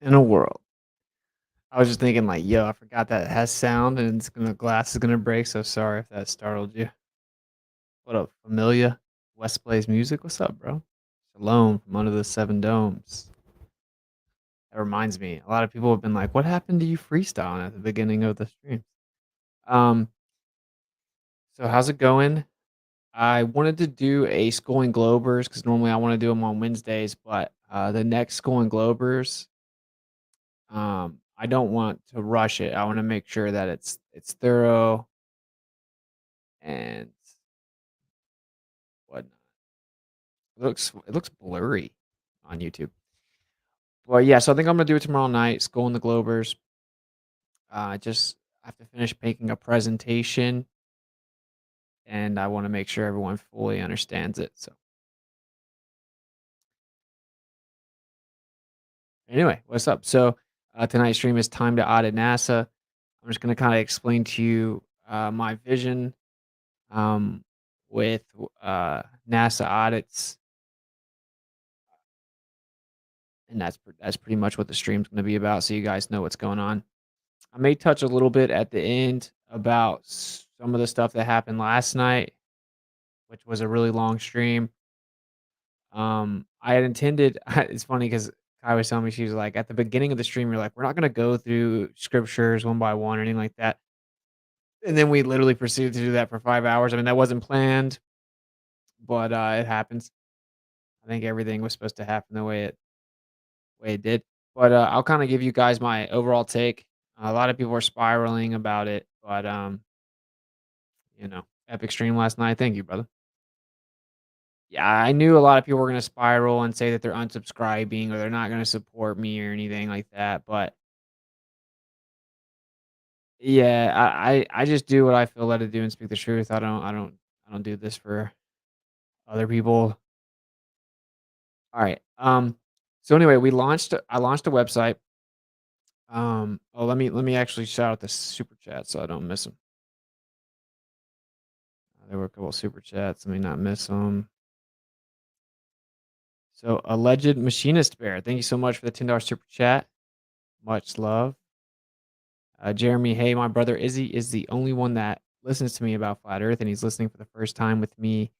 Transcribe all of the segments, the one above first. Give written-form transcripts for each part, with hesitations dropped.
in a world. I was just thinking like, yo, I forgot that it has sound and glass is gonna break, so sorry if that startled you. What up, Familia? West plays music. What's up, bro? Shalom from under the seven domes. That reminds me, a lot of people have been like, what happened to you freestyling at the beginning of the stream? Um, so how's it going? I wanted to do a Schooling Globers because normally I want to do them on Wednesdays, but the next Schooling Globers, I don't want to rush it. I want to make sure that it's thorough and whatnot. It looks blurry on YouTube. Well, yeah, so I think I'm gonna do it tomorrow night. School in the Globers. I just have to finish making a presentation, and I want to make sure everyone fully understands it. So anyway, what's up? So tonight's stream is time to audit NASA. I'm just gonna kind of explain to you my vision um, with NASA audits, and that's pretty much what the stream's gonna be about. So you guys know what's going on. I may touch a little bit at the end about some of the stuff that happened last night, which was a really long stream. I had intended it's funny because Kai was telling me, she was like, at the beginning of the stream, you're like, we're not gonna go through scriptures one by one or anything like that. And then we literally proceeded to do that for 5 hours. I mean, that wasn't planned, but it happens. I think everything was supposed to happen the way it did. But I'll kind of give you guys my overall take. A lot of people are spiraling about it, but epic stream last night. Thank you, brother. Yeah, I knew a lot of people were gonna spiral and say that they're unsubscribing or they're not gonna support me or anything like that, but yeah, I just do what I feel led to do and speak the truth. I don't do this for other people. Alright, so anyway, I launched a website. Let me actually shout out the super chat so I don't miss them. There were a couple of super chats, let me not miss them. So, Alleged Machinist Bear, thank you so much for the $10 super chat. Much love. Jeremy, hey, my brother Izzy is the only one that listens to me about flat Earth, and he's listening for the first time with me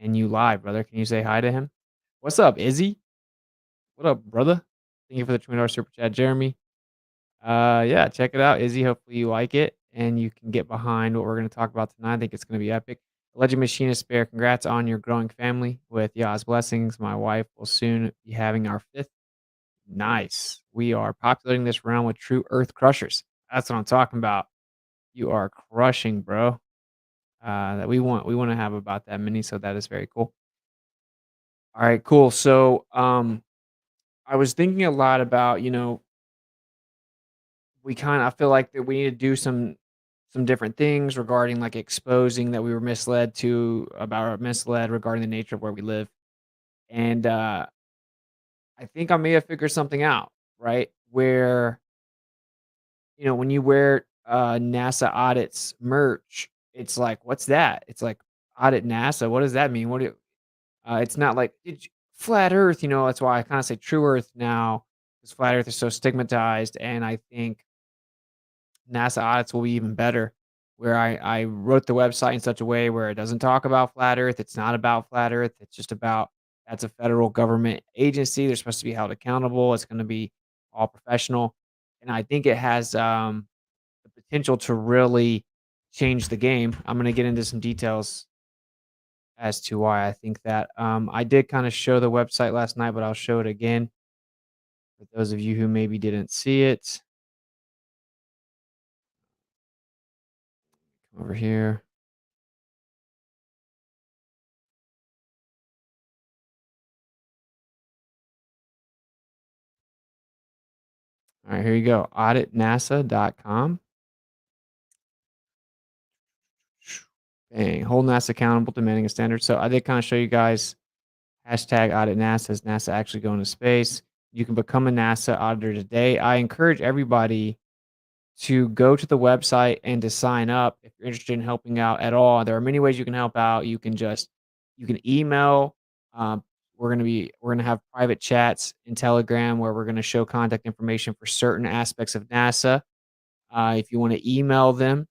and you live, brother. Can you say hi to him? What's up, Izzy? What up, brother? Thank you for the $20 super chat, Jeremy. Yeah, check it out, Izzy. Hopefully you like it and you can get behind what we're going to talk about tonight. I think it's going to be epic. Legend Machinist Bear, congrats on your growing family. With Yah's blessings, my wife will soon be having our fifth. Nice. We are populating this realm with true Earth crushers. That's what I'm talking about. You are crushing, bro. That we want to have about that many, so that is very cool. All right, cool. So, I was thinking a lot about, I feel like that we need to do some different things regarding like exposing that we were misled regarding the nature of where we live. And I think I may have figured something out, right? Where when you wear, NASA audits merch, it's like, "What's that?" It's like, "Audit NASA, what does that mean? It's not like, flat Earth," that's why I kinda say true Earth now, because flat Earth is so stigmatized, and I think NASA audits will be even better, where I wrote the website in such a way where it doesn't talk about flat Earth, it's not about flat Earth, it's just about that's a federal government agency, they're supposed to be held accountable, it's gonna be all professional, and I think it has, the potential to really change the game. I'm gonna get into some details as to why I think that. I did kinda show the website last night, but I'll show it again for those of you who maybe didn't see it. Come over here. Alright, here you go, auditnasa.com. Bang, hold NASA accountable, demanding a standard. So I did kinda show you guys hashtag audit NASA. Is NASA actually going to space? You can become a NASA auditor today. I encourage everybody to go to the website and to sign up if you're interested in helping out at all. There are many ways you can help out. You can email, um, we're gonna have private chats in Telegram where we're gonna show contact information for certain aspects of NASA. If you wanna email them,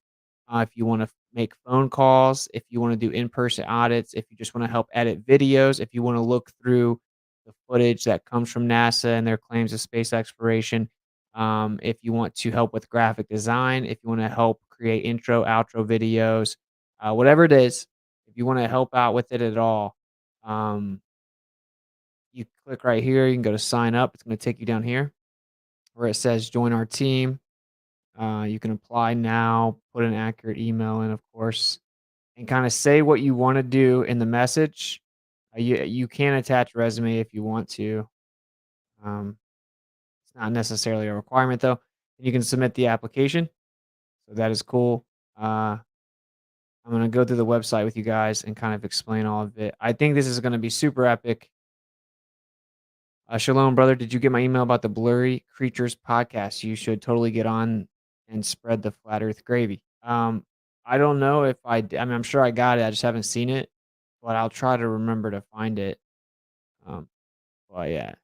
if you wanna make phone calls, if you wanna do in-person audits, if you just wanna help edit videos, if you wanna look through the footage that comes from NASA and their claims of space exploration, if you want to help with graphic design, if you wanna help create intro, outro videos, whatever it is, if you wanna help out with it at all, um, you click right here, you can go to sign up, it's gonna take you down here where it says join our team. You can apply now, put an accurate email in, of course, and kind of say what you want to do in the message. You can attach a resume if you want to. Um, it's not necessarily a requirement though. And you can submit the application, so that is cool. I'm gonna go through the website with you guys and kind of explain all of it. I think this is gonna be super epic. Shalom, brother. Did you get my email about the Blurry Creatures podcast? You should totally get on and spread the flat Earth gravy. I don't know if I mean, I'm sure I got it. I just haven't seen it, but I'll try to remember to find it. Um, but yeah,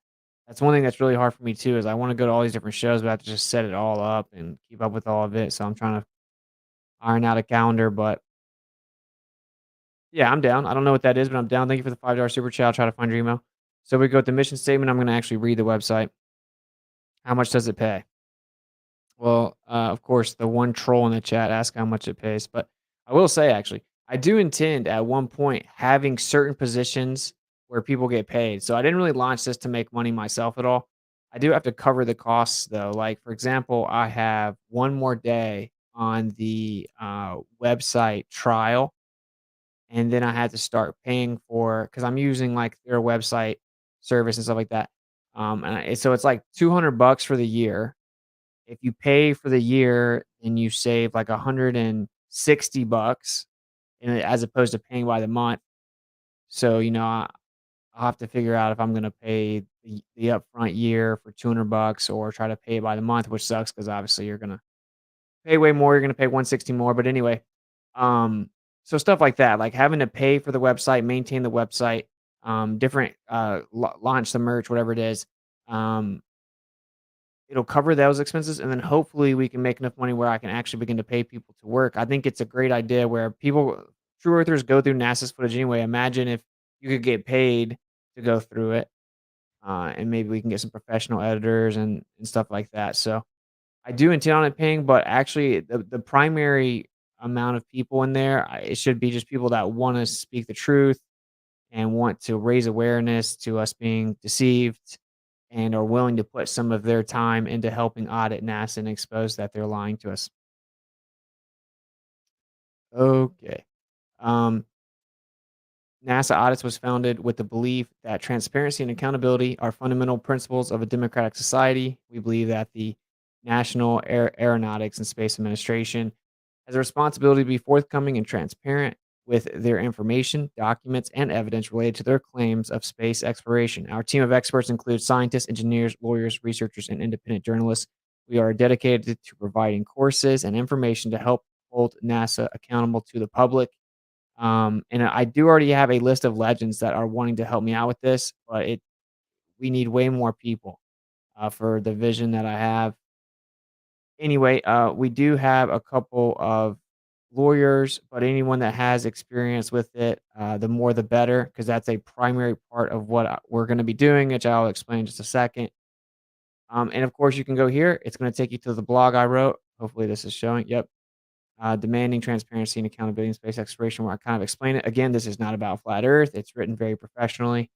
that's one thing that's really hard for me too. Is I want to go to all these different shows, but I have to just set it all up and keep up with all of it. So I'm trying to iron out a calendar. But yeah, I'm down. I don't know what that is, but I'm down. Thank you for the $5 super chat. I'll try to find your email. So we go with the mission statement. I'm going to actually read the website. How much does it pay? Well, of course, the one troll in the chat asked how much it pays, but I will say actually, I do intend at one point having certain positions where people get paid. So I didn't really launch this to make money myself at all. I do have to cover the costs though. Like for example, I have one more day on the website trial, and then I had to start paying for because I'm using like their website service and stuff like that. So it's like $200 for the year. If you pay for the year, then you save like $160 as opposed to paying by the month. So, I'll have to figure out if I'm gonna pay the upfront year for $200 or try to pay it by the month, which sucks because obviously you're gonna pay way more, you're gonna pay 160 more, but anyway, um, so stuff like that, like having to pay for the website, maintain the website, different, launch the merch, whatever it is, um it'll cover those expenses, and then hopefully we can make enough money where I can actually begin to pay people to work. I think it's a great idea where true earthers go through NASA's footage anyway. Imagine if you could get paid to go through it, and maybe we can get some professional editors and stuff like that. So I do intend on it paying, but actually the primary amount of people in there, it should be just people that want to speak the truth and want to raise awareness to us being deceived and are willing to put some of their time into helping audit NASA and expose that they're lying to us. Okay. Um, NASA Audits was founded with the belief that transparency and accountability are fundamental principles of a democratic society. We believe that the National Aeronautics and Space Administration has a responsibility to be forthcoming and transparent with their information, documents, and evidence related to their claims of space exploration. Our team of experts includes scientists, engineers, lawyers, researchers, and independent journalists. We are dedicated to providing courses and information to help hold NASA accountable to the public. And I do already have a list of legends that are wanting to help me out with this, but we need way more people for the vision that I have. Anyway, we do have a couple of lawyers, but anyone that has experience with it, the more the better, because that's a primary part of what we're going to be doing, which I'll explain in just a second. And of course, you can go here. It's going to take you to the blog I wrote. Hopefully, this is showing. Yep. Demanding transparency and accountability in space exploration, where I kind of explain it. Again, this is not about flat Earth. It's written very professionally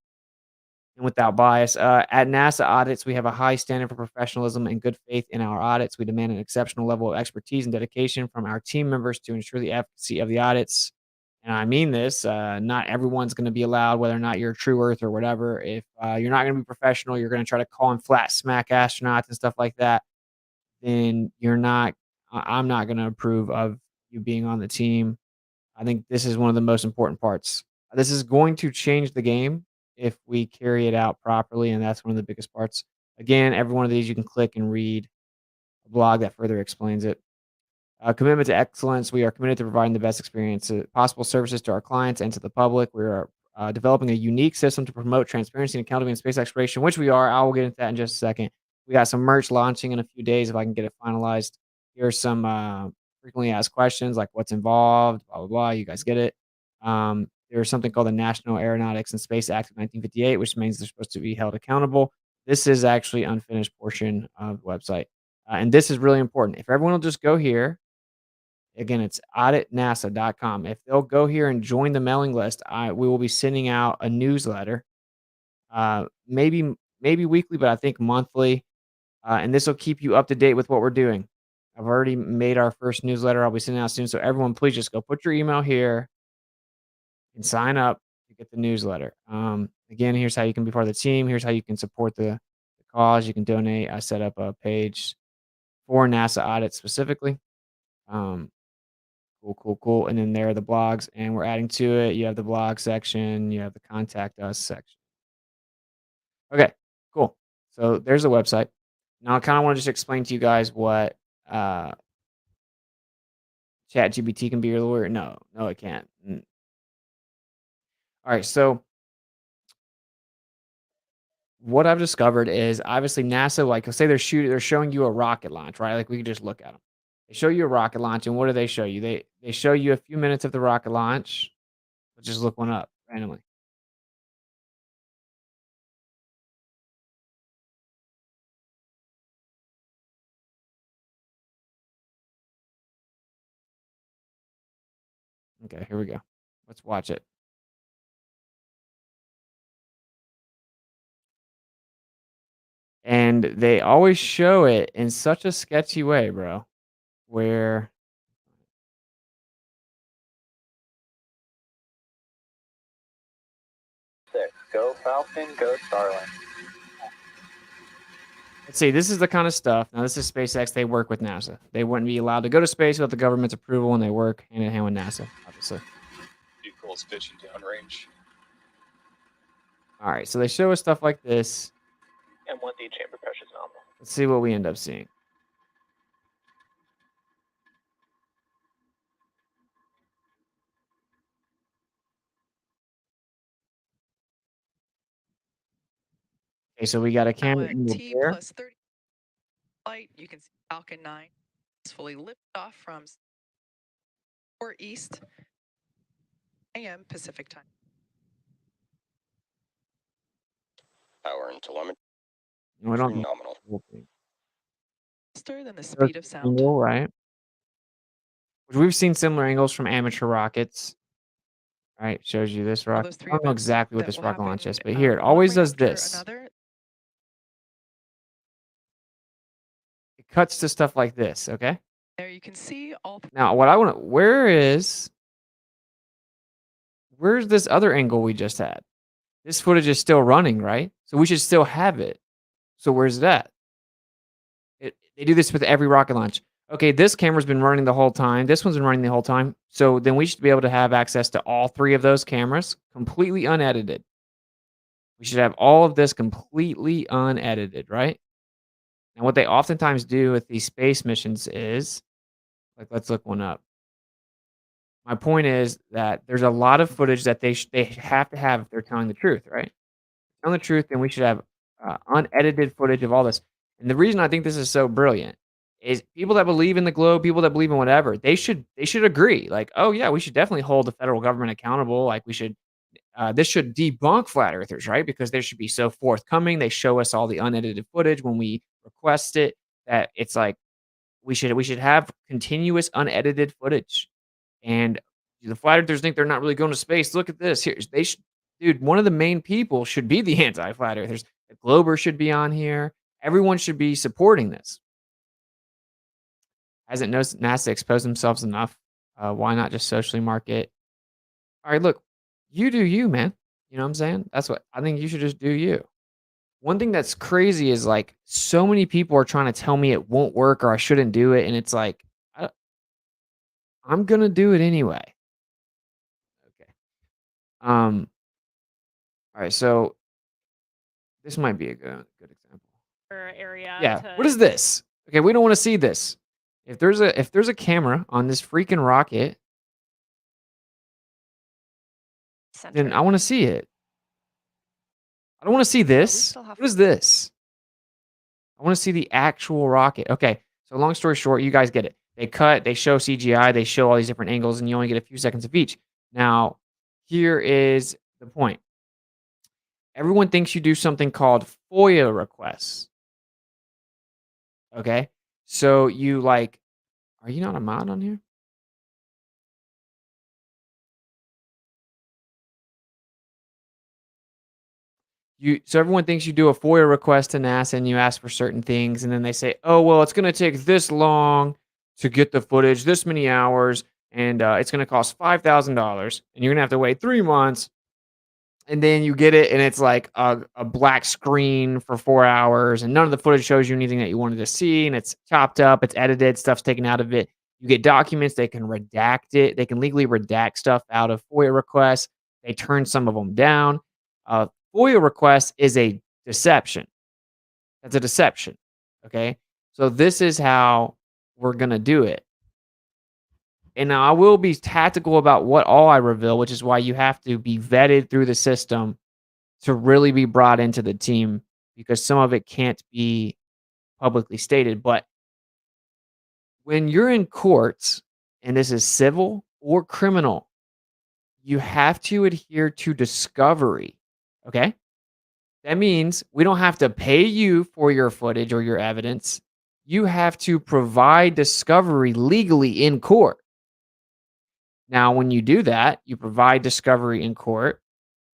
and without bias. At NASA Audits, we have a high standard for professionalism and good faith in our audits. We demand an exceptional level of expertise and dedication from our team members to ensure the efficacy of the audits. And I mean this, not everyone's going to be allowed, whether or not you're a true Earth or whatever. If you're not going to be professional, you're going to try to call in flat smack astronauts and stuff like that, then I'm not going to approve of you being on the team. I think this is one of the most important parts. This is going to change the game if we carry it out properly, and that's one of the biggest parts. Again, every one of these you can click and read a blog that further explains it. Commitment to excellence. We are committed to providing the best experience, possible services to our clients and to the public. We are developing a unique system to promote transparency and accountability in space exploration, which we are. I will get into that in just a second. We got some merch launching in a few days if I can get it finalized. Here's some frequently asked questions like what's involved, blah, blah, blah. You guys get it. There's something called the National Aeronautics and Space Act of 1958, which means they're supposed to be held accountable. This is actually unfinished portion of the website. And this is really important. If everyone will just go here, again, it's auditnasa.com. If they'll go here and join the mailing list, we will be sending out a newsletter, maybe weekly, but I think monthly. And this will keep you up to date with what we're doing. I've already made our first newsletter. I'll be sending out soon. So everyone, please just go put your email here and sign up to get the newsletter. Again, here's how you can be part of the team. Here's how you can support the cause. You can donate. I set up a page for NASA audit specifically. Cool. And then there are the blogs, and we're adding to it. You have the blog section. You have the contact us section. Okay, cool. So there's the website. Now I kind of want to just explain to you guys what ChatGPT can be your lawyer. No, it can't. All right, so what I've discovered is obviously NASA, like say they're showing you a rocket launch, right? Like we can just look at them. They show you a rocket launch, and what do they show you? They show you a few minutes of the rocket launch. Let's just look one up randomly. Okay, here we go. Let's watch it. And they always show it in such a sketchy way, bro, where Go Falcon, go Starlink. let's see, this is the kind of stuff. Now, this is SpaceX. They work with NASA. They wouldn't be allowed to go to space without the government's approval, and they work hand in hand with NASA, obviously. Vehicles pitching downrange. All right, so they show us stuff like this. M1D chamber pressure is nominal. Let's see what we end up seeing. Okay, so we got a camera angle T there. plus 30 flight. You can see Falcon 9 is fully lifted off from or east AM Pacific time. Power and telemetry We don't nominal. Faster than the speed of sound. Angle, right? Which we've seen similar angles from amateur rockets. Right, shows you this rocket. I don't know exactly what this rocket launch is, but here it always does this. It cuts to stuff like this, okay? There you can see all. Now, what I want to, where's this other angle we just had? This footage is still running, right? So we should still have it. So where's that? They do this with every rocket launch. Okay, this camera's been running the whole time. This one's been running the whole time. So then we should be able to have access to all three of those cameras completely unedited. We should have all of this completely unedited, right? And what they oftentimes do with these space missions is, like, let's look one up. My point is that there's a lot of footage that they have to have if they're telling the truth, right? Telling the truth, then we should have unedited footage of all this. And the reason I think this is so brilliant is people that believe in the globe, people that believe in whatever, they should agree. Like, oh yeah, we should definitely hold the federal government accountable. Like we should, this should debunk flat earthers, right? Because they should be so forthcoming. They show us all the unedited footage when we request it. That it's like we should have continuous unedited footage. And the flat earthers think they're not really going to space. Look at this. Here, dude. One of the main people should be the anti-flat earthers. The Glober should be on here. Everyone should be supporting this. Hasn't NASA exposed themselves enough? Why not just socially market? All right, look, you do you, man. You know what I'm saying? That's what I think. You should just do you. One thing that's crazy is like so many people are trying to tell me it won't work or I shouldn't do it, and it's like I'm gonna do it anyway. Okay. All right, so this might be a good example. Area. Yeah. What is this? Okay, we don't want to see this. If there's a camera on this freaking rocket, then center. I want to see it. I don't want to see this. still have- What is this? I want to see the actual rocket. Okay, so long story short, you guys get it. They show CGI, they show all these different angles, and you only get a few seconds of each. Now, here is the point. Everyone thinks you do something called FOIA requests. Okay, so you like, are you not a mod on here? So everyone thinks you do a FOIA request to NASA and you ask for certain things, and then they say, "Oh, well, it's going to take this long to get the footage, this many hours, and it's going to cost $5,000, and you're going to have to wait 3 months." And then you get it, and it's like a black screen for 4 hours, and none of the footage shows you anything that you wanted to see, and it's chopped up, it's edited, stuff's taken out of it. You get documents, they can redact it, they can legally redact stuff out of FOIA requests. They turn some of them down. FOIA request is a deception. That's a deception. Okay. So this is how we're going to do it. And now I will be tactical about what all I reveal, which is why you have to be vetted through the system to really be brought into the team, because some of it can't be publicly stated. But when you're in courts, and this is civil or criminal, you have to adhere to discovery. Okay. That means we don't have to pay you for your footage or your evidence. You have to provide discovery legally in court. Now, when you do that, you provide discovery in court.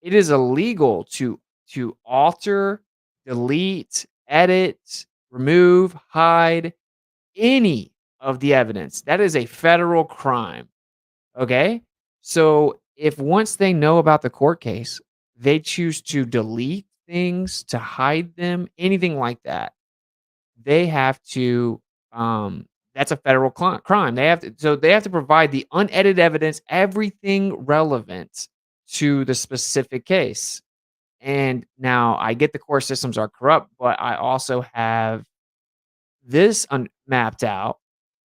It is illegal to alter, delete, edit, remove, hide any of the evidence. That is a federal crime. Okay? So if once they know about the court case, they choose to delete things, to hide them, anything like that, they have to that's a federal crime. They have to provide the unedited evidence, everything relevant to the specific case. And now I get the court systems are corrupt, but I also have this mapped out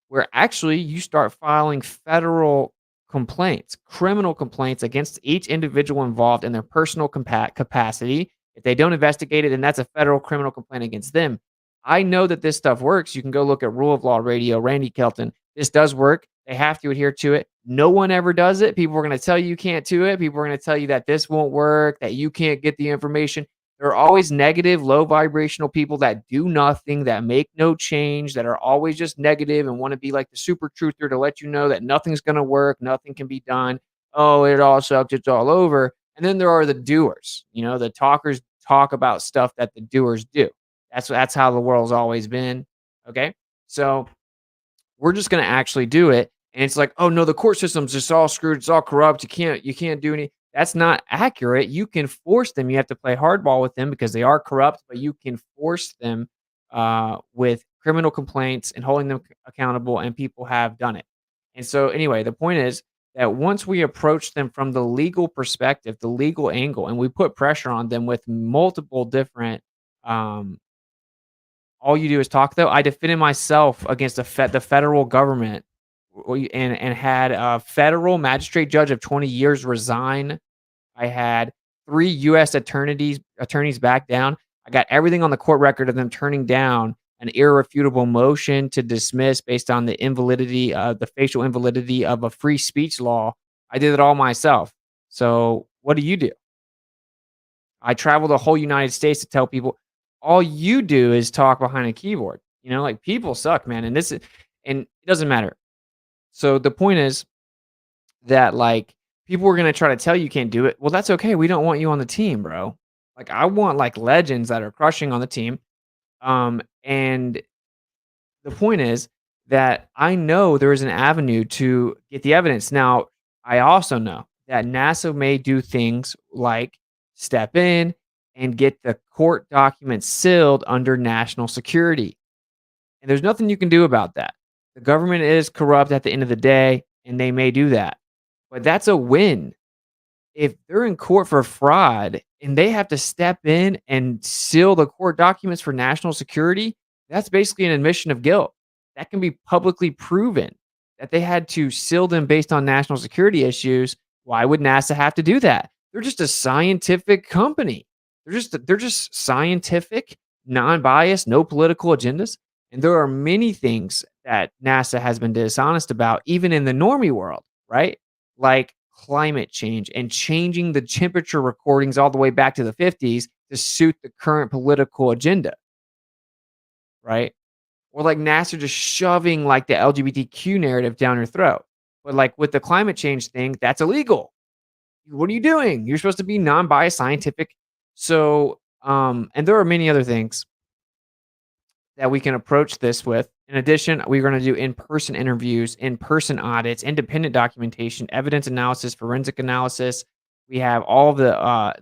where actually you start filing federal complaints, criminal complaints against each individual involved in their personal capacity. If they don't investigate it, then that's a federal criminal complaint against them. I know that this stuff works. You can go look at Rule of Law Radio, Randy Kelton. This does work. They have to adhere to it. No one ever does it. People are going to tell you can't do it. People are going to tell you that this won't work, that you can't get the information. There are always negative, low vibrational people that do nothing, that make no change, that are always just negative and want to be like the super truther to let you know that nothing's going to work, nothing can be done. Oh, it all sucks, it's all over. And then there are the doers. The talkers talk about stuff that the doers do. That's how the world's always been. Okay, so we're just going to actually do it, and it's like, oh no, the court system's just all screwed. It's all corrupt. You can't do any. That's not accurate. You can force them. You have to play hardball with them because they are corrupt, but you can force them with criminal complaints and holding them accountable, and people have done it. And so anyway, the point is that once we approach them from the legal perspective, the legal angle, and we put pressure on them with multiple different all you do is talk, though. I defended myself against the federal government and had a federal magistrate judge of 20 years resign. I had 3 U.S. attorneys back down. I got everything on the court record of them turning down an irrefutable motion to dismiss based on the invalidity, the facial invalidity of a free speech law. I did it all myself. So what do? I traveled the whole United States to tell people, all you do is talk behind a keyboard. Like people suck, man. And it doesn't matter. So the point is that like people were going to try to tell you can't do it. Well, that's okay. We don't want you on the team, bro. Like I want like legends that are crushing on the team. And the point is that I know there is an avenue to get the evidence. Now, I also know that NASA may do things like step in and get the court documents sealed under national security. And there's nothing you can do about that. The government is corrupt at the end of the day, and they may do that. But that's a win. If they're in court for fraud and they have to step in and seal the court documents for national security, that's basically an admission of guilt. That can be publicly proven that they had to seal them based on national security issues. Why would NASA have to do that? They're just a scientific company. They're just scientific, non-biased, no political agendas. And there are many things that NASA has been dishonest about, even in the normie world, right? Like climate change and changing the temperature recordings all the way back to the 50s to suit the current political agenda, right? Or like NASA just shoving like the LGBTQ narrative down your throat. But like with the climate change thing, that's illegal. What are you doing? You're supposed to be non-biased scientific. So, and there are many other things that we can approach this with. In addition, we're going to do in-person interviews, in-person audits, independent documentation, evidence analysis, forensic analysis. We have all the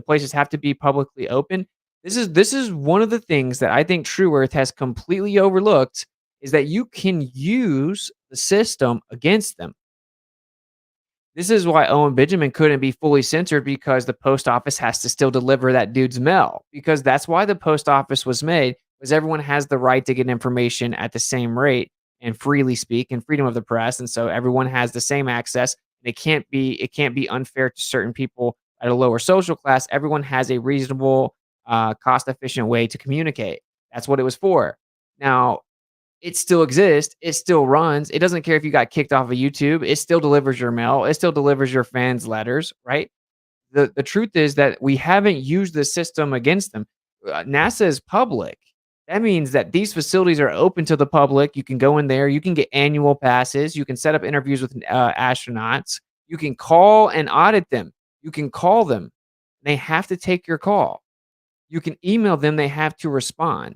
places have to be publicly open. This is one of the things that I think True Earth has completely overlooked is that you can use the system against them. This is why Owen Benjamin couldn't be fully censored because the post office has to still deliver that dude's mail. Because that's why the post office was made, because everyone has the right to get information at the same rate and freely speak and freedom of the press. And so everyone has the same access. It can't be unfair to certain people at a lower social class. Everyone has a reasonable, cost efficient way to communicate. That's what it was for. Now, it still exists. It still runs. It doesn't care if you got kicked off of YouTube. It still delivers your mail. It still delivers your fans' letters, right? The truth is that we haven't used the system against them. NASA is public. That means that these facilities are open to the public. You can go in there. You can get annual passes. You can set up interviews with astronauts. You can call and audit them. You can call them. They have to take your call. You can email them. They have to respond.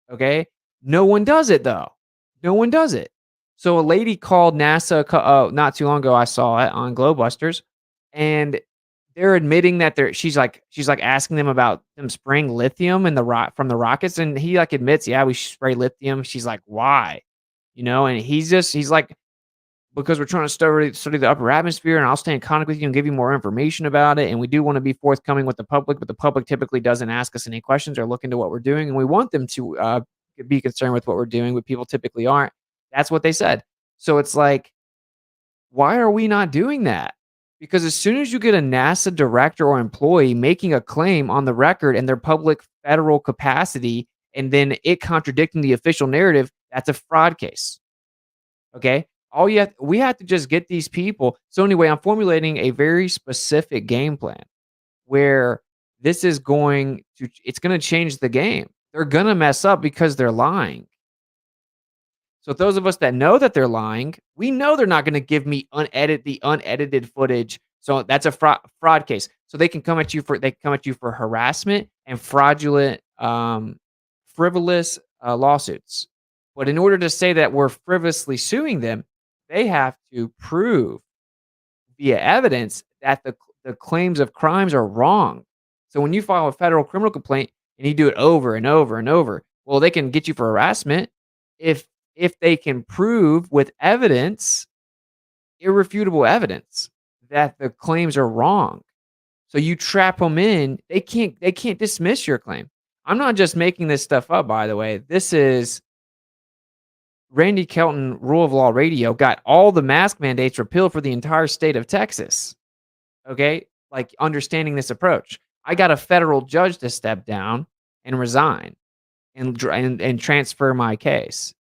Okay. No one does it though. No one does it. So a lady called NASA not too long ago. I saw it on Globebusters, and they're admitting that she's like asking them about them spraying lithium in the from the rockets, and he like admits, yeah, we spray lithium. She's like, why? And he's like, because we're trying to study the upper atmosphere, and I'll stay in contact with you and give you more information about it. And we do want to be forthcoming with the public, but the public typically doesn't ask us any questions or look into what we're doing, and we want them to be concerned with what we're doing, but people typically aren't. That's what they said. So it's like, why are we not doing that? Because as soon as you get a NASA director or employee making a claim on the record in their public federal capacity, and then it contradicting the official narrative, that's a fraud case. Okay. We have to just get these people. So anyway, I'm formulating a very specific game plan where it's going to change the game. They're going to mess up because they're lying. So those of us that know that they're lying, we know they're not going to give me the unedited footage. So that's a fraud case. So they can come at you for harassment and fraudulent, frivolous lawsuits. But in order to say that we're frivolously suing them, they have to prove via evidence that the claims of crimes are wrong. So when you file a federal criminal complaint and you do it over and over and over, well, they can get you for harassment if they can prove with evidence, irrefutable evidence, that the claims are wrong. So you trap them in, they can't dismiss your claim. I'm not just making this stuff up, by the way. This is Randy Kelton, Rule of Law Radio, got all the mask mandates repealed for the entire state of Texas. Okay? Like understanding this approach. I got a federal judge to step down and resign and transfer my case.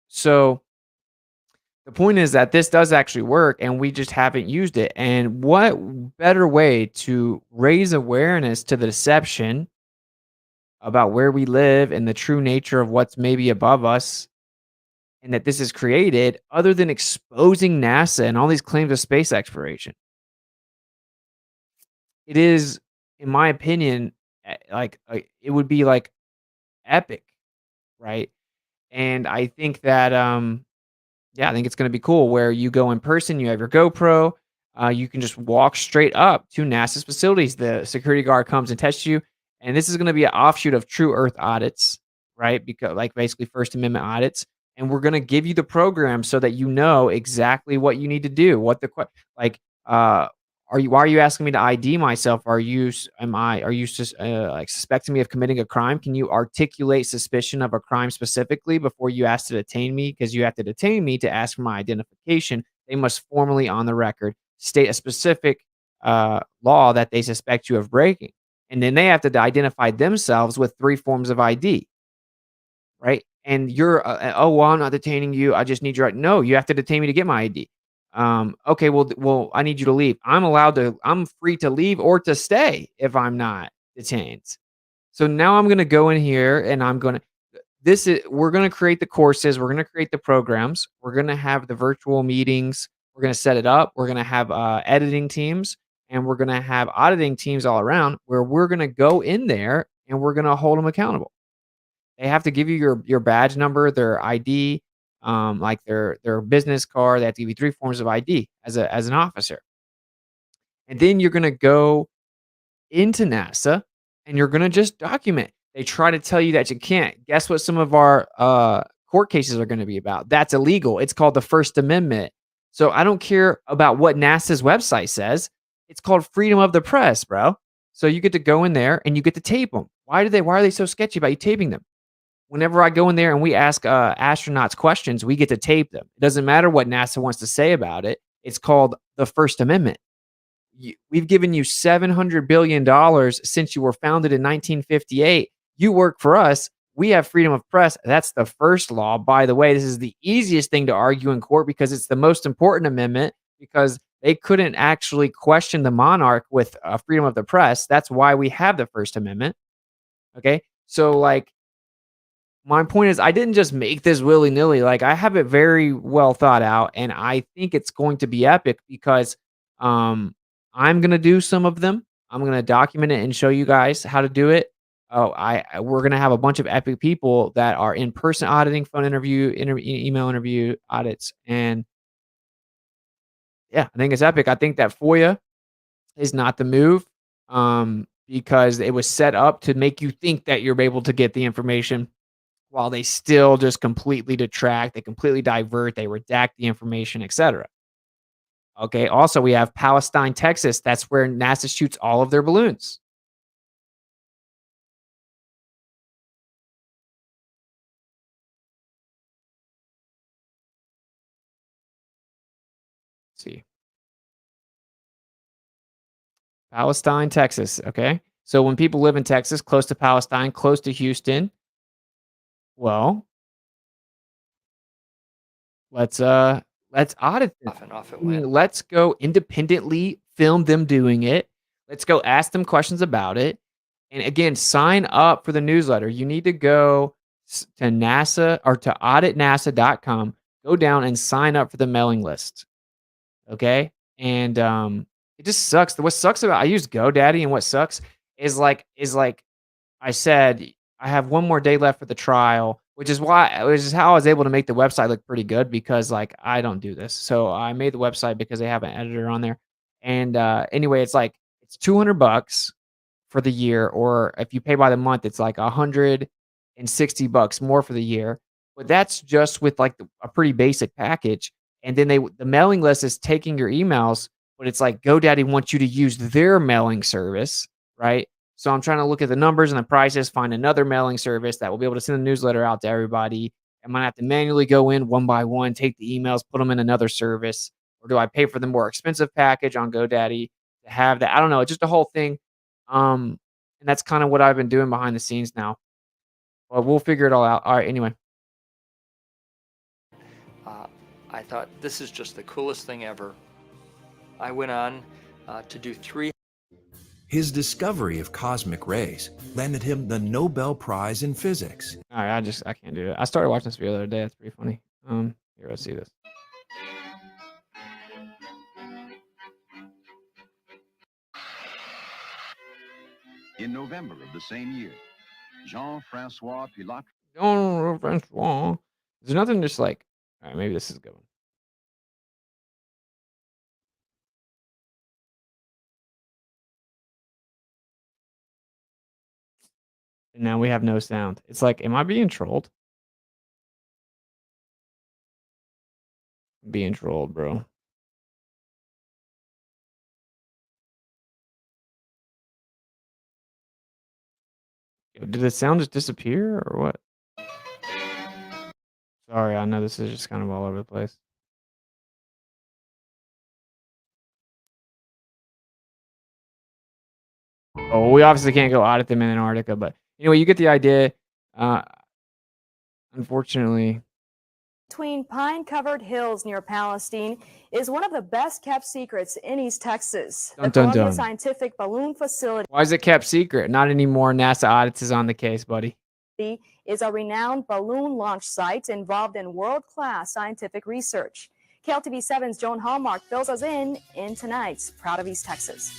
So the point is that this does actually work, and we just haven't used it. And what better way to raise awareness to the deception about where we live and the true nature of what's maybe above us, and that this is created, other than exposing NASA and all these claims of space exploration? It is, in my opinion, it would be like epic, right? And I think that yeah, I think it's going to be cool where you go in person, you have your GoPro, you can just walk straight up to NASA's facilities. The security guard comes and tests you, and this is going to be an offshoot of True Earth audits, right? Because like basically First Amendment audits, and we're going to give you the program so that you know exactly what you need to do. Like, why are you asking me to ID myself? Are you like suspecting me of committing a crime? Can you articulate suspicion of a crime specifically before you ask to detain me? Because you have to detain me to ask for my identification. They must formally on the record state a specific law that they suspect you of breaking. And then they have to identify themselves with 3 forms of ID, right? And you're, "Oh, well, I'm not detaining you. I just need your" No, you have to detain me to get my ID. Okay, well, I need you to leave. I'm free to leave or to stay if I'm not detained. So now I'm gonna go in here and we're gonna create the courses, we're gonna create the programs, we're gonna have the virtual meetings, we're gonna set it up, we're gonna have, editing teams, and we're gonna have auditing teams all around where we're gonna go in there and we're gonna hold them accountable. They have to give you your badge number, their ID, like their business card. They have to give you 3 forms of ID as an officer. And then you're gonna go into NASA and you're gonna just document. They try to tell you that you can't. Guess what some of our, court cases are gonna be about? That's illegal. It's called the First Amendment. So I don't care about what NASA's website says. It's called freedom of the press, bro. So you get to go in there and you get to tape them. Why are they so sketchy about you taping them? Whenever I go in there and we ask, astronauts questions, we get to tape them. It doesn't matter what NASA wants to say about it. It's called the First Amendment. We've given you $700 billion since you were founded in 1958. You work for us. We have freedom of press. That's the first law. By the way, this is the easiest thing to argue in court because it's the most important amendment because they couldn't actually question the monarch with freedom of the press. That's why we have the First Amendment. Okay. So, like, my point is I didn't just make this willy-nilly, like, I have it very well thought out, and I think it's going to be epic because, um, I'm gonna do some of them. I'm gonna document it and show you guys how to do it. We're gonna have a bunch of epic people that are in-person auditing, phone interview, email interview, audits, and yeah, I think it's epic. I think that FOIA is not the move, because it was set up to make you think that you're able to get the information while they still just completely detract, they completely divert, they redact the information, etc. Okay. Also, we have Palestine, Texas. That's where NASA shoots all of their balloons. Let's see. Palestine, Texas. Okay. So when people live in Texas, close to Palestine, close to Houston, well, let's let's audit them. Off and off it went. Let's go independently film them doing it. Let's go ask them questions about it. And again, sign up for the newsletter. You need to go to NASA or to auditnasa.com. Go down and sign up for the mailing list. Okay? And it just sucks. What sucks about I use GoDaddy, and what sucks is like I said, I have one more day left for the trial, which is how I was able to make the website look pretty good because, like, I don't do this. So I made the website because they have an editor on there. And anyway, it's $200 for the year, or if you pay by the month, it's like $160 more for the year. But that's just with like a pretty basic package. And then the mailing list is taking your emails, but it's like GoDaddy wants you to use their mailing service, right? So I'm trying to look at the numbers and the prices, find another mailing service that will be able to send a newsletter out to everybody. I might have to manually go in one by one, take the emails, put them in another service, or do I pay for the more expensive package on GoDaddy to have that? I don't know. It's just a whole thing. And that's kind of what I've been doing behind the scenes now. But we'll figure it all out. All right. Anyway, I thought this is just the coolest thing ever. I went on to do 3. His discovery of cosmic rays landed him the Nobel Prize in Physics. all right. I can't do it. I started watching this video the other day. That's pretty funny. Here, let's see this. In November of the same year, Jean-Francois Pilat. Oh, Francois. There's nothing just like. All right. Maybe this is a good one. And now we have no sound. It's like, am I being trolled? I'm being trolled, bro. Did the sound just disappear or what? Sorry, I know this is just kind of all over the place. Oh, we obviously can't go audit them in Antarctica, but anyway, you get the idea. Uh, unfortunately, Between pine-covered hills near Palestine is one of the best-kept secrets in East Texas. Dun, The dun, Columbia dun. Scientific Balloon Facility Why is it kept secret? Not anymore. NASA audits is on the case, buddy. is a renowned balloon launch site involved in world-class scientific research. KLTV7's Joan Hallmark fills us in tonight's Proud of East Texas.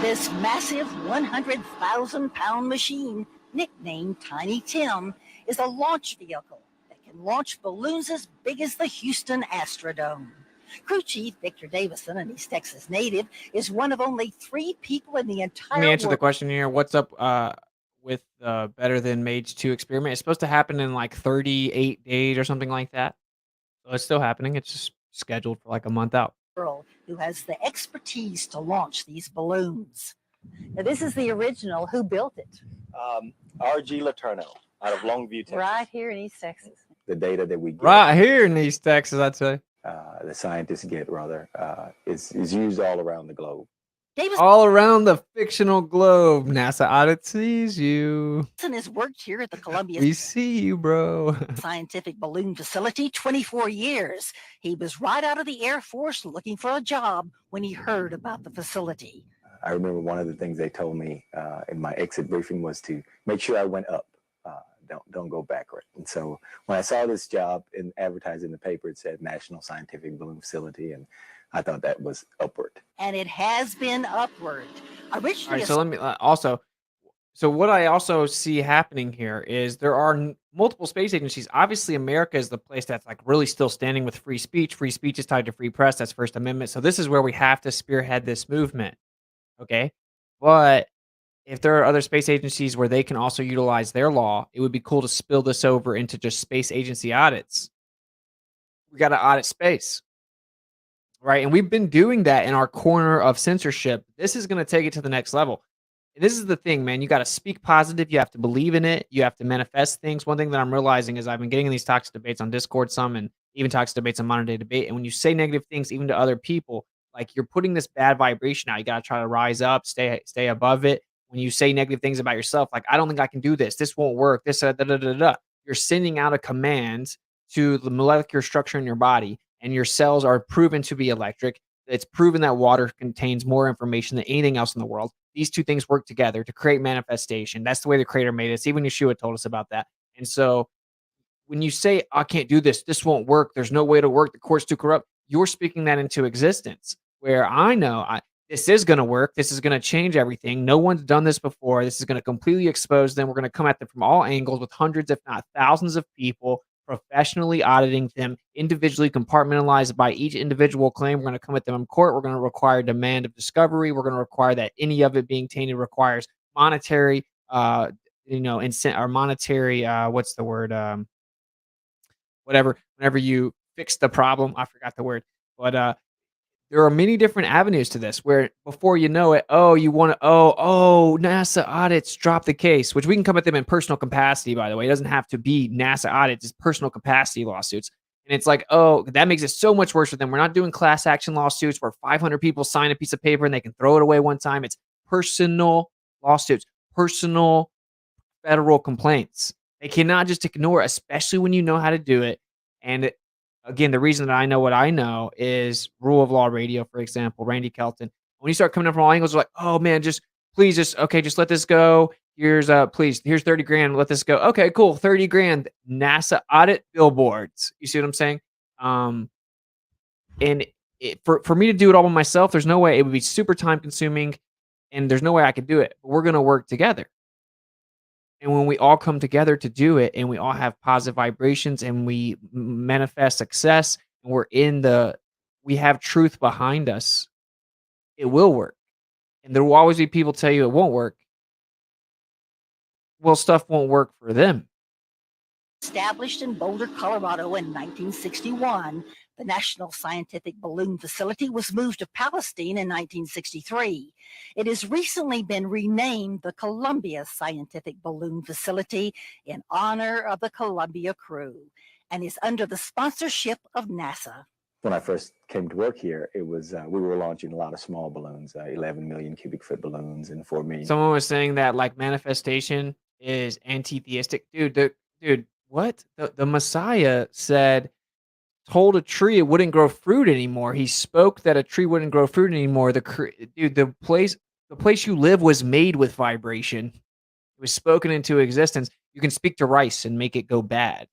This massive 100,000-pound machine, nicknamed Tiny Tim, is a launch vehicle that can launch balloons as big as the Houston Astrodome. Crew Chief Victor Davison, an East Texas native, is one of only 3 people in the entire Let me answer the world. question here. What's up with Better Than Mage 2 experiment? It's supposed to happen in like 38 days or something like that. So it's still happening. It's just scheduled for like a month out. Who has the expertise to launch these balloons. Now, this is the original. Who built it? R.G. Letourneau out of Longview, Texas. Right here in East Texas. The data that we get, Right here in East Texas, I'd say. the scientists get, rather, is used all around the globe. Davison All around the fictional globe, NASA audit sees you. has worked here at the Columbia We see you, bro. Scientific Balloon Facility 24 years. He was right out of the Air Force looking for a job when he heard about the facility. I remember one of the things they told me in my exit briefing was to make sure I went up. Don't go backward. And so when I saw this job advertised in the paper, it said National Scientific Balloon Facility, and I thought that was upward. And it has been upward. All Originally, right, so let me also. So what I also see happening here is there are multiple space agencies. Obviously, America is the place that's like really still standing with free speech. Free speech is tied to free press. That's First Amendment. So this is where we have to spearhead this movement. Okay, but if there are other space agencies where they can also utilize their law, it would be cool to spill this over into just space agency audits. We got to audit space. Right. And we've been doing that in our corner of censorship. This is going to take it to the next level. And this is the thing, man. You got to speak positive. You have to believe in it. You have to manifest things. One thing that I'm realizing is I've been getting in these toxic debates on Discord some and even toxic debates on Modern Day Debate. And when you say negative things, even to other people, like you're putting this bad vibration out. You got to try to rise up, stay above it. When you say negative things about yourself, like, I don't think I can do this. This won't work. This, You're sending out a command to the molecular structure in your body. And your cells are proven to be electric. It's proven that water contains more information than anything else in the world. These two things work together to create manifestation. That's the way the creator made it. Even Yeshua told us about that. And so when you say, I can't do this, this won't work, there's no way to work, the court's too corrupt, you're speaking that into existence. Where I know this is going to work. This is going to change everything. No one's done this before. This is going to completely expose them. We're going to come at them from all angles with hundreds, if not thousands of people, professionally auditing them, individually compartmentalized by each individual claim. We're going to come at them in court. We're going to require demand of discovery. We're going to require that any of it being tainted requires monetary, or monetary, what's the word? Whatever, whenever you fix the problem, I forgot the word, but, there are many different avenues to this where before you know it, NASA audits drop the case, which we can come at them in personal capacity, by the way. It doesn't have to be NASA audits, it's personal capacity lawsuits. And it's like, that makes it so much worse for them. We're not doing class action lawsuits where 500 people sign a piece of paper and they can throw it away one time. It's personal lawsuits, personal federal complaints. They cannot just ignore it, especially when you know how to do it. And again, the reason that I know what I know is Rule of Law Radio, for example, Randy Kelton. When you start coming up from all angles, they're like, oh man, just let this go. Here's here's 30 grand. Let this go. Okay, cool. 30 grand. NASA audit billboards. You see what I'm saying? And for me to do it all by myself, there's no way. It would be super time consuming and there's no way I could do it. But we're going to work together. And when we all come together to do it and we all have positive vibrations and we manifest success and we have truth behind us, it will work. And there will always be people tell you it won't work. Well, stuff won't work for them. Established in Boulder, Colorado in 1961, the National Scientific Balloon Facility was moved to Palestine in 1963. It has recently been renamed the Columbia Scientific Balloon Facility in honor of the Columbia crew and is under the sponsorship of NASA. when I first came to work here, it was we were launching a lot of small balloons, 11 million cubic foot balloons and 4 million. Someone was saying that like manifestation is anti-theistic. Dude, what? The Messiah told a tree it wouldn't grow fruit anymore. He spoke that a tree wouldn't grow fruit anymore. The place you live was made with vibration. It was spoken into existence. You can speak to rice and make it go bad.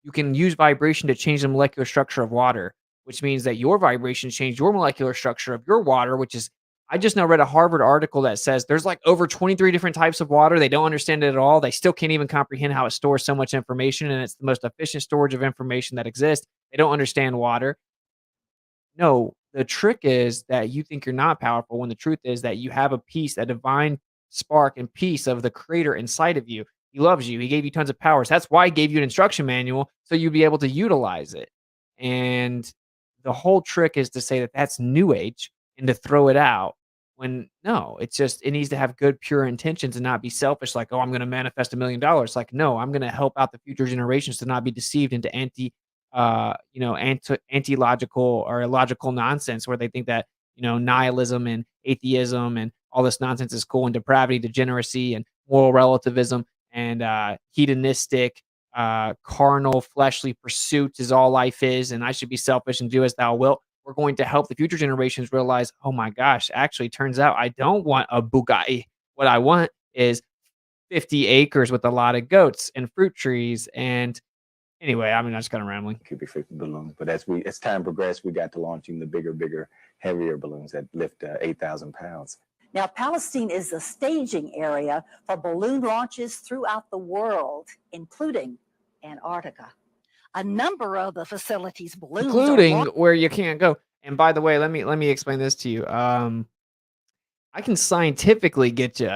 You can use vibration to change the molecular structure of water, which means that your vibrations change your molecular structure of your water, which is I just now read a Harvard article that says there's like over 23 different types of water. They don't understand it at all. They still can't even comprehend how it stores so much information, and it's the most efficient storage of information that exists. They don't understand water. No, the trick is that you think you're not powerful when the truth is that you have a piece, a divine spark and piece of the creator inside of you. He loves you. He gave you tons of powers. That's why he gave you an instruction manual so you'd be able to utilize it. And the whole trick is to say that that's new age and to throw it out when no, it's just it needs to have good, pure intentions and not be selfish. Like, oh, I'm going to manifest $1 million. Like, no, I'm going to help out the future generations to not be deceived into anti-logical or illogical nonsense where they think that, nihilism and atheism and all this nonsense is cool and depravity, degeneracy and moral relativism and hedonistic, carnal, fleshly pursuits is all life is. And I should be selfish and do as thou wilt. We're going to help the future generations realize, oh my gosh, actually turns out I don't want a Bugatti. What I want is 50 acres with a lot of goats and fruit trees. And anyway, I mean, I'm just kind of rambling. Cubic foot balloons. But as time progressed, we got to launching the bigger, heavier balloons that lift 8,000 pounds. Now, Palestine is the staging area for balloon launches throughout the world, including Antarctica. A number of the facility's balloons including where you can't go. And by the way, let me explain this to you. I can scientifically get you.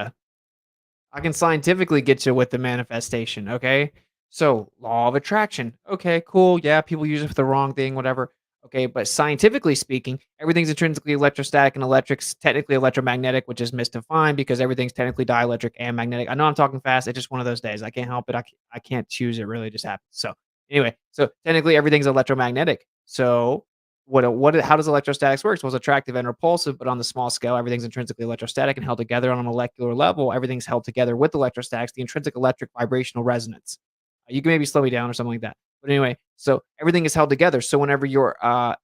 With the manifestation, okay? So, law of attraction. Okay, cool. Yeah, people use it for the wrong thing, whatever. Okay, but scientifically speaking, everything's intrinsically electrostatic and electric's technically electromagnetic, which is misdefined because everything's technically dielectric and magnetic. I know I'm talking fast. It's just one of those days. I can't help it. I can't choose. It really just happens. So, anyway, so technically everything's electromagnetic. So, how does electrostatics work? Well, it's attractive and repulsive, but on the small scale, everything's intrinsically electrostatic and held together on a molecular level. Everything's held together with electrostatics, the intrinsic electric vibrational resonance. You can maybe slow me down or something like that. But anyway, so everything is held together. So whenever you're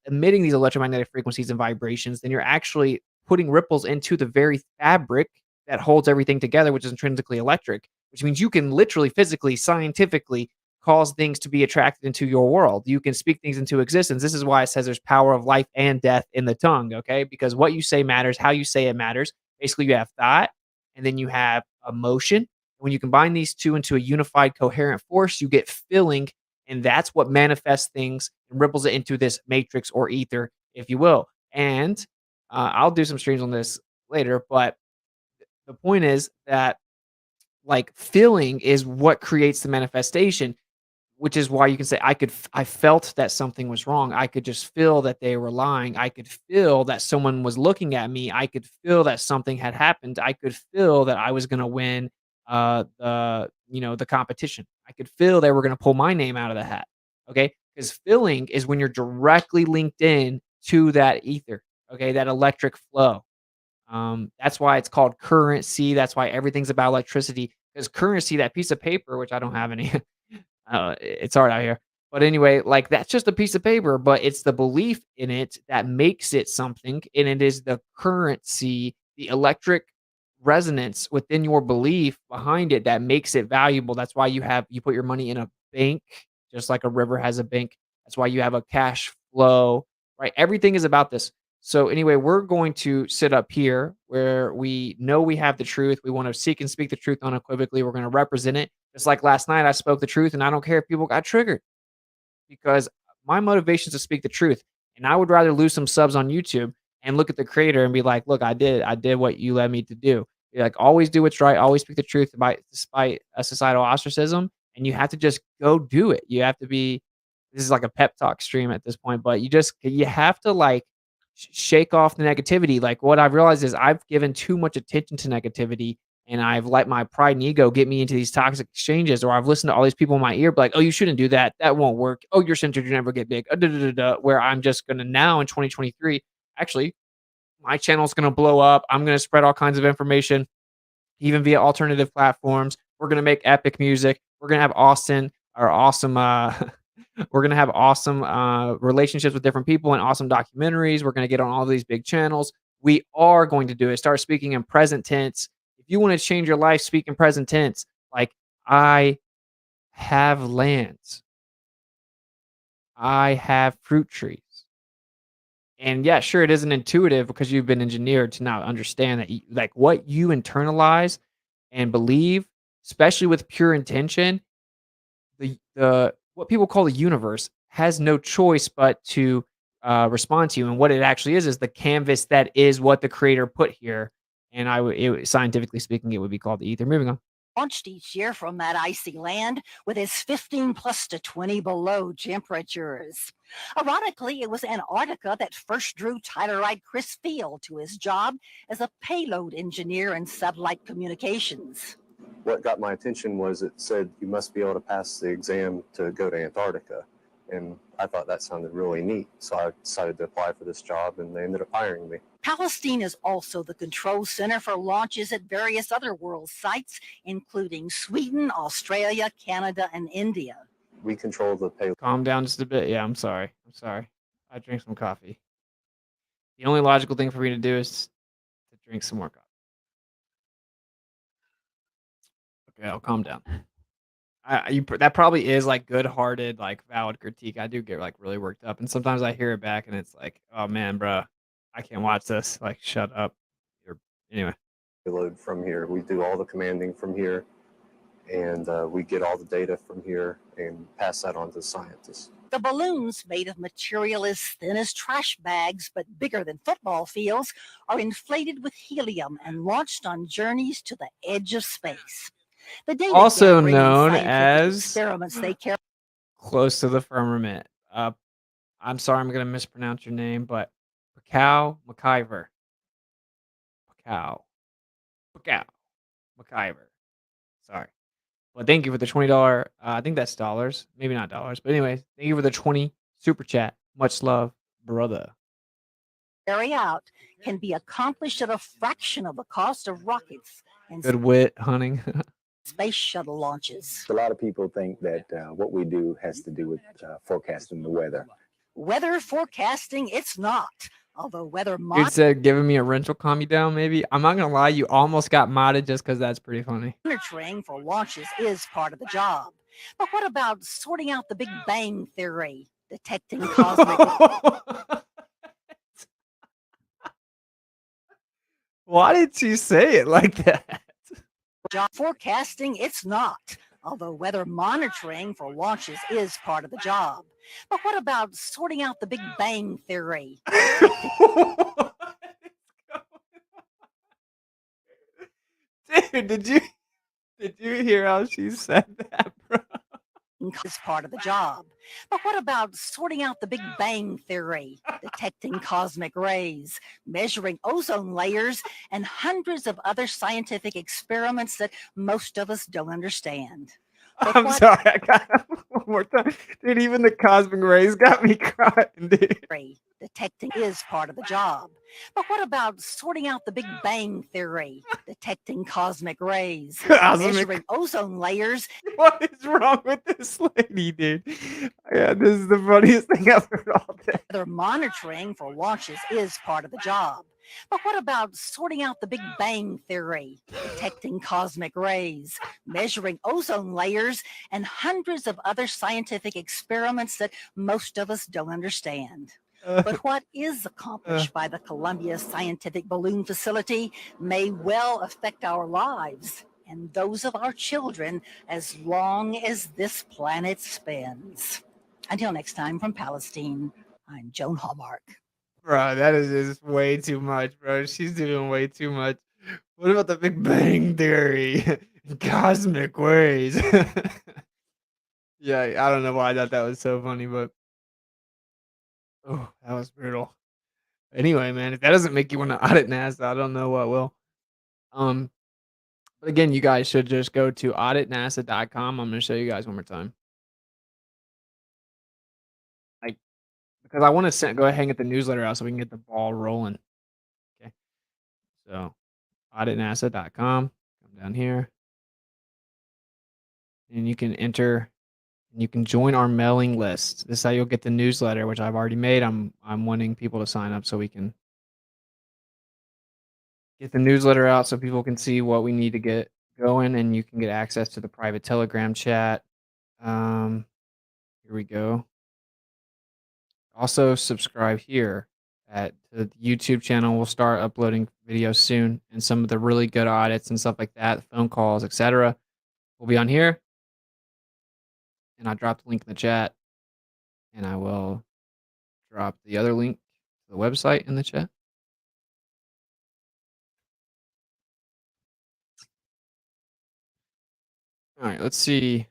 emitting these electromagnetic frequencies and vibrations, then you're actually putting ripples into the very fabric that holds everything together, which is intrinsically electric, which means you can literally, physically, scientifically cause things to be attracted into your world. You can speak things into existence. This is why it says there's power of life and death in the tongue, okay? Because what you say matters, how you say it matters. Basically, you have thought, and then you have emotion. When you combine these two into a unified, coherent force, you get feeling, and that's what manifests things and ripples it into this matrix or ether, if you will. And I'll do some streams on this later, but the point is that like feeling is what creates the manifestation, which is why you can say I felt that something was wrong. I could just feel that they were lying. I could feel that someone was looking at me. I could feel that something had happened. I could feel that I was going to win the competition. I could feel they were going to pull my name out of the hat. Okay. Because feeling is when you're directly linked in to that ether. Okay. That electric flow. That's why it's called currency. That's why everything's about electricity. Because currency, that piece of paper, which I don't have any, it's hard out here. But anyway, like that's just a piece of paper, but it's the belief in it that makes it something. And it is the currency, the electric resonance within your belief behind it that makes it valuable. That's why you put your money in a bank, just like a river has a bank. That's why you have a cash flow, right? Everything is about this. So anyway, we're going to sit up here where we know we have the truth. We want to seek and speak the truth unequivocally. We're going to represent it. Just like last night, I spoke the truth, and I don't care if people got triggered because my motivation is to speak the truth. And I would rather lose some subs on YouTube and look at the creator and be like, look, I did what you led me to do. You're like, always do what's right. Always speak the truth despite a societal ostracism. And you have to just go do it. You have to be, this is like a pep talk stream at this point, but you have to like shake off the negativity. Like what I've realized is I've given too much attention to negativity and I've let my pride and ego get me into these toxic exchanges, or I've listened to all these people in my ear, be like, "Oh, you shouldn't do that. That won't work. Oh, you're centered. You never get big." Da, da, da, da, where I'm just gonna now in 2023, actually, my channel's gonna blow up. I'm gonna spread all kinds of information, even via alternative platforms. We're gonna make epic music. We're gonna have awesome. We're gonna have awesome relationships with different people and awesome documentaries. We're gonna get on all these big channels. We are going to do it. Start speaking in present tense. If you want to change your life, speak in present tense. Like, I have lands. I have fruit trees. And yeah, sure, it isn't intuitive because you've been engineered to now understand that, like, what you internalize and believe, especially with pure intention, the what people call the universe has no choice but to respond to you. And what it actually is the canvas that is what the creator put here. And scientifically speaking, it would be called the ether. Moving on. Launched each year from that icy land with its 15 plus to 20 below temperatures. Ironically, it was Antarctica that first drew Tylerite Chris Field to his job as a payload engineer in satellite communications. What got my attention was it said you must be able to pass the exam to go to Antarctica. And I thought that sounded really neat. So I decided to apply for this job, and they ended up hiring me. Palestine is also the control center for launches at various other world sites, including Sweden, Australia, Canada, and India. We control the payload. Calm down just a bit. Yeah, I'm sorry. I drank some coffee. The only logical thing for me to do is to drink some more coffee. Okay, I'll calm down. That probably is like good-hearted, like valid critique. I do get like really worked up, and sometimes I hear it back, and it's like, oh man, bro, I can't watch this. Like, shut up. Anyway. Payload from here. We do all the commanding from here, and we get all the data from here and pass that on to scientists. The balloons, made of material as thin as trash bags but bigger than football fields, are inflated with helium and launched on journeys to the edge of space. The data Also gathering and known scientific as experiments they carry close to the firmament. I'm sorry, I'm gonna mispronounce your name, but Pacau McIver. Pacau McIver. Sorry. Well, thank you for the $20. I think that's dollars, maybe not dollars, but anyway, thank you for the 20 super chat. Much love, brother. carry out can be accomplished at a fraction of the cost of rockets and Good wit, hunting. space shuttle launches. A lot of people think that what we do has to do with forecasting the weather. Weather forecasting, it's not. Although weather Dude said giving me a rental, calm me down, maybe. I'm not gonna lie, you almost got modded just because that's pretty funny. monitoring for launches is part of the job. But what about sorting out the Big Bang Theory, detecting cosmic Why did you say it like that? job forecasting? It's not. Although weather monitoring for launches is part of the job. But what about sorting out the Big Bang Theory? Dude, did you hear how she said that, bro? Is part of the job. But what about sorting out the Big Bang Theory, detecting cosmic rays, measuring ozone layers, and hundreds of other scientific experiments that most of us don't understand? But I'm what sorry, I got it one more time. Dude, even the cosmic rays got me crying, dude. detecting is part of the job. But what about sorting out the Big Bang Theory, detecting cosmic rays, measuring ozone layers? What is wrong with this lady, dude? Yeah, this is the funniest thing I've heard all day. Weather monitoring for launches is part of the job. But what about sorting out the Big Bang Theory, detecting cosmic rays, measuring ozone layers, and hundreds of other scientific experiments that most of us don't understand? But what is accomplished by the Columbia Scientific Balloon Facility may well affect our lives and those of our children as long as this planet spins. Until next time, from Palestine, I'm Joan Hallmark. Bro, that is just way too much, bro. She's doing way too much. What about the Big Bang Theory? Cosmic ways. Yeah, I don't know why I thought that was so funny, but oh, that was brutal. Anyway, man, if that doesn't make you want to audit NASA, I don't know what will. But again, you guys should just go to auditnasa.com. I'm gonna show you guys one more time. Like, because I want to go ahead and get the newsletter out so we can get the ball rolling. Okay. So auditnasa.com. Come down here. And you can enter and you can join our mailing list. This is how you'll get the newsletter, which I've already made. I'm wanting people to sign up so we can get the newsletter out so people can see what we need to get going, and you can get access to the private Telegram chat. Here we go. Also subscribe here at the YouTube channel. We'll start uploading videos soon, and some of the really good audits and stuff like that, phone calls, etc. will be on here. And I dropped the link in the chat, and I will drop the other link to the website in the chat. All right, let's see.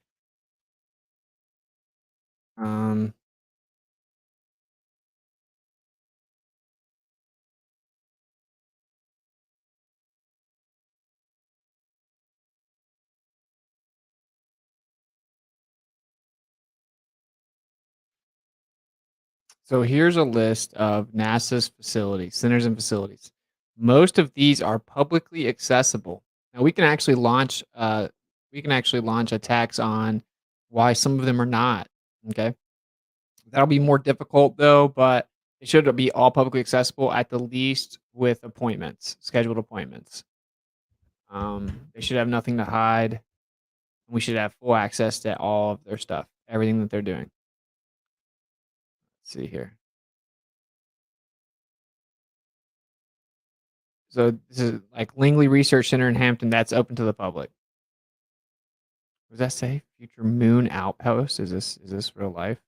So here's a list of NASA's facilities, centers and facilities. Most of these are publicly accessible. Now we can actually launch attacks on why some of them are not. Okay. That'll be more difficult though, but it should be all publicly accessible at the least with appointments, scheduled appointments. They should have nothing to hide. We should have full access to all of their stuff, everything that they're doing. Let's see here. So this is like Langley Research Center in Hampton. That's open to the public. What does that say? Future moon outpost. Is this real life?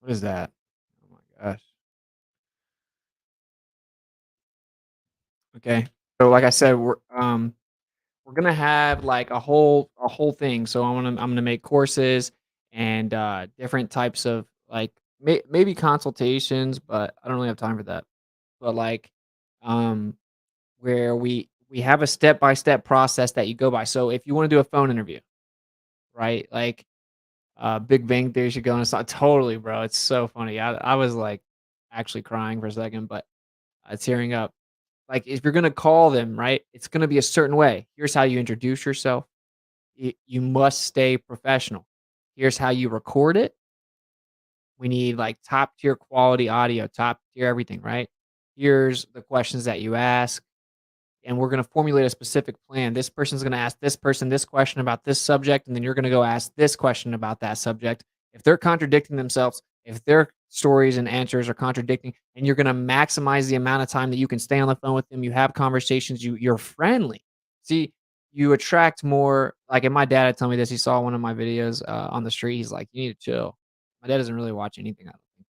What is that? Oh my gosh. Okay. So like I said, we're gonna have like a whole thing. So I'm gonna make courses and different types of like maybe consultations, but I don't really have time for that. But like where we have a step-by-step process that you go by. So if you want to do a phone interview, right? Like Big Bang Theory should go on. It's not totally, bro. It's so funny. I was like actually crying for a second, but tearing up. Like if you're gonna call them, right? It's gonna be a certain way. Here's how you introduce yourself. You must stay professional. Here's how you record it. We need like top tier quality audio, top tier everything, right? Here's the questions that you ask, and we're going to formulate a specific plan. This person's going to ask this person this question about this subject, and then you're going to go ask this question about that subject. If they're contradicting themselves, if their stories and answers are contradicting, and you're going to maximize the amount of time that you can stay on the phone with them, you have conversations, you're friendly. See, you attract more. Like, and my dad had told me this. He saw one of my videos on the street. He's like, "You need to chill." My dad doesn't really watch anything. I don't think.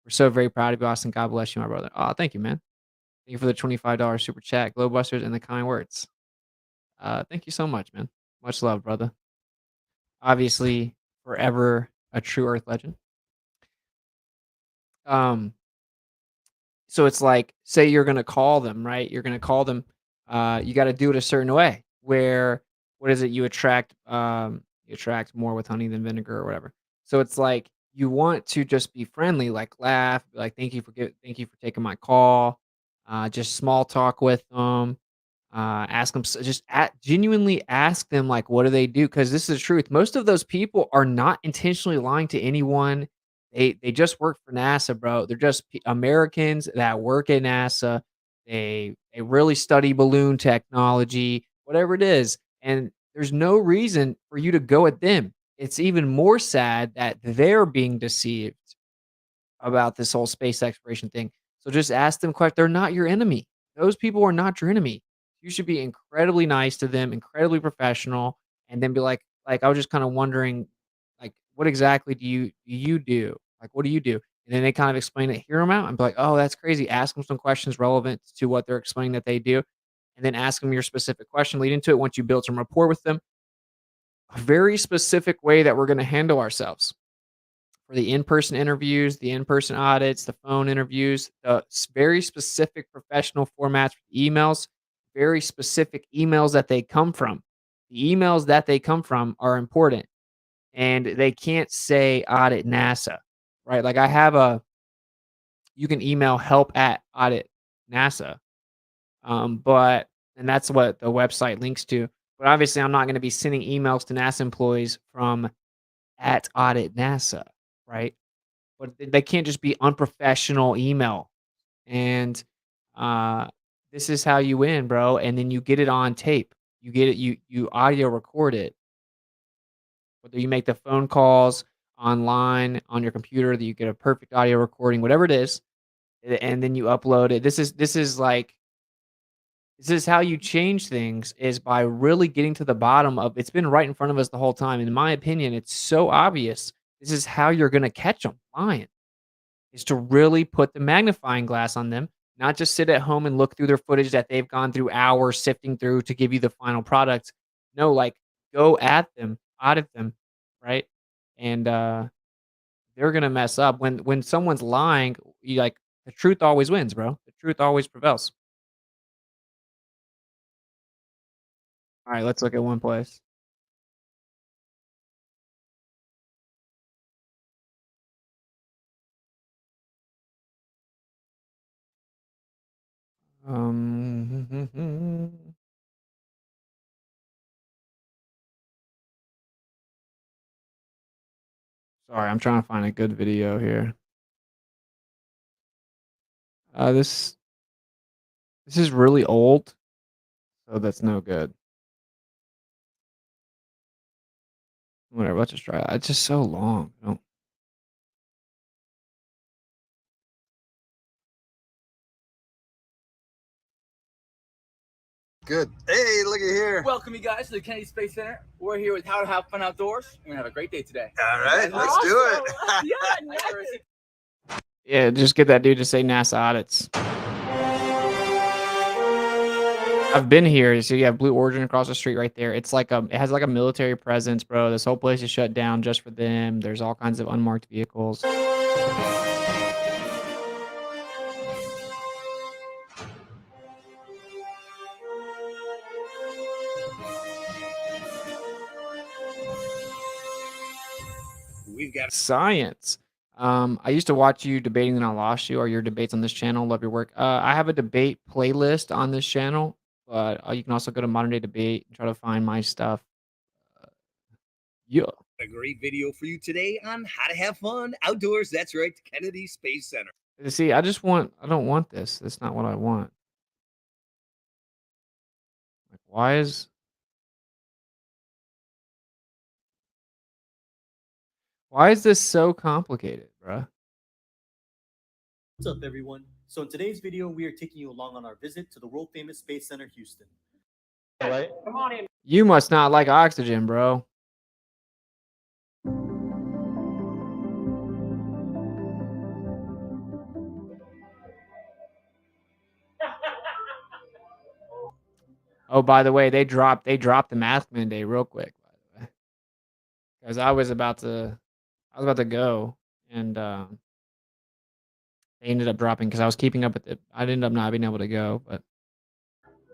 We're so very proud of you, Austin. God bless you, my brother. Oh, thank you, man. Thank you for the $25 super chat, Glowbusters, and the kind words. Thank you so much, man. Much love, brother. Obviously, forever a true Earth legend. So it's like, say you're gonna call them, right? You're gonna call them. You got to do it a certain way. Where what is it? You attract more with honey than vinegar or whatever. So it's like you want to just be friendly, like laugh, like thank you for taking my call. Just small talk with them. Ask them, genuinely ask them, like, what do they do? Because this is the truth. Most of those people are not intentionally lying to anyone. They just work for NASA, bro. They're just Americans that work at NASA. They really study balloon technology, whatever it is. And there's no reason for you to go at them. It's even more sad that they're being deceived about this whole space exploration thing. So just ask them questions. They're not your enemy. Those people are not your enemy. You should be incredibly nice to them, incredibly professional, and then be like I was just kind of wondering, like, what exactly do you do? Like, what do you do? And then they kind of explain it, hear them out, and be like, oh, that's crazy. Ask them some questions relevant to what they're explaining that they do, and then ask them your specific question, lead into it. Once you build some rapport with them, a very specific way that we're going to handle ourselves for the in-person interviews, the in-person audits, the phone interviews, very specific professional formats for emails, very specific emails that they come from. The emails that they come from are important, and they can't say audit NASA, right? Like you can email help at audit NASA, but and that's what the website links to. But obviously, I'm not going to be sending emails to NASA employees from at audit NASA, right? But they can't just be unprofessional email. And uh, this is how you win, bro. And then you get it on tape. You get it. You audio record it. Whether you make the phone calls online on your computer, that you get a perfect audio recording, whatever it is, and then you upload it. This is how you change things, is by really getting to the bottom of it's been right in front of us the whole time. In my opinion, it's so obvious. This is how you're gonna catch them lying, is to really put the magnifying glass on them, not just sit at home and look through their footage that they've gone through hours sifting through to give you the final product. No, like, go at them, audit them, right? And, they're gonna mess up. When someone's lying, you like the truth always wins, bro. The truth always prevails. Alright, let's look at one place. Sorry, I'm trying to find a good video here. This is really old, so that's no good. Whatever, let's just try it. It's just so long. I don't Good. Hey, look at here. Welcome, you guys, to the Kennedy Space Center. We're here with How to Have Fun Outdoors. We're going to have a great day today. All right, let's do it. Yeah, nice. Yeah, just get that dude to say NASA audits. I've been here. So you have Blue Origin across the street right there. It's like it has like a military presence, bro. This whole place is shut down just for them. There's all kinds of unmarked vehicles. We've got Science. I used to watch you debating and I lost you, or your debates on this channel. Love your work. I have a debate playlist on this channel, but you can also go to Modern Day Debate and try to find my stuff. Yeah. a great video for you today on how to have fun outdoors. That's right, the Kennedy Space Center. See, I don't want this. That's not what I want. Like, why is this so complicated, bruh? What's up, everyone? So in today's video, we are taking you along on our visit to the world-famous Space Center, Houston. All right. Come on in. You must not like oxygen, bro. Oh, by the way, they dropped the mask mandate real quick, by the way. Because I was about to go, and they ended up dropping because I was keeping up with it. I ended up not being able to go, but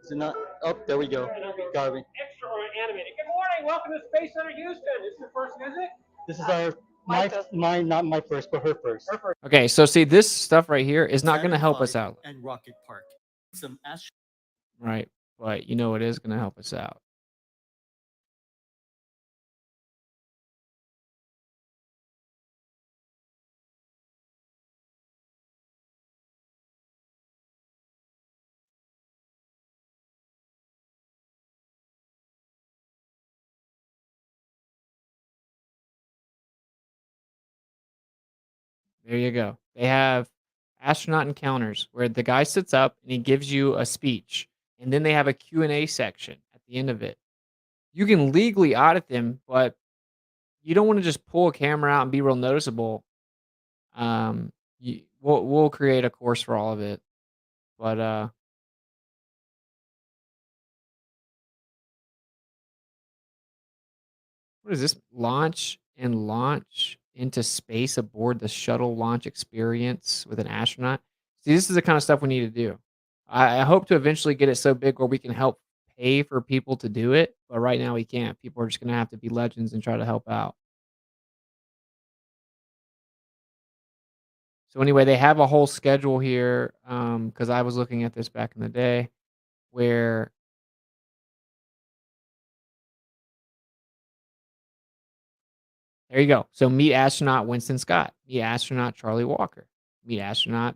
Is it not? Oh, there we go. Got me. Extra animated. Good morning. Welcome to Space Center, Houston. This is your first visit? This is mine, not my first, but her first. okay. So see, this stuff right here is not going to help us out, And Rocket Park. Some right? But you know it is going to help us out. There you go. They have astronaut encounters where the guy sits up and he gives you a speech, and then they have a Q&A section at the end of it. You can legally audit them, but you don't want to just pull a camera out and be real noticeable. We'll create a course for all of it, but what is this? Launch into space aboard the shuttle launch experience with an astronaut. See, this is the kind of stuff we need to do. I hope to eventually get it so big where we can help pay for people to do it, but right now we can't. People are just gonna have to be legends and try to help out. So anyway, they have a whole schedule here, because I was looking at this back in the day, where there you go. So meet astronaut Winston Scott, meet astronaut Charlie Walker, meet astronaut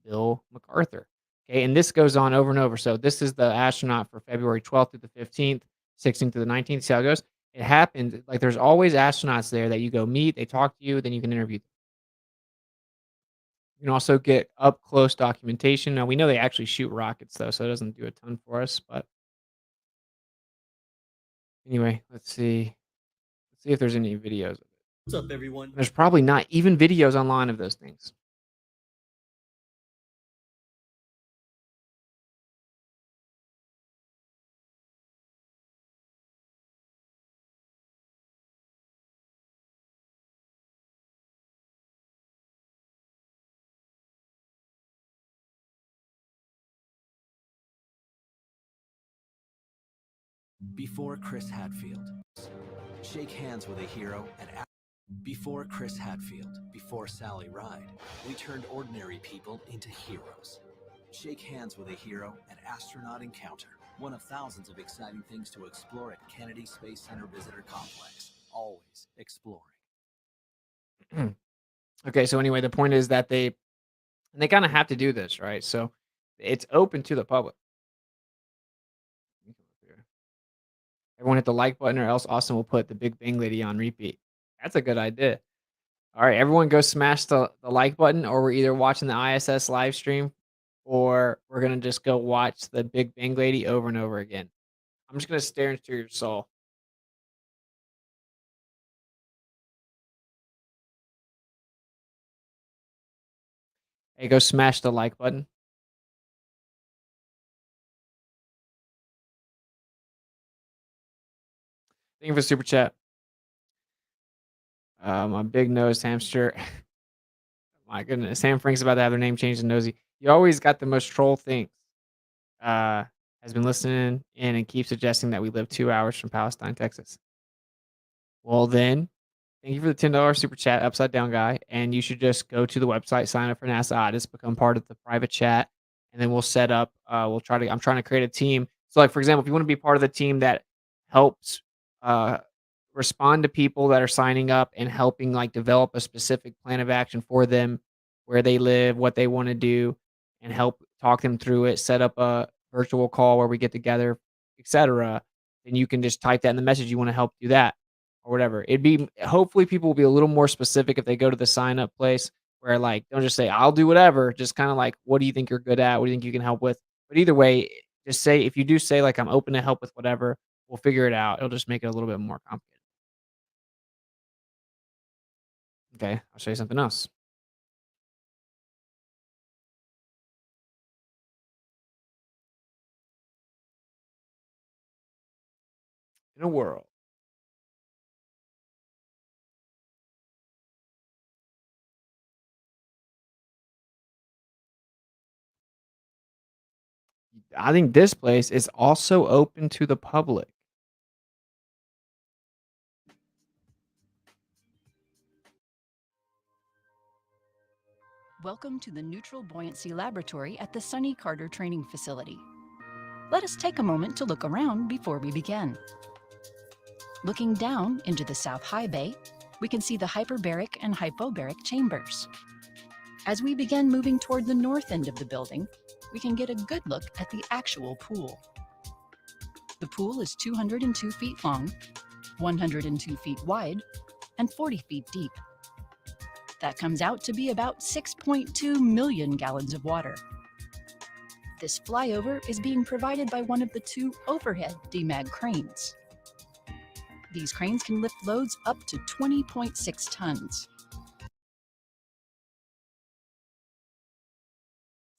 Bill MacArthur. Okay, and this goes on over and over. So this is the astronaut for February 12th through the 15th, 16th to the 19th. See how it goes? It happened like there's always astronauts there that you go meet, they talk to you, then you can interview them. You can also get up close documentation. Now we know they actually shoot rockets though, so it doesn't do a ton for us. But anyway, let's see. Let's see if there's any videos. What's up, everyone? There's probably not even videos online of those things. Before Chris Hadfield. Shake hands with a hero at before Chris Hadfield, before Sally Ride, we turned ordinary people into heroes. Shake hands with a hero at Astronaut Encounter, one of thousands of exciting things to explore at Kennedy Space Center Visitor Complex. Always exploring. Okay, so anyway, the point is that they kind of have to do this, right? So it's open to the public. Everyone hit the like button, or else Austin will put the Big Bang Lady on repeat. That's a good idea. All right, everyone go smash the like button, or we're either watching the ISS live stream, or we're going to just go watch the Big Bang Lady over and over again. I'm just going to stare into your soul. Hey, go smash the like button. Thank you for the super chat. My big nosed hamster. My goodness, Sam Frank's about to have their name changed to Nosy. You always got the most troll things. Has been listening in and keeps suggesting that we live 2 hours from Palestine, Texas. Well, then, thank you for the $10 super chat, Upside Down Guy. And you should just go to the website, sign up for NASA Audits, become part of the private chat, and then we'll set up. I'm trying to create a team. So, like for example, if you want to be part of the team that helps respond to people that are signing up and helping like develop a specific plan of action for them, where they live, what they want to do, and help talk them through it, set up a virtual call where we get together, etc. Then you can just type that in the message you want to help do that or whatever. Hopefully people will be a little more specific if they go to the sign up place, where like don't just say I'll do whatever, just kind of like what do you think you're good at, what do you think you can help with. But either way, just say, if you do say like I'm open to help with whatever, we'll figure it out. It'll just make it a little bit more complicated. Okay, I'll show you something else. In a world I think this place is also open to the public. Welcome to the Neutral Buoyancy Laboratory at the Sonny Carter Training Facility. Let us take a moment to look around before we begin. Looking down into the South High Bay, we can see the hyperbaric and hypobaric chambers. As we begin moving toward the north end of the building, we can get a good look at the actual pool. The pool is 202 feet long, 102 feet wide, and 40 feet deep. That comes out to be about 6.2 million gallons of water. This flyover is being provided by one of the two overhead DMAG cranes. These cranes can lift loads up to 20.6 tons.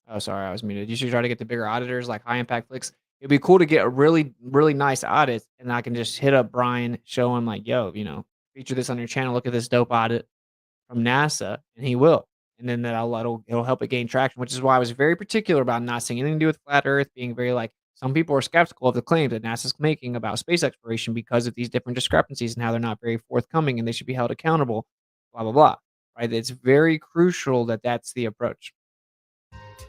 Oh, sorry, I was muted. You should try to get the bigger auditors, like high impact flicks. It'd be cool to get a really, really nice audit, and I can just hit up Brian, show him like, yo, feature this on your channel. Look at this dope audit. from NASA, and he will. And then it'll help it gain traction, which is why I was very particular about not seeing anything to do with flat Earth, being very like, some people are skeptical of the claims that NASA's making about space exploration because of these different discrepancies and how they're not very forthcoming and they should be held accountable, blah, blah, blah. Right? It's very crucial that that's the approach.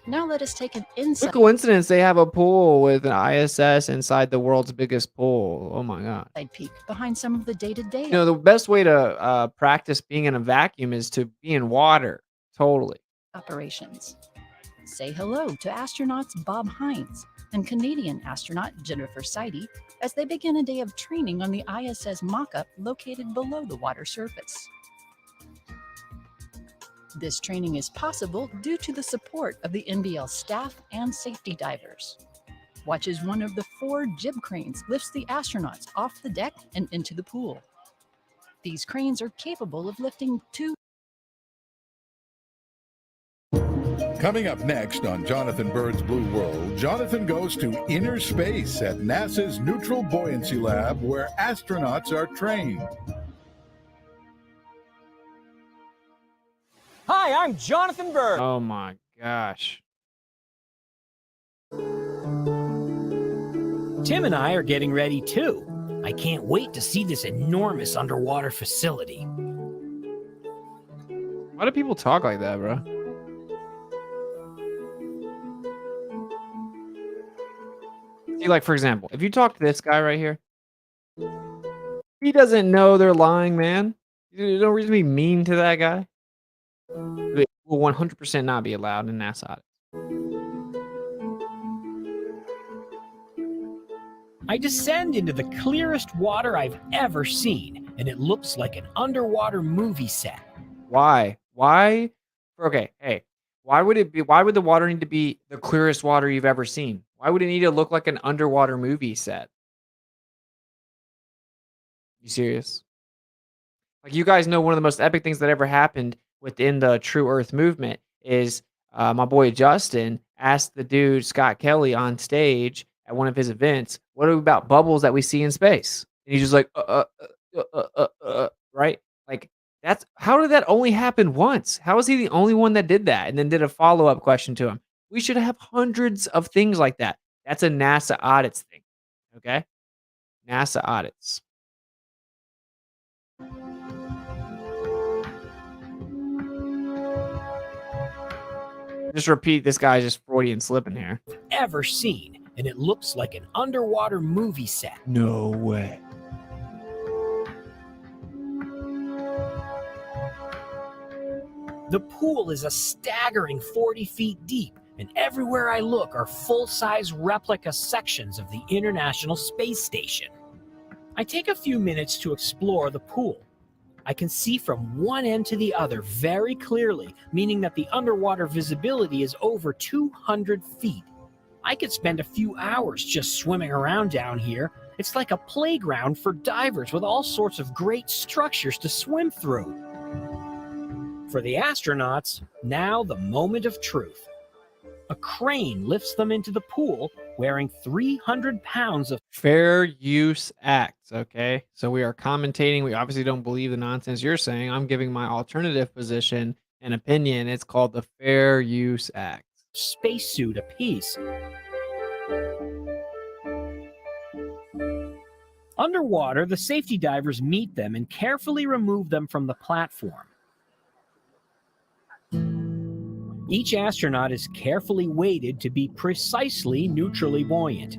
Now let us take an What inside coincidence they have a pool with an ISS inside the world's biggest pool. Oh my God. peek behind some of the day-to-day You know, the best way to practice being in a vacuum is to be in water. Totally. operations. Say hello to astronauts Bob Hines and Canadian astronaut Jennifer Sidey as they begin a day of training on the ISS mock-up located below the water surface. This training is possible due to the support of the NBL staff and safety divers. Watch as one of the 4 jib cranes lifts the astronauts off the deck and into the pool. These cranes are capable of lifting 2. Coming up next on Jonathan Bird's Blue World, Jonathan goes to inner space at NASA's Neutral Buoyancy Lab where astronauts are trained. Hi, I'm Jonathan Bird. Oh my gosh. Tim and I are getting ready too. I can't wait to see this enormous underwater facility. Why do people talk like that, bro? See, like, for example, if you talk to this guy right here, he doesn't know they're lying, man. There's no reason to be mean to that guy. It will 100% not be allowed in NASA audits. I descend into the clearest water I've ever seen, and it looks like an underwater movie set. Why? Why? Okay, hey, why would the water need to be the clearest water you've ever seen? Why would it need to look like an underwater movie set? You serious? Like, you guys know one of the most epic things that ever happened within the True Earth movement is my boy Justin asked the dude Scott Kelly on stage at one of his events, what about bubbles that we see in space? And he's just like, right? Like, that's how did that only happen once? How is he the only one that did that? And then did a follow-up question to him. We should have hundreds of things like that. That's a NASA audits thing. Okay? NASA audits. Just repeat, this guy's just Freudian slipping here. Ever seen, and it looks like an underwater movie set. No way. The pool is a staggering 40 feet deep, and everywhere I look are full-size replica sections of the International Space Station. I take a few minutes to explore the pool. I can see from one end to the other very clearly, meaning that the underwater visibility is over 200 feet. I could spend a few hours just swimming around down here. It's like a playground for divers with all sorts of great structures to swim through. For the astronauts, now the moment of truth. A crane lifts them into the pool wearing 300 pounds of Fair Use Act, okay? So we are commentating. We obviously don't believe the nonsense you're saying. I'm giving my alternative position and opinion. It's called the Fair Use Act. Spacesuit apiece. Underwater, the safety divers meet them and carefully remove them from the platform. Each astronaut is carefully weighted to be precisely neutrally buoyant.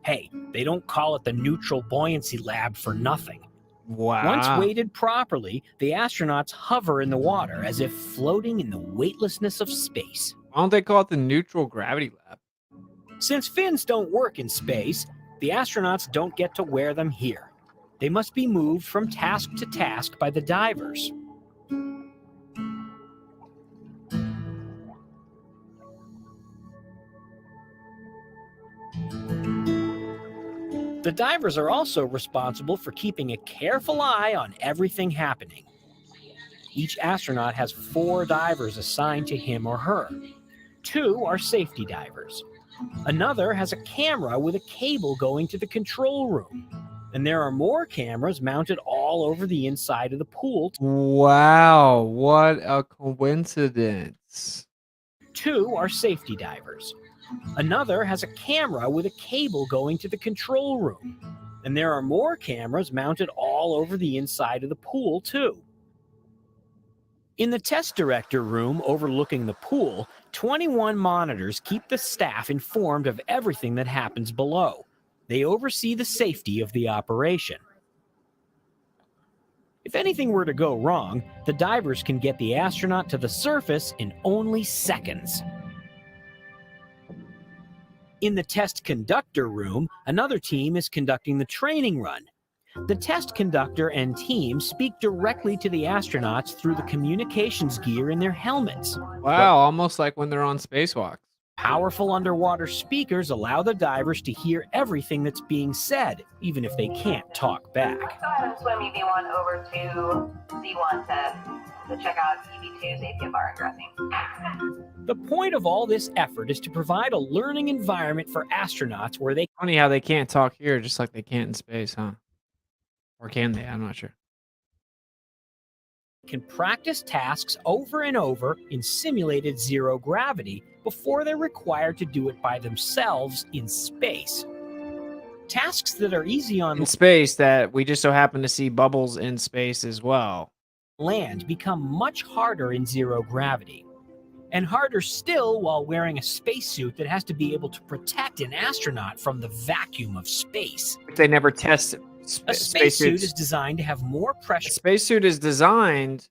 Hey, they don't call it the Neutral Buoyancy Lab for nothing. Wow. Once weighted properly, the astronauts hover in the water as if floating in the weightlessness of space. Why don't they call it the Neutral Gravity Lab? Since fins don't work in space, the astronauts don't get to wear them here. They must be moved from task to task by the divers. The divers are also responsible for keeping a careful eye on everything happening. Each astronaut has 4 divers assigned to him or her. 2 are safety divers. Another has a camera with a cable going to the control room. And there are more cameras mounted all over the inside of the pool. Wow, what a coincidence. 2 are safety divers. Another has a camera with a cable going to the control room. And there are more cameras mounted all over the inside of the pool, too. In the test director room overlooking the pool, 21 monitors keep the staff informed of everything that happens below. They oversee the safety of the operation. If anything were to go wrong, the divers can get the astronaut to the surface in only seconds. In the test conductor room, another team is conducting the training run. The test conductor and team speak directly to the astronauts through the communications gear in their helmets. Wow, almost like when they're on spacewalks. Powerful underwater speakers allow the divers to hear everything that's being said, even if they can't talk back. Go ahead and swim EV1 over to Z1 to check out EV2 safety bar ingressing. The point of all this effort is to provide a learning environment for astronauts where they Funny how they can't talk here just like they can't in space, huh? Or can they? I'm not sure. can practice tasks over and over in simulated zero gravity before they're required to do it by themselves in space. Tasks that are easy on in space that we just so happen to see bubbles in space as well. Land become much harder in zero gravity. And harder still while wearing a spacesuit that has to be able to protect an astronaut from the vacuum of space. They never test a spacesuit is designed to have more pressure. The spacesuit's designed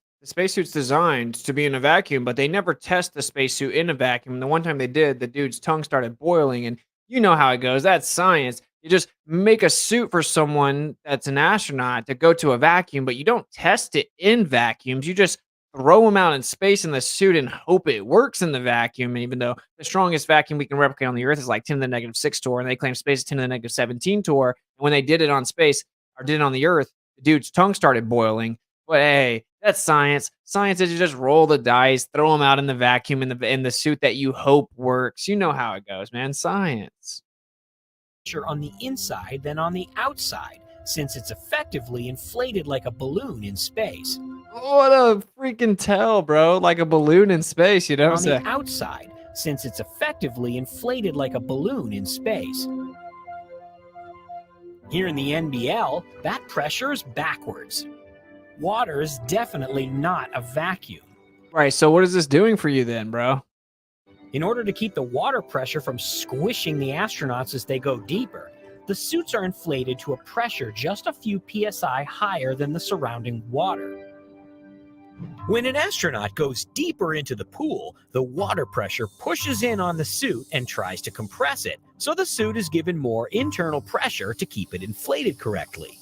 to be in a vacuum, but they never test the spacesuit in a vacuum. And the one time they did, the dude's tongue started boiling, and you know how it goes. That's science. You just make a suit for someone that's an astronaut to go to a vacuum, but you don't test it in vacuums. You just throw them out in space in the suit and hope it works in the vacuum. And even though the strongest vacuum we can replicate on the Earth is like 10 to the -6 torr, and they claim space is 10 to the -17 torr. And when they did it on space or did it on the Earth, the dude's tongue started boiling. But hey, that's science. Science is you just roll the dice, throw them out in the vacuum in the suit that you hope works. You know how it goes, man. Science. On the inside than on the outside, since it's effectively inflated like a balloon in space. What a freaking tell, bro. Like a balloon in space, you know what I'm saying? On the outside, since it's effectively inflated like a balloon in space. Here in the NBL, that pressure is backwards. Water is definitely not a vacuum. Right, so what is this doing for you then, bro? In order to keep the water pressure from squishing the astronauts as they go deeper, the suits are inflated to a pressure just a few psi higher than the surrounding water. When an astronaut goes deeper into the pool, the water pressure pushes in on the suit and tries to compress it, so the suit is given more internal pressure to keep it inflated correctly.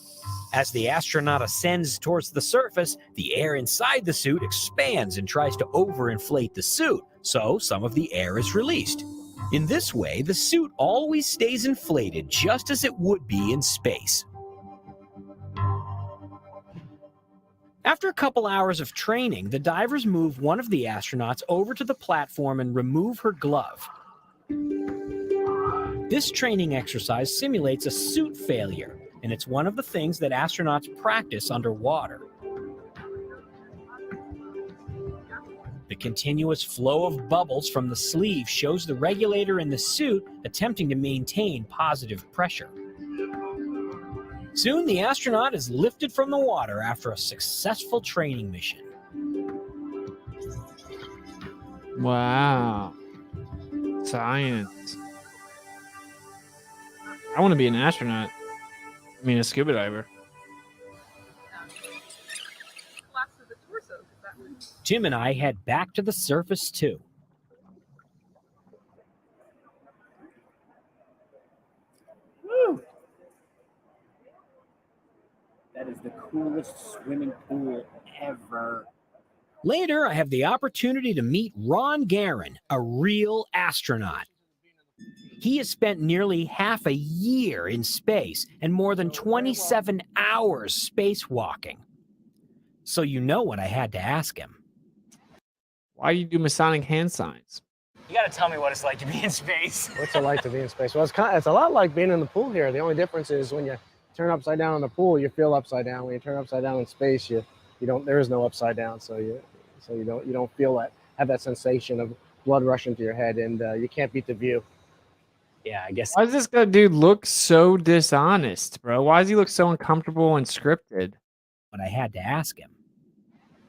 As the astronaut ascends towards the surface, the air inside the suit expands and tries to overinflate the suit, so some of the air is released. In this way, the suit always stays inflated just as it would be in space. After a couple hours of training, the divers move one of the astronauts over to the platform and remove her glove. This training exercise simulates a suit failure, and it's one of the things that astronauts practice underwater. The continuous flow of bubbles from the sleeve shows the regulator in the suit attempting to maintain positive pressure. Soon, the astronaut is lifted from the water after a successful training mission. Wow. Science. I want to be an astronaut. I mean, a scuba diver. Jim and I head back to the surface too. Woo! That is the coolest swimming pool ever. Later, I have the opportunity to meet Ron Guerin, a real astronaut. He has spent nearly half a year in space and more than 27 hours spacewalking. So you know what I had to ask him. Why do you do Masonic hand signs? You gotta tell me what it's like to be in space. What's it like to be in space? Well, it's a lot like being in the pool here. The only difference is when you turn upside down in the pool, you feel upside down. When you turn upside down in space, you don't. There is no upside down, so you don't feel that, have that sensation of blood rushing to your head, and you can't beat the view. Yeah, I guess. Why does this guy dude look so dishonest, bro? Why does he look so uncomfortable and scripted? But I had to ask him.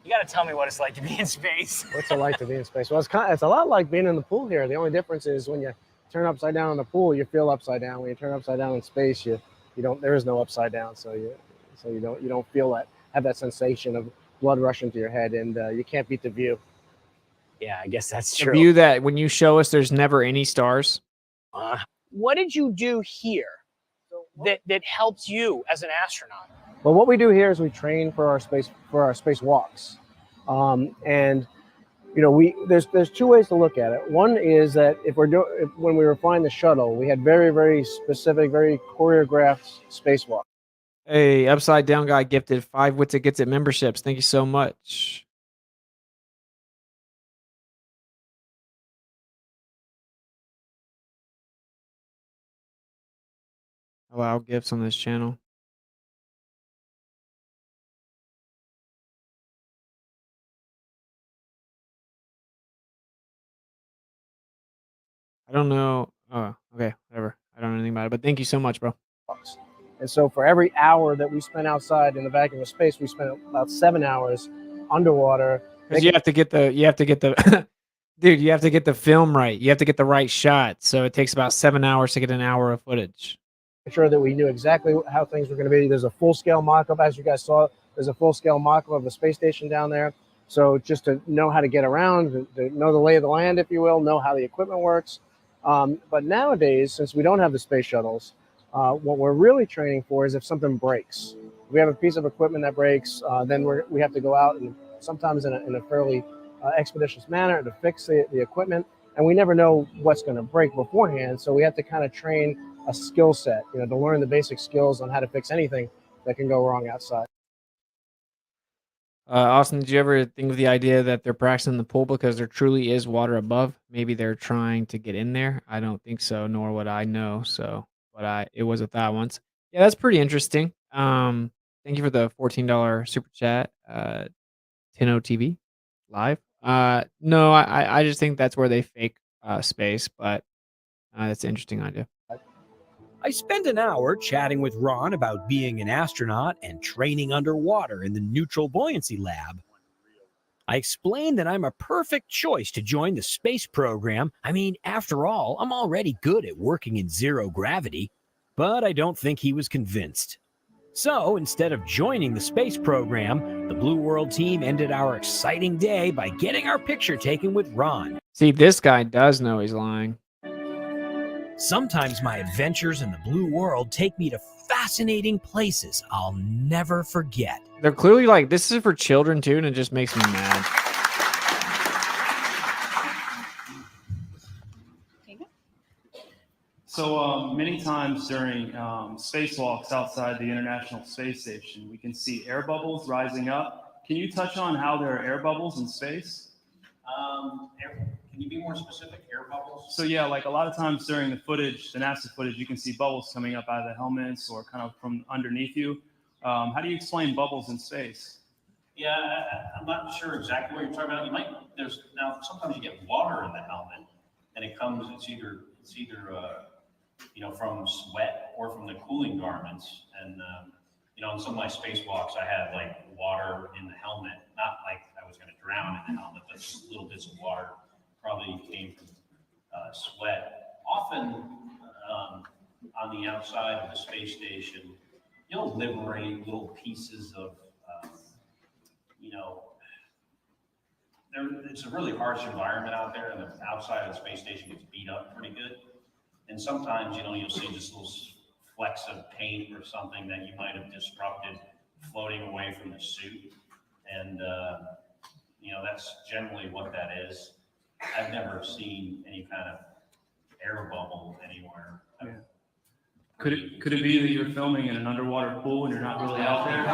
You got to tell me what it's like to be in space. What's it like to be in space? Well, it's a lot like being in the pool here. The only difference is when you turn upside down in the pool, you feel upside down. When you turn upside down in space, you don't. There is no upside down, so you don't feel that, have that sensation of blood rushing to your head, and you can't beat the view. Yeah, I guess that's The true. view that when you show us there's never any stars. What did you do here that helps you as an astronaut? Well, what we do here is we train for our spacewalks, and there's two ways to look at it. One is that when we were flying the shuttle, we had very, very specific, very choreographed spacewalks. Hey, Upside Down guy gifted 5 WitsitGetsIt memberships. Thank you so much. Allow gifts on this channel. I don't know. Oh, okay, whatever. I don't know anything about it, but thank you so much, bro. And so for every hour that we spent outside in the vacuum of space, we spent about 7 hours underwater. Because you have to get the dude, you have to get the film right. You have to get the right shot. So it takes about 7 hours to get an hour of footage. Make sure that we knew exactly how things were going to be. There's a full-scale mock-up, as you guys saw. There's a full-scale mock-up of the space station down there. So just to know how to get around, to know the lay of the land, if you will, know how the equipment works. But nowadays, since we don't have the space shuttles, what we're really training for is if something breaks. If we have a piece of equipment that breaks, then we have to go out and sometimes in a fairly expeditious manner to fix the equipment. And we never know what's going to break beforehand. So we have to kind of train a skill set, to learn the basic skills on how to fix anything that can go wrong outside. Austin, did you ever think of the idea that they're practicing in the pool because there truly is water above? Maybe they're trying to get in there. I don't think so, nor would I know. So, but it was a thought once. Yeah, that's pretty interesting. Thank you for the $14 super chat. 10O TV live. No, I just think that's where they fake space, but that's an interesting idea. I spent an hour chatting with Ron about being an astronaut and training underwater in the Neutral Buoyancy Lab. I explained that I'm a perfect choice to join the space program. I mean, after all, I'm already good at working in zero gravity, but I don't think he was convinced. So instead of joining the space program, the Blue World team ended our exciting day by getting our picture taken with Ron. See, this guy does know he's lying. Sometimes my adventures in the Blue World take me to fascinating places I'll never forget. They're clearly like, this is for children too, and it just makes me mad. So many times during spacewalks outside the International Space Station, we can see air bubbles rising up. Can you touch on how there are air bubbles in space? Can you be more specific? Air bubbles? So yeah, like a lot of times during the footage, the NASA footage, you can see bubbles coming up out of the helmets or kind of from underneath you. How do you explain bubbles in space? Yeah, I'm not sure exactly what you're talking about. Now sometimes you get water in the helmet, and it's either from sweat or from the cooling garments. And in some of my spacewalks, I had like water in the helmet, not like I was going to drown in the helmet, but just little bits of water. Probably came from sweat. Often on the outside of the space station, you'll liberate little pieces of, it's a really harsh environment out there, and the outside of the space station gets beat up pretty good. And sometimes, you'll see just little flecks of paint or something that you might have disrupted floating away from the suit. And, that's generally what that is. I've never seen any kind of air bubble anywhere. Yeah. Could it be that you're filming in an underwater pool and you're not really out there?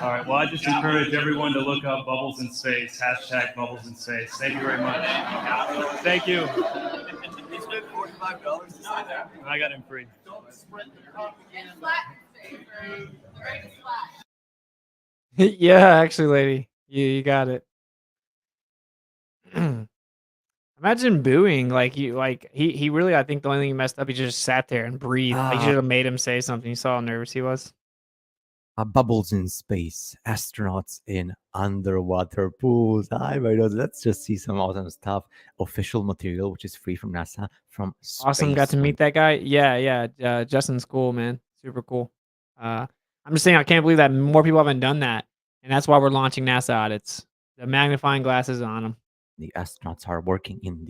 All right. Well, I just encourage everyone to look up bubbles in space. #bubbles in space. Thank you very much. Thank you. It's been 45 $5 to say that. I got him free. Yeah, actually, lady, you got it. Imagine booing like he really. I think the only thing he messed up, he just sat there and breathed. Like you should have made him say something. You saw how nervous he was. Bubbles in space, astronauts in underwater pools. Hi, my God, let's just see some awesome stuff. Official material, which is free from NASA, from Awesome, got to space. meet that guy. Yeah. Justin's cool, man. Super cool. I'm just saying, I can't believe that more people haven't done that, and that's why we're launching NASA audits. The magnifying glasses on them. The astronauts are working in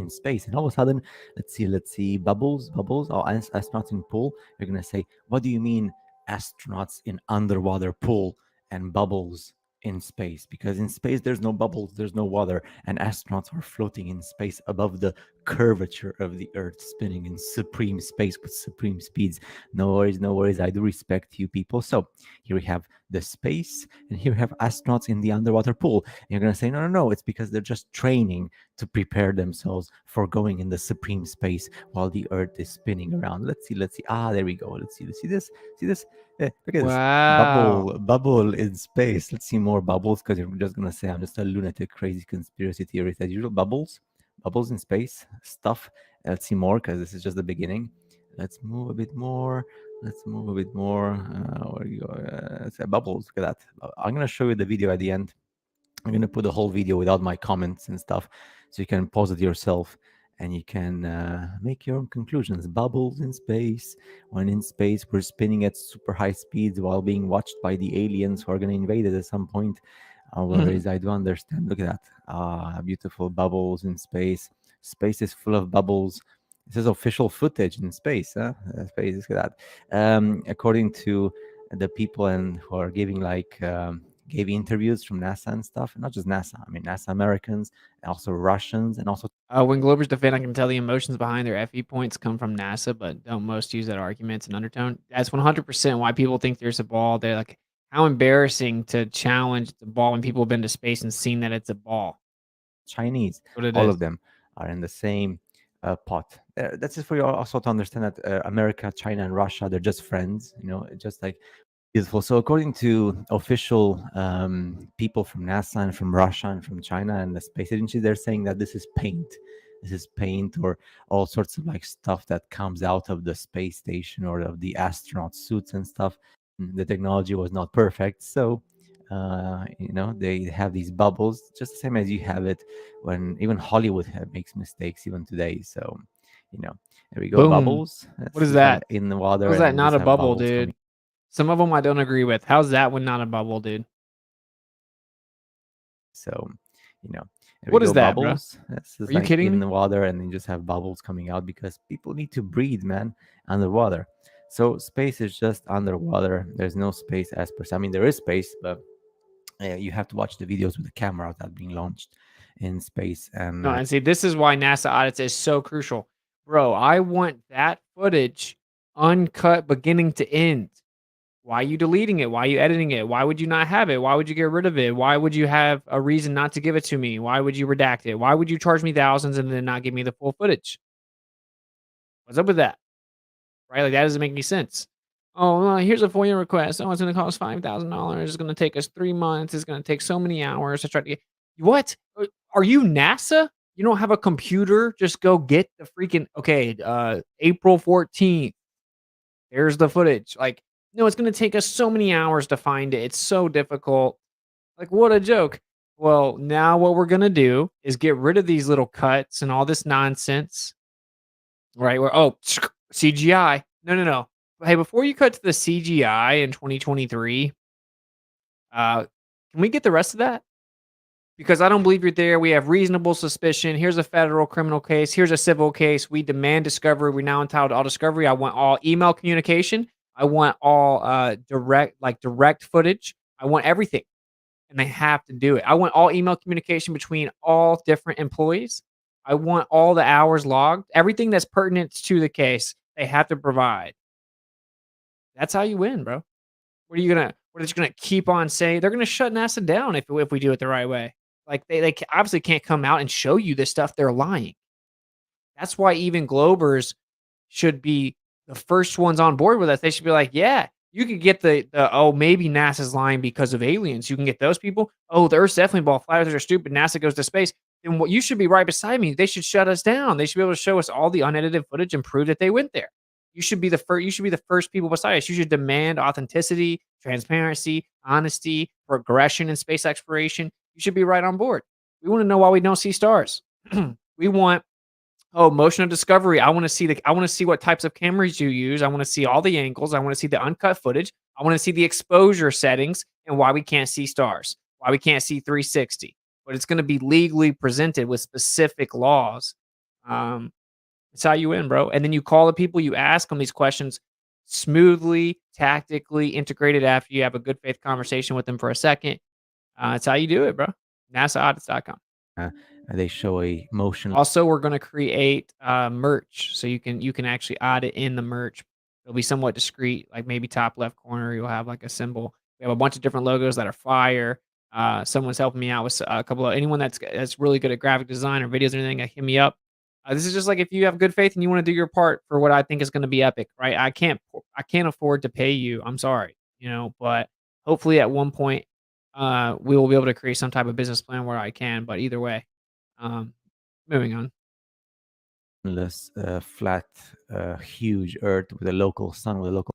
space, and all of a sudden, let's see, bubbles. Oh, astronauts in pool. You're gonna say, what do you mean, astronauts in underwater pool and bubbles in space? Because in space there's no bubbles, there's no water, and astronauts are floating in space above the curvature of the Earth, spinning in supreme space with supreme speeds. No worries. I do respect you people. So here we have the space, and here we have astronauts in the underwater pool. And you're gonna say, no, it's because they're just training to prepare themselves for going in the supreme space while the Earth is spinning around. Let's see. There we go. Let's see this. Look at Wow. this bubble in space. Let's see more bubbles, because you're just gonna say I'm just a lunatic, crazy conspiracy theorist as usual. Bubbles in space stuff. Let's see more, because this is just the beginning. Let's move a bit more. Where you go? Bubbles. Look at that. I'm gonna show you the video at the end. I'm gonna put the whole video without my comments and stuff, so you can pause it yourself and you can make your own conclusions. Bubbles in space. When in space, we're spinning at super high speeds while being watched by the aliens who are going to invade it at some point. Whereas I do understand. Look at that. Beautiful bubbles in space. Space is full of bubbles. This is official footage in space. Space, look at that. According to the people who are giving gave interviews from NASA and stuff. Not just NASA. I mean, NASA Americans, and also Russians, and also When Globers defend, I can tell the emotions behind their FE points come from NASA, but don't most use that arguments in undertone. That's 100% why people think there's a ball. They're like, how embarrassing to challenge the ball when people have been to space and seen that it's a ball. Chinese. What it All is. of them are in the same pot. That's just for you also to understand that America, China, and Russia, they're just friends. Just like beautiful. So according to official people from NASA and from Russia and from China and the space agency, they're saying that this is paint. This is paint or all sorts of stuff that comes out of the space station or of the astronaut suits and stuff. The technology was not perfect, so they have these bubbles, just the same as you have it when even Hollywood makes mistakes even today. So there we go. Boom. Bubbles. What is that? In the water? How's that and not just a have bubble, bubbles dude? coming. Some of them I don't agree with. How's that one not a bubble, dude? So, there What we is go, that, bro? bubbles. This is Are you kidding in me? the water, and you just have bubbles coming out because people need to breathe, man, underwater. So space is just underwater. There's no space as per se. I mean, there is space, but you have to watch the videos with the cameras that are being launched in space. And No, and see, this is why NASA audits is so crucial. Bro, I want that footage uncut beginning to end. Why are you deleting it? Why are you editing it? Why would you not have it? Why would you get rid of it? Why would you have a reason not to give it to me? Why would you redact it? Why would you charge me thousands and then not give me the full footage? What's up with that? Right? Like, that doesn't make any sense. Oh, here's a FOIA request. Oh, it's going to cost $5,000. It's going to take us 3 months. It's going to take so many hours to try to get. What? Are you NASA? You don't have a computer? Just go get the freaking. Okay, April 14th. There's the footage. Like, no, it's going to take us so many hours to find it. It's so difficult. Like, what a joke. Well, now what we're going to do is get rid of these little cuts and all this nonsense. Right? Where, CGI. No. Hey, before you cut to the CGI in 2023, can we get the rest of that? Because I don't believe you're there. We have reasonable suspicion. Here's a federal criminal case. Here's a civil case. We demand discovery. We're now entitled to all discovery. I want all email communication. I want all direct footage. I want everything. And they have to do it. I want all email communication between all different employees. I want all the hours logged. Everything that's pertinent to the case, they have to provide. That's how you win, bro. What are you gonna keep on saying? They're gonna shut NASA down if we do it the right way. Like they obviously can't come out and show you this stuff. They're lying. That's why even Globers should be the first ones on board with us. They should be like, yeah, you could get the oh, maybe NASA's lying because of aliens. You can get those people. Oh, the Earth's definitely ball. Flat earthers are stupid. NASA goes to space. Then what you should be right beside me. They should shut us down. They should be able to show us all the unedited footage and prove that they went there. You should be the first. You should be the first people beside us. You should demand authenticity, transparency, honesty, progression in space exploration. You should be right on board. We want to know why we don't see stars. We want motion of discovery. I want to see what types of cameras you use. I want to see all the angles. I want to see the uncut footage. I want to see the exposure settings and why we can't see stars. Why we can't see 360. But it's going to be legally presented with specific laws. It's how you win, bro. And then you call the people, you ask them these questions smoothly, tactically integrated after you have a good faith conversation with them for a second. That's how you do it, bro. NASAaudits.com. They show a motion. Also, we're going to create merch, so you can actually audit in the merch. It'll be somewhat discreet, like maybe top left corner, you'll have like a symbol. We have a bunch of different logos that are fire. Someone's helping me out with a couple of anyone that's really good at graphic design or videos or anything. Hit me up. This is just like if you have good faith and you want to do your part for what I think is going to be epic, right? I can't afford to pay you. I'm sorry, but hopefully at one point we will be able to create some type of business plan where I can. But either way. Moving on. Flat, huge Earth with a local sun, with a local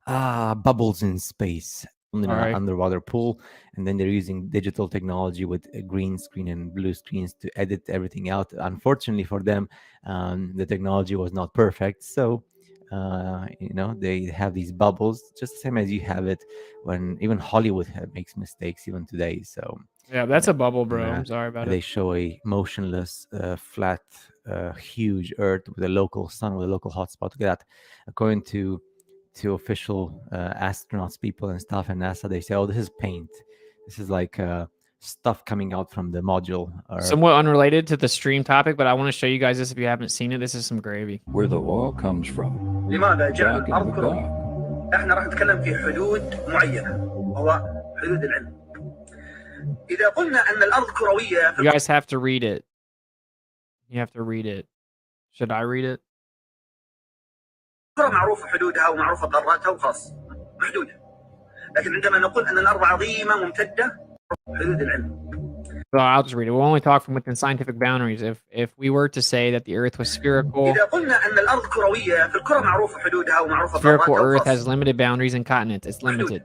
bubbles in space in an underwater pool, and then they're using digital technology with a green screen and blue screens to edit everything out. Unfortunately for them, the technology was not perfect, so they have these bubbles, just the same as you have it when even Hollywood makes mistakes even today. So. Yeah, that's a bubble, bro. I'm sorry about it. They show a motionless, flat, huge Earth with a local sun, with a local hotspot. Look at that. According to official astronauts, people and stuff, and NASA, they say, "Oh, this is paint. This is like stuff coming out from the module." Somewhat unrelated to the stream topic, but I want to show you guys this if you haven't seen it. This is some gravy. Where the law comes from. لماذا جعل الأرض كروية؟ احنا راح نتكلم في حدود معينة وهو حدود العلم. إذا قلنا أن الأرض كروية. You guys have to read it. You have to read it. Should I read it? الكرة معروفة حدودها ومعروفة قاراتها وخلاص محدودة. لكن عندما نقول أن الأرض عظيمة ممتدة حدود العلم. So I'll just read it. We'll only talk from within scientific boundaries. If we were to say that the Earth was spherical, إذا قلنا أن الأرض كروية فالكرة معروفة حدودها ومعروفة spherical Earth has limited boundaries and continents. It's limited.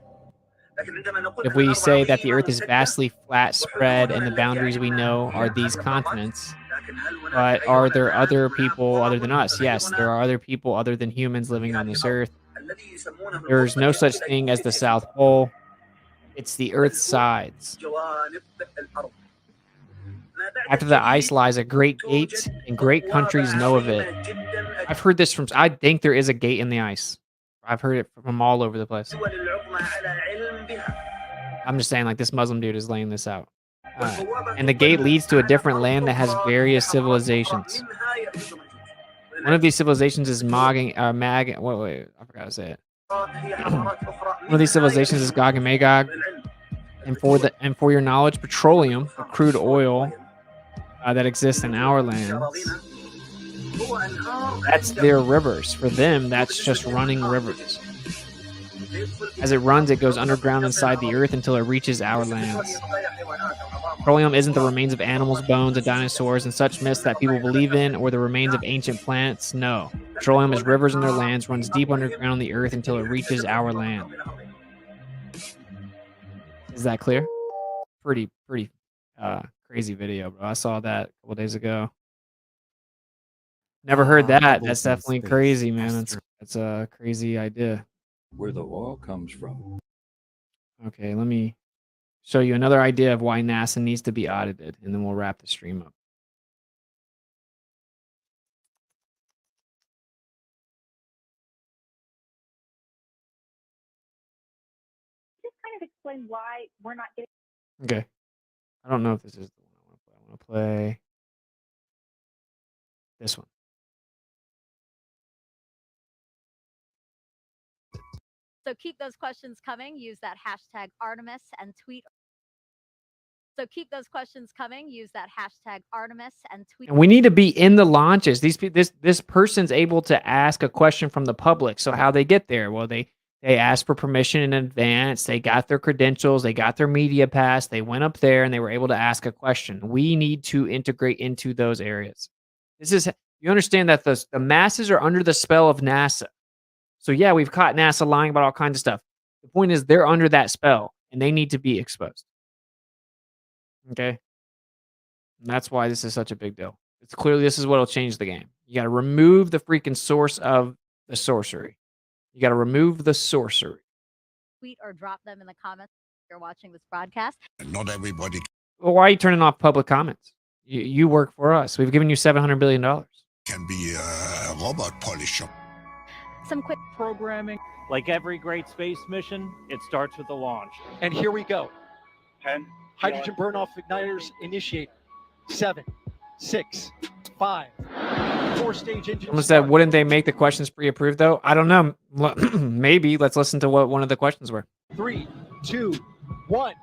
If we say that the Earth is vastly flat spread and the boundaries we know are these continents, but are there other people other than us? Yes, there are other people other than humans living on this Earth. There's no such thing as the South Pole. It's the Earth's sides. After the ice lies a great gate, and great countries know of it. I've heard this from, I think there is a gate in the ice. I've heard it from all over the place. I'm just saying, like, this Muslim dude is laying this out. And the gate leads to a different land that has various civilizations. One of these civilizations is wait, I forgot to say it. One of these civilizations is Gog and Magog. And for your knowledge, petroleum, or crude oil, that exists in our lands, that's their rivers. For them, that's just running rivers. As it runs, it goes underground inside the earth until it reaches our lands. Petroleum isn't the remains of animals, bones, and dinosaurs and such myths that people believe in, or the remains of ancient planets. No. Petroleum is rivers in their lands, runs deep underground the earth until it reaches our land. Is that clear? Pretty crazy video, bro. I saw that a couple days ago. Never heard that. That's definitely crazy, man. That's a crazy idea. Where the law comes from. Okay, let me show you another idea of why NASA needs to be audited, and then we'll wrap the stream up. Just kind of explain why we're not getting. Okay. I don't know if this is the one I want to play. I want to play this one. So keep those questions coming. Use that hashtag Artemis and tweet So keep those questions coming. Use that hashtag Artemis and tweet. And we need to be in the launches. This person's able to ask a question from the public. So how they get there? Well, they asked for permission in advance. They got their credentials. They got their media pass. They went up there and they were able to ask a question. We need to integrate into those areas. You understand that the masses are under the spell of NASA. So yeah, we've caught NASA lying about all kinds of stuff. The point is they're under that spell and they need to be exposed. Okay. And that's why this is such a big deal. It's clearly this is what will change the game. You got to remove the freaking source of the sorcery. You got to remove the sorcery. Tweet or drop them in the comments if you're watching this broadcast. Not everybody. Well, why are you turning off public comments? You work for us. We've given you $700 billion. Can be a robot polisher. Some quick programming. Like every great space mission, it starts with the launch. And here we go. 10. Hydrogen burn-off igniters initiate. 7, 6, 5. 4-stage engine. Someone said, wouldn't they make the questions pre-approved though? I don't know. Maybe. Let's listen to what one of the questions were. 3, 2, 1.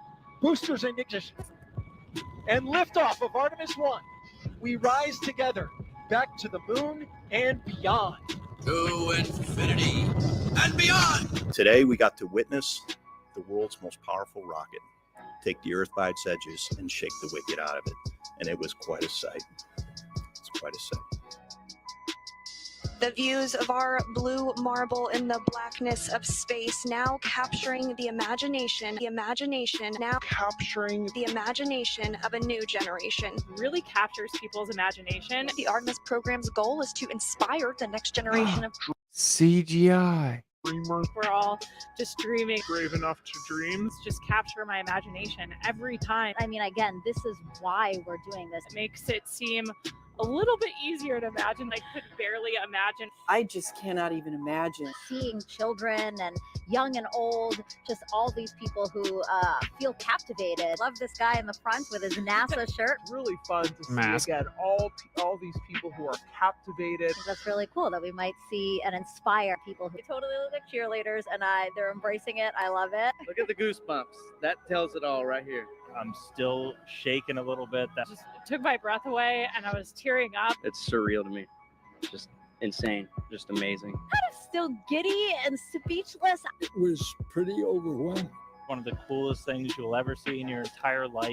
Boosters in ignition. And liftoff of Artemis 1. We rise together back to the moon and beyond. To infinity and beyond. Today we got to witness the world's most powerful rocket take the Earth by its edges and shake the wicked out of it. And it was quite a sight. It's quite a sight. The views of our blue marble in the blackness of space, now capturing the imagination now capturing the imagination of a new generation. Really captures people's imagination. The Artemis program's goal is to inspire the next generation of CGI. We're all just dreaming. Brave enough to dream. Just capture my imagination every time. I mean, again, this is why we're doing this. It makes it seem a little bit easier to imagine. I could barely imagine. I just cannot even imagine. Seeing children and young and old, just all these people who feel captivated. Love this guy in the front with his NASA shirt. Really fun to see Mask. again all these people who are captivated. That's really cool that we might see and inspire people who totally look like cheerleaders, and they're embracing it. I love it. Look at the goosebumps. That tells it all right here. I'm still shaking a little bit. That Just took my breath away, and I was tearing up. It's surreal to me. Just insane. Just amazing. Kind of still giddy and speechless. It was pretty overwhelming. one of the coolest things you'll ever see in your entire life.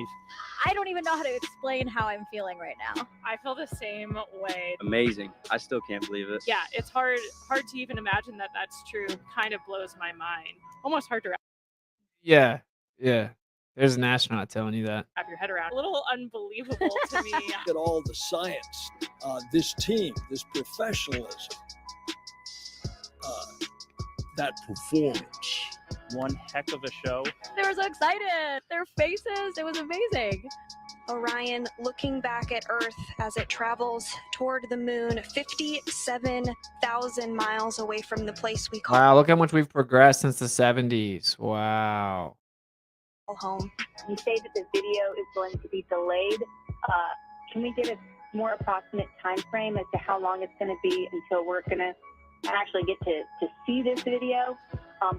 I don't even know how to explain how I'm feeling right now. I feel the same way. Amazing. I still can't believe it. Yeah, it's hard to even imagine that that's true. Kind of blows my mind. Almost hard to Yeah, yeah. There's an astronaut telling you that. wrap your head around. A little unbelievable to me. Look at all the science, this team, this professionalism, that performance. One heck of a show. They were so excited. Their faces, it was amazing. Orion looking back at Earth as it travels toward the moon, 57,000 miles away from the place we call Wow, look how much we've progressed since the 70s. Wow. home. You say that the video is going to be delayed. Can we get a more approximate time frame as to how long it's going to be until we're going to actually get to see this video?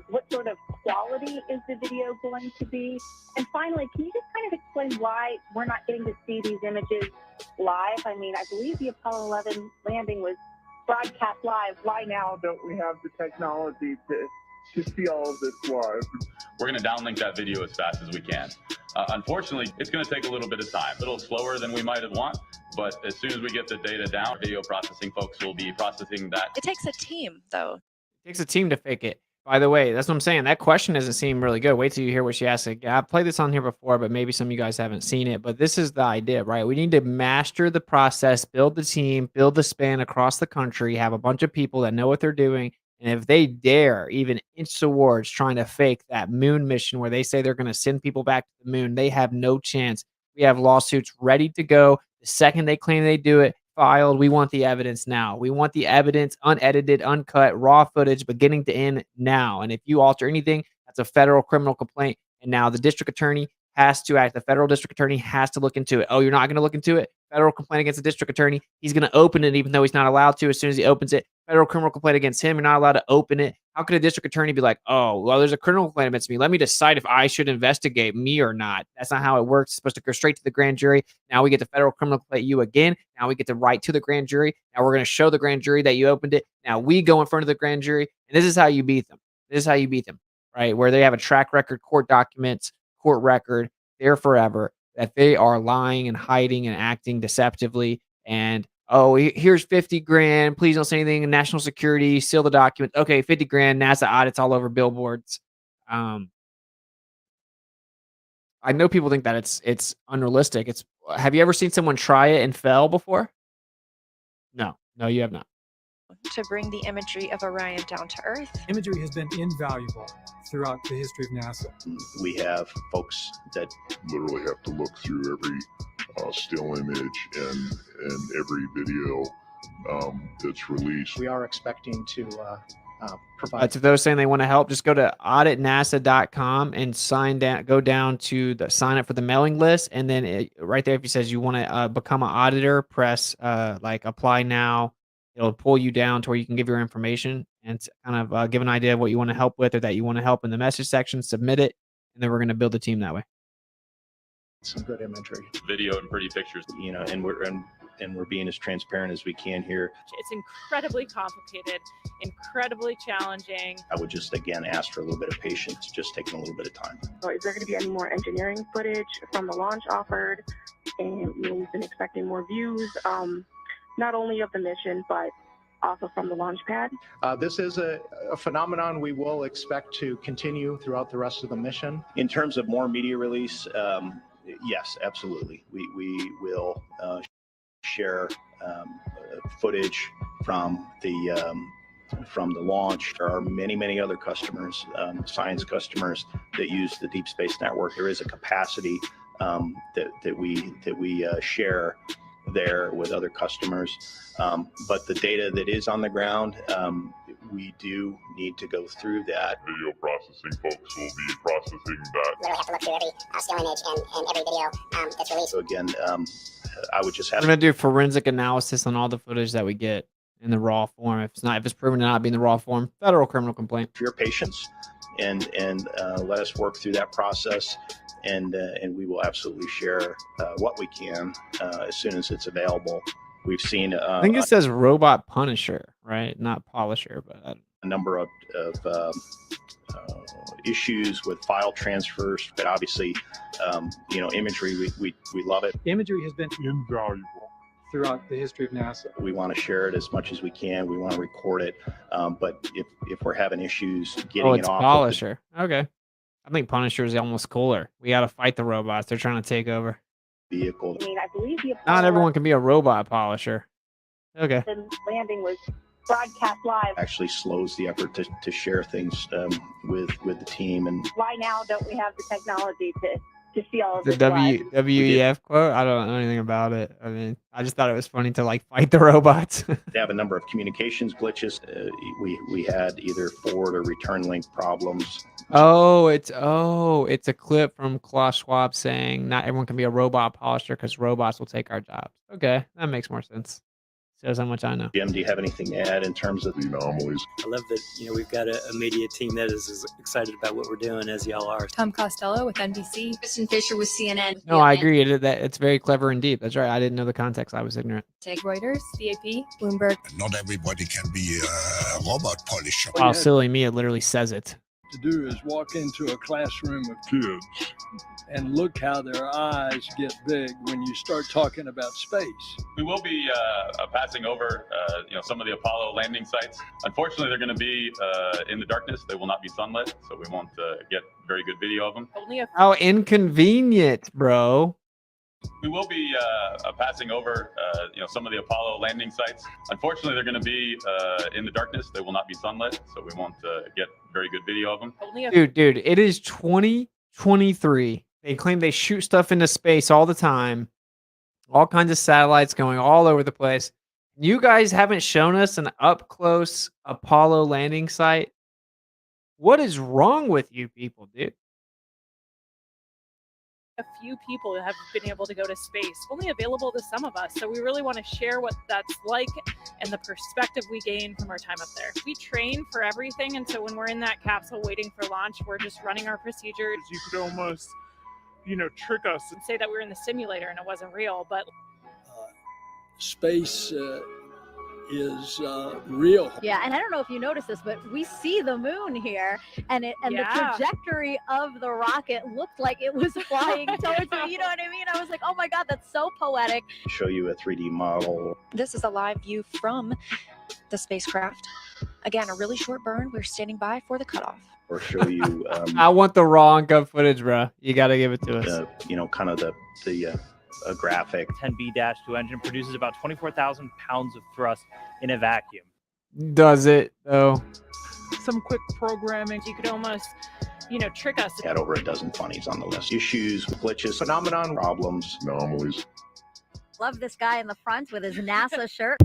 What sort of quality is the video going to be? And finally, can you just kind of explain why we're not getting to see these images live? I mean, I believe the Apollo 11 landing was broadcast live. Why now don't we have the technology to see all of this live? We're going to downlink that video as fast as we can. Unfortunately, it's going to take a little bit of time, a little slower than we might have want, but as soon as we get the data down, video processing folks will be processing that. It takes a team, though. It takes a team to fake it. By the way, that's what I'm saying. That question doesn't seem really good. Wait till you hear what she asked. I've played this on here before, but maybe some of you guys haven't seen it. But this is the idea, right? We need to master the process, build the team, build the span across the country, have a bunch of people that know what they're doing. And if they dare even inch towards trying to fake that moon mission where they say they're going to send people back to the moon, they have no chance. We have lawsuits ready to go. The second they claim they do it, filed. We want the evidence now. We want the evidence, unedited, uncut, raw footage, beginning to end now. And if you alter anything, that's a federal criminal complaint. And now the district attorney has to act. The federal district attorney has to look into it. Oh, you're not going to look into it? Federal complaint against the district attorney. He's going to open it even though he's not allowed to. As soon as he opens it, federal criminal complaint against him. You're not allowed to open it. How could a district attorney be like, oh, well, there's a criminal complaint against me. Let me decide if I should investigate me or not. That's not how it works. It's supposed to go straight to the grand jury. Now we get the federal criminal complaint you again. Now we get to write to the grand jury. Now we're going to show the grand jury that you opened it. Now we go in front of the grand jury. And this is how you beat them. This is how you beat them, right? Where they have a track record, court documents, court record, there forever, that they are lying and hiding and acting deceptively. And, oh, here's 50 grand. Please don't say anything. National security, seal the document. Okay, 50 grand. NASA audits all over billboards. I know people think that it's unrealistic. Have you ever seen someone try it and fail before? No, you have not. To bring the imagery of Orion down to Earth. Imagery has been invaluable throughout the history of NASA. We have folks that literally have to look through every still image and every video that's released. We are expecting to provide. To those saying they want to help, just go to auditnasa.com and go down to the sign up for the mailing list. And then right there, if it says you want to become an auditor, press like apply now. It'll pull you down to where you can give your information and kind of give an idea of what you want to help with or that you want to help in the message section, submit it, and then we're going to build a team that way. Some good imagery. Video and pretty pictures. You know, and we're being as transparent as we can here. It's incredibly complicated, incredibly challenging. I would just, again, ask for a little bit of patience, just taking a little bit of time. So is there going to be any more engineering footage from the launch offered? And we've been expecting more views. Not only of the mission, but also from the launch pad. This is a phenomenon we will expect to continue throughout the rest of the mission. In terms of more media release, yes, absolutely. We will share footage from the launch. There are many other customers, science customers that use the Deep Space Network. There is a capacity that we share there with other customers, but the data that is on the ground, we do need to go through that. Video processing folks will be processing that. Literally have to look through every still image and every video that's released. So again, I would just have. We're gonna do forensic analysis on all the footage that we get in the raw form. If it's proven to not be in the raw form, federal criminal complaint. For your patience, and let us work through that process. And we will absolutely share what we can as soon as it's available. We've seen. I think it says robot punisher, right? Not polisher, but a number of issues with file transfers. But obviously, imagery, we love it. Imagery has been invaluable throughout the history of NASA. We want to share it as much as we can. We want to record it. But if we're having issues getting it off, polisher. Okay. I think Punisher is almost cooler. We got to fight the robots. They're trying to take over. Vehicle. I mean, I believe the Not everyone can be a robot polisher. Okay. The landing was broadcast live. Actually slows the effort to share things with the team. And why now don't we have the technology to see all of the this live? WEF quote? I don't know anything about it. I mean, I just thought it was funny to like fight the robots. They have a number of communications glitches. We had either forward or return link problems. It's a clip from Klaus Schwab saying not everyone can be a robot polisher because robots will take our jobs. Okay, that makes more sense. Shows how much I know. Jim, do you have anything to add in terms of the anomalies? I love that we've got a media team that is as excited about what we're doing as y'all are. Tom Costello with NBC. Kristen Fisher with CNN. No, I agree. It's very clever and deep. That's right. I didn't know the context. I was ignorant. Reuters, CAP, Bloomberg. Not everybody can be a robot polisher. Wow, silly me. It literally says it. To do is walk into a classroom of kids and look how their eyes get big when you start talking about space. We will be passing over, some of the Apollo landing sites. Unfortunately, they're going to be in the darkness. They will not be sunlit, so we won't get very good video of them. How inconvenient, bro. We will be passing over, some of the Apollo landing sites. Unfortunately, they're going to be in the darkness. They will not be sunlit, so we won't get very good video of them. Dude, it is 2023. They claim they shoot stuff into space all the time. All kinds of satellites going all over the place. You guys haven't shown us an up-close Apollo landing site. What is wrong with you people, dude? A few people have been able to go to space, only available to some of us. So we really want to share what that's like and the perspective we gain from our time up there. We train for everything, and so when we're in that capsule waiting for launch, we're just running our procedures. You could almost, trick us And say that we were in the simulator and it wasn't real, but Space is real. Yeah, and I don't know if you noticed this, but we see the moon here, and the trajectory of the rocket looked like it was flying towards it. You know what I mean? I was like, oh my God, that's so poetic. Show you a 3D model. This is a live view from the spacecraft. Again, a really short burn. We're standing by for the cutoff. Or show you. I want the raw uncut footage, bro. You got to give it to us. Kind of the graphic. 10B-2 engine produces about 24,000 pounds of thrust in a vacuum. Does it, though? Some quick programming. You could almost, trick us. Had over a dozen funnies on the list. Issues, glitches, phenomenon, problems, anomalies. Love this guy in the front with his NASA shirt.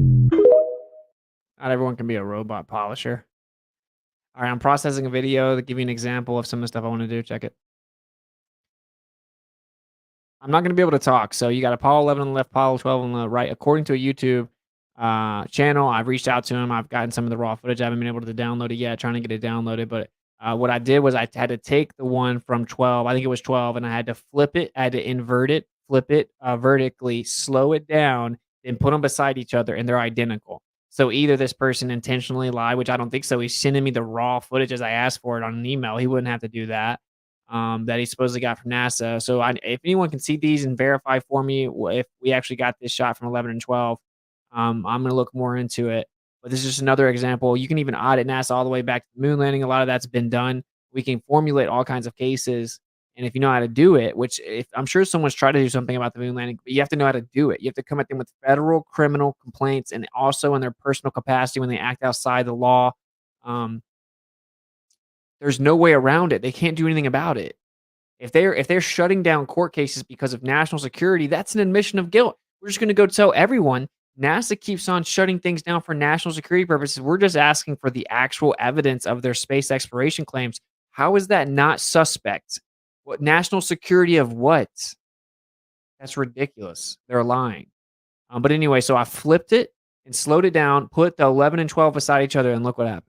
Not everyone can be a robot polisher. All right, I'm processing a video to give you an example of some of the stuff I want to do. Check it. I'm not going to be able to talk. So you got Apollo 11 on the left, Apollo 12 on the right. According to a YouTube channel, I've reached out to him. I've gotten some of the raw footage. I haven't been able to download it yet, trying to get it downloaded. But what I did was I had to take the one from 12. I think it was 12. And I had to flip it. I had to invert it, flip it vertically, slow it down, and put them beside each other. And they're identical. So either this person intentionally lied, which I don't think so. He's sending me the raw footage as I asked for it on an email. He wouldn't have to do that. That he supposedly got from NASA. So if anyone can see these and verify for me if we actually got this shot from 11 and 12, I'm going to look more into it. But this is just another example. You can even audit NASA all the way back to the moon landing. A lot of that's been done. We can formulate all kinds of cases. And if you know how to do it, which I'm sure someone's tried to do something about the moon landing, but you have to know how to do it. You have to come at them with federal criminal complaints and also in their personal capacity when they act outside the law. There's no way around it. They can't do anything about it. If they're shutting down court cases because of national security, that's an admission of guilt. We're just going to go tell everyone NASA keeps on shutting things down for national security purposes. We're just asking for the actual evidence of their space exploration claims. How is that not suspect? What national security of what? That's ridiculous. They're lying. But anyway, so I flipped it and slowed it down, put the 11 and 12 beside each other, and look what happened.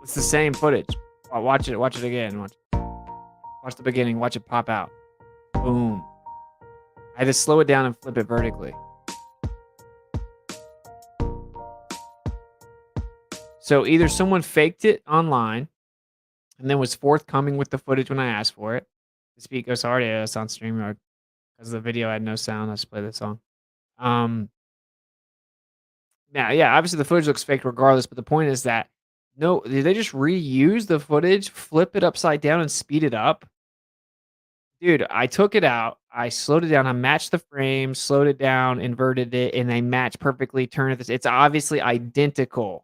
It's the same footage. Watch it. Watch it again. Watch the beginning. Watch it pop out. Boom. I had to slow it down and flip it vertically. So either someone faked it online and then was forthcoming with the footage when I asked for it. The speaker, sorry, it's on StreamYard because the video had no sound. Let's play the song. Now, yeah, obviously the footage looks fake regardless, but the point is that no, did they just reuse the footage, flip it upside down, and speed it up? Dude, I took it out, I slowed it down, I matched the frame, slowed it down, inverted it, and they match perfectly. Turn it. It's obviously identical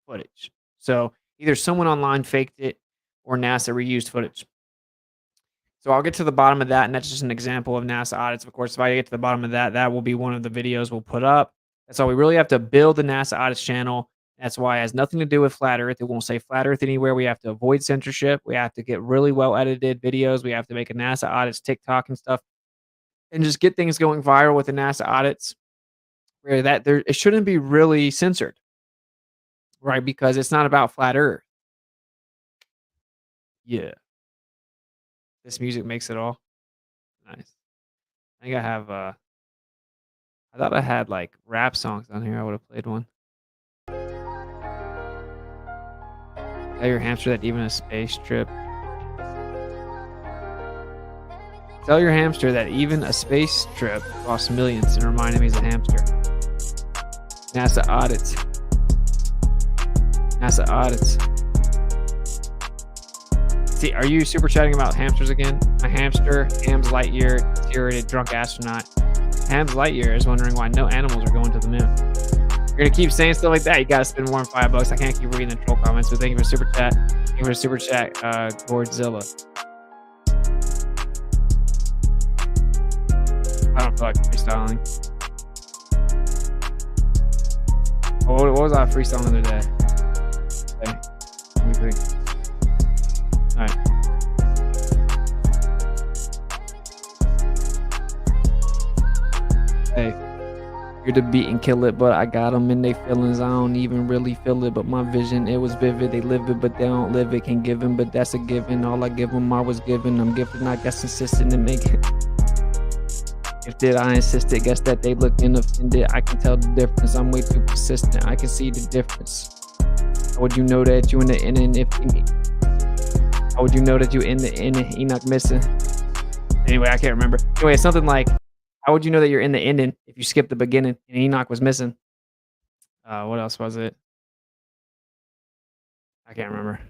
footage. So either someone online faked it or NASA reused footage. So I'll get to the bottom of that, and that's just an example of NASA audits. Of course, if I get to the bottom of that, that will be one of the videos we'll put up. That's all. We really have to build the NASA audits channel. That's why it has nothing to do with Flat Earth. It won't say Flat Earth anywhere. We have to avoid censorship. We have to get really well edited videos. We have to make a NASA audits TikTok and stuff. and just get things going viral with the NASA audits, where that there it shouldn't be really censored, right? Because it's not about flat Earth. Yeah. This music makes it all nice. I think I have. I thought I had like rap songs on here. I would have played one. Tell your hamster that even a space trip. Tell your hamster that even a space trip costs millions, and remind him he's a hamster. NASA audits. NASA audits. See, are you super chatting about hamsters again? My hamster, Ham's Lightyear, deteriorated drunk astronaut. Ham's Lightyear is wondering why no animals are going to the moon. You're gonna keep saying stuff like that. You gotta spend more than $5. I can't keep reading the troll comments, but thank you for super chat. Thank you for super chat, Godzilla. I don't feel like freestyling. Oh, what was I freestyling the other day? Okay. Let me think. Alright. Hey. You're the beat and kill it, but I got them in their feelings. I don't even really feel it, but my vision, it was vivid. They live it, but they don't live it. Can give them, but that's a given. All I give them, I was given. I'm gifted, I guess insistent to make it. Gifted, I insisted. Guess that they looking offended. I can tell the difference. I'm way too persistent. I can see the difference. How would you know that you in the inning if you... How would you know that you in the inning? Enoch missing. Anyway, I can't remember. Anyway, it's something like, how would you know that you're in the ending if you skip the beginning and Enoch was missing? What else was it? I can't remember.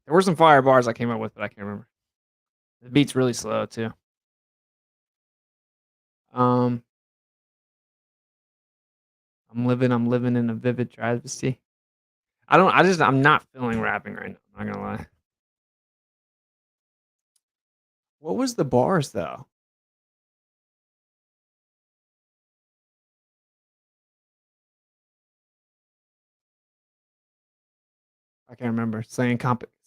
There were some fire bars I came up with, but I can't remember. The beat's really slow too. I'm living in a vivid travesty. I'm not feeling rapping right now. I'm not gonna lie. What was the bars though? I can't remember. Slate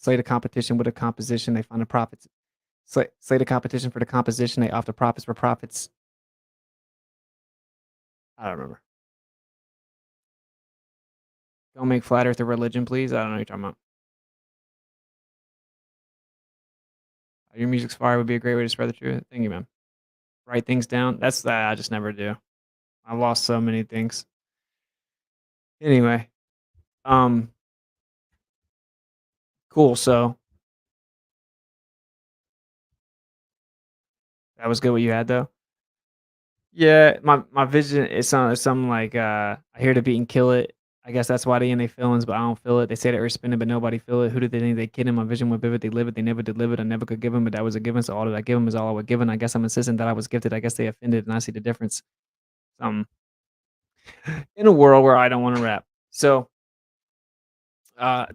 a competition with a composition. They find the profits. Slate a competition for the composition. They offer profits for profits. I don't remember. Don't make flat earth a religion, please. I don't know what you're talking about. Your music's fire would be a great way to spread the truth. Thank you, man. Write things down. That's that. I just never do. I've lost so many things. Anyway, cool. So that was good. What you had though. Yeah, my vision is something like I hear the beat and kill it. I guess that's why they in their feelings, but I don't feel it. They say that we're spinning, but nobody feel it. Who did they think they kidding? My vision was vivid. They live it. They never delivered. I never could give them, but that was a given. So all that I give them is all I would give them. I guess I'm insistent that I was gifted. I guess they offended, and I see the difference. In a world where I don't want to rap. So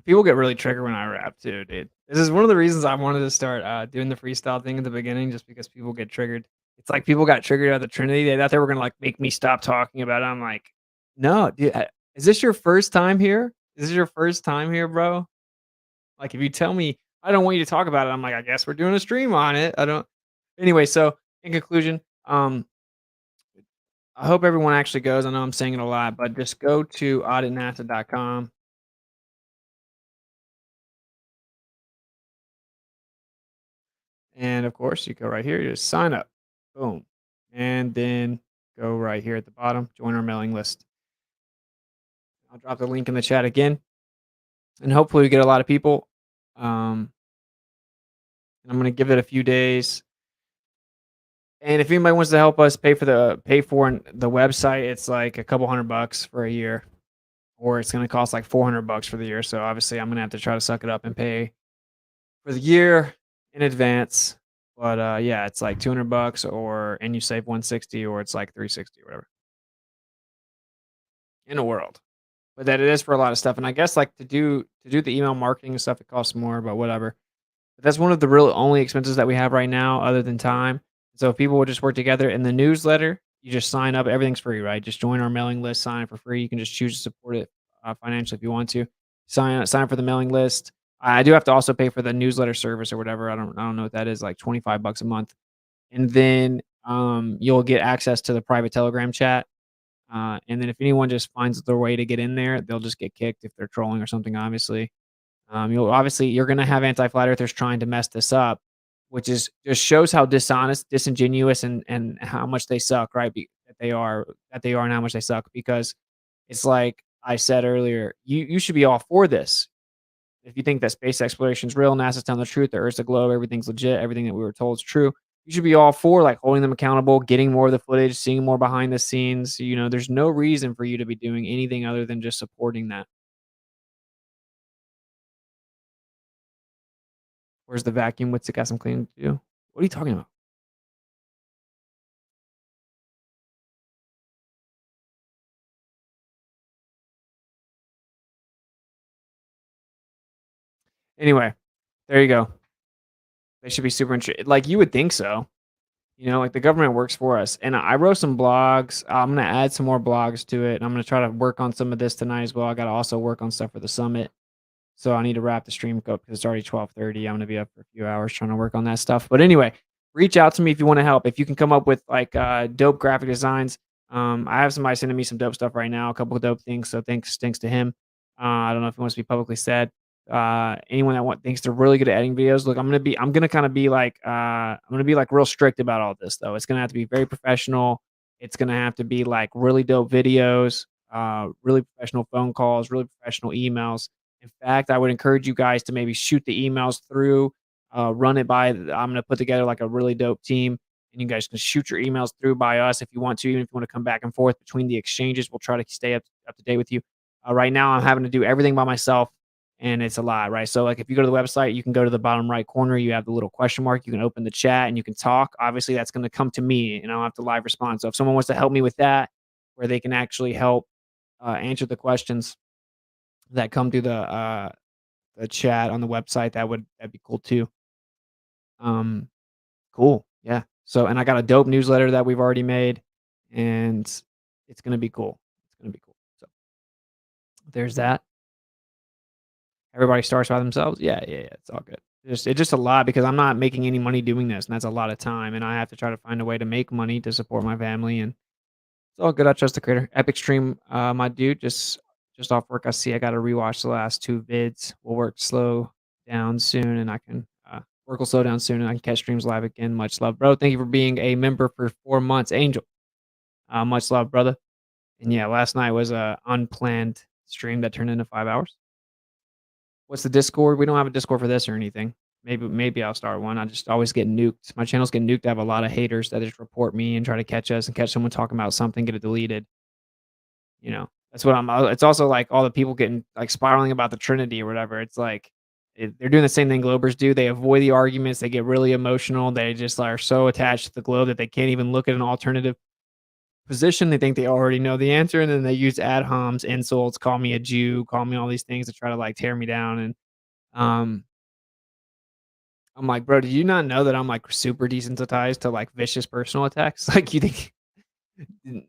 people get really triggered when I rap too, dude. This is one of the reasons I wanted to start doing the freestyle thing at the beginning, just because people get triggered. It's like people got triggered at the Trinity. They thought they were gonna like make me stop talking about it. I'm like, no, dude. Is this your first time here? Is this your first time here, bro? Like, if you tell me I don't want you to talk about it, I'm like, I guess we're doing a stream on it. I don't. Anyway, so in conclusion, I hope everyone actually goes. I know I'm saying it a lot, but just go to auditnasa.com. And of course, you go right here, you just sign up. Boom. And then go right here at the bottom, join our mailing list. I'll drop the link in the chat again. And hopefully we get a lot of people. And I'm going to give it a few days. And if anybody wants to help us pay for the website, it's like a couple $100 for a year, or it's going to cost like $400 for the year. So obviously I'm going to have to try to suck it up and pay for the year in advance. But yeah, it's like $200 and you save $160, or it's like $360 or whatever in a world. But that it is for a lot of stuff. And I guess like to do the email marketing and stuff, it costs more, but whatever. But that's one of the real only expenses that we have right now other than time. So if people would just work together in the newsletter, you just sign up. Everything's free, right? Just join our mailing list, sign up for free. You can just choose to support it financially if you want to. Sign up for the mailing list. I do have to also pay for the newsletter service or whatever. I don't know what that is, like $25 a month. and then you'll get access to the private Telegram chat. And then if anyone just finds their way to get in there, they'll just get kicked if they're trolling or something, obviously. You're gonna have anti-flat earthers trying to mess this up, which is just shows how dishonest, disingenuous, and how much they suck, right? That they are, and how much they suck. Because it's like I said earlier, you should be all for this. If you think that space exploration is real, NASA's telling the truth, the Earth's a globe, everything's legit, everything that we were told is true, you should be all for like holding them accountable, getting more of the footage, seeing more behind the scenes. There's no reason for you to be doing anything other than just supporting that. Where's the vacuum? What's it got some cleaning to do? What are you talking about? Anyway, there you go. They should be super interested. Like you would think so. Like the government works for us. And I wrote some blogs. I'm gonna add some more blogs to it. And I'm gonna try to work on some of this tonight as well. I gotta also work on stuff for the summit. So I need to wrap the stream up because it's already 12:30. I'm gonna be up for a few hours trying to work on that stuff. But anyway, reach out to me if you want to help. If you can come up with like dope graphic designs. I have somebody sending me some dope stuff right now, a couple of dope things. So thanks to him. I don't know if it wants to be publicly said. Anyone that thinks they're really good at editing videos, look, I'm gonna kind of be like I'm gonna be like real strict about all this though. It's gonna have to be very professional. It's gonna have to be like really dope videos, really professional phone calls, really professional emails. In fact, I would encourage you guys to maybe shoot the emails through, run it by. I'm gonna put together like a really dope team, and you guys can shoot your emails through by us if you want to. Even if you want to come back and forth between the exchanges, we'll try to stay up to date with you. Right now, I'm having to do everything by myself. And it's a lot, right? So like if you go to the website, you can go to the bottom right corner, you have the little question mark, you can open the chat and you can talk. Obviously that's going to come to me and I'll have to live respond. So if someone wants to help me with that, where they can actually help answer the questions that come through the chat on the website, that'd be cool too. Cool. Yeah. So, and I got a dope newsletter that we've already made and it's going to be cool. It's going to be cool. So there's that. Everybody starts by themselves. Yeah. It's all good. It's just a lot because I'm not making any money doing this, and that's a lot of time. And I have to try to find a way to make money to support my family. And it's all good. I trust the creator. Epic stream, my dude. Just off work. I got to rewatch the last 2 vids. We'll work slow down soon, and I can work will slow down soon, and I can catch streams live again. Much love, bro. Thank you for being a member for 4 months, Angel. Much love, brother. And yeah, last night was a unplanned stream that turned into 5 hours. What's the Discord? We don't have a Discord for this or anything. Maybe I'll start one. I just always get nuked. My channels get nuked. I have a lot of haters that just report me and try to catch us and catch someone talking about something, get it deleted. That's what it's also like all the people getting like spiraling about the Trinity or whatever. It's like they're doing the same thing Globers do. They avoid the arguments. They get really emotional. They just are so attached to the globe that they can't even look at an alternative position. They think they already know the answer, and then they use ad homs, insults, call me a Jew, call me all these things to try to like tear me down. And I'm like, bro, did you not know that I'm like super desensitized to like vicious personal attacks? Like you think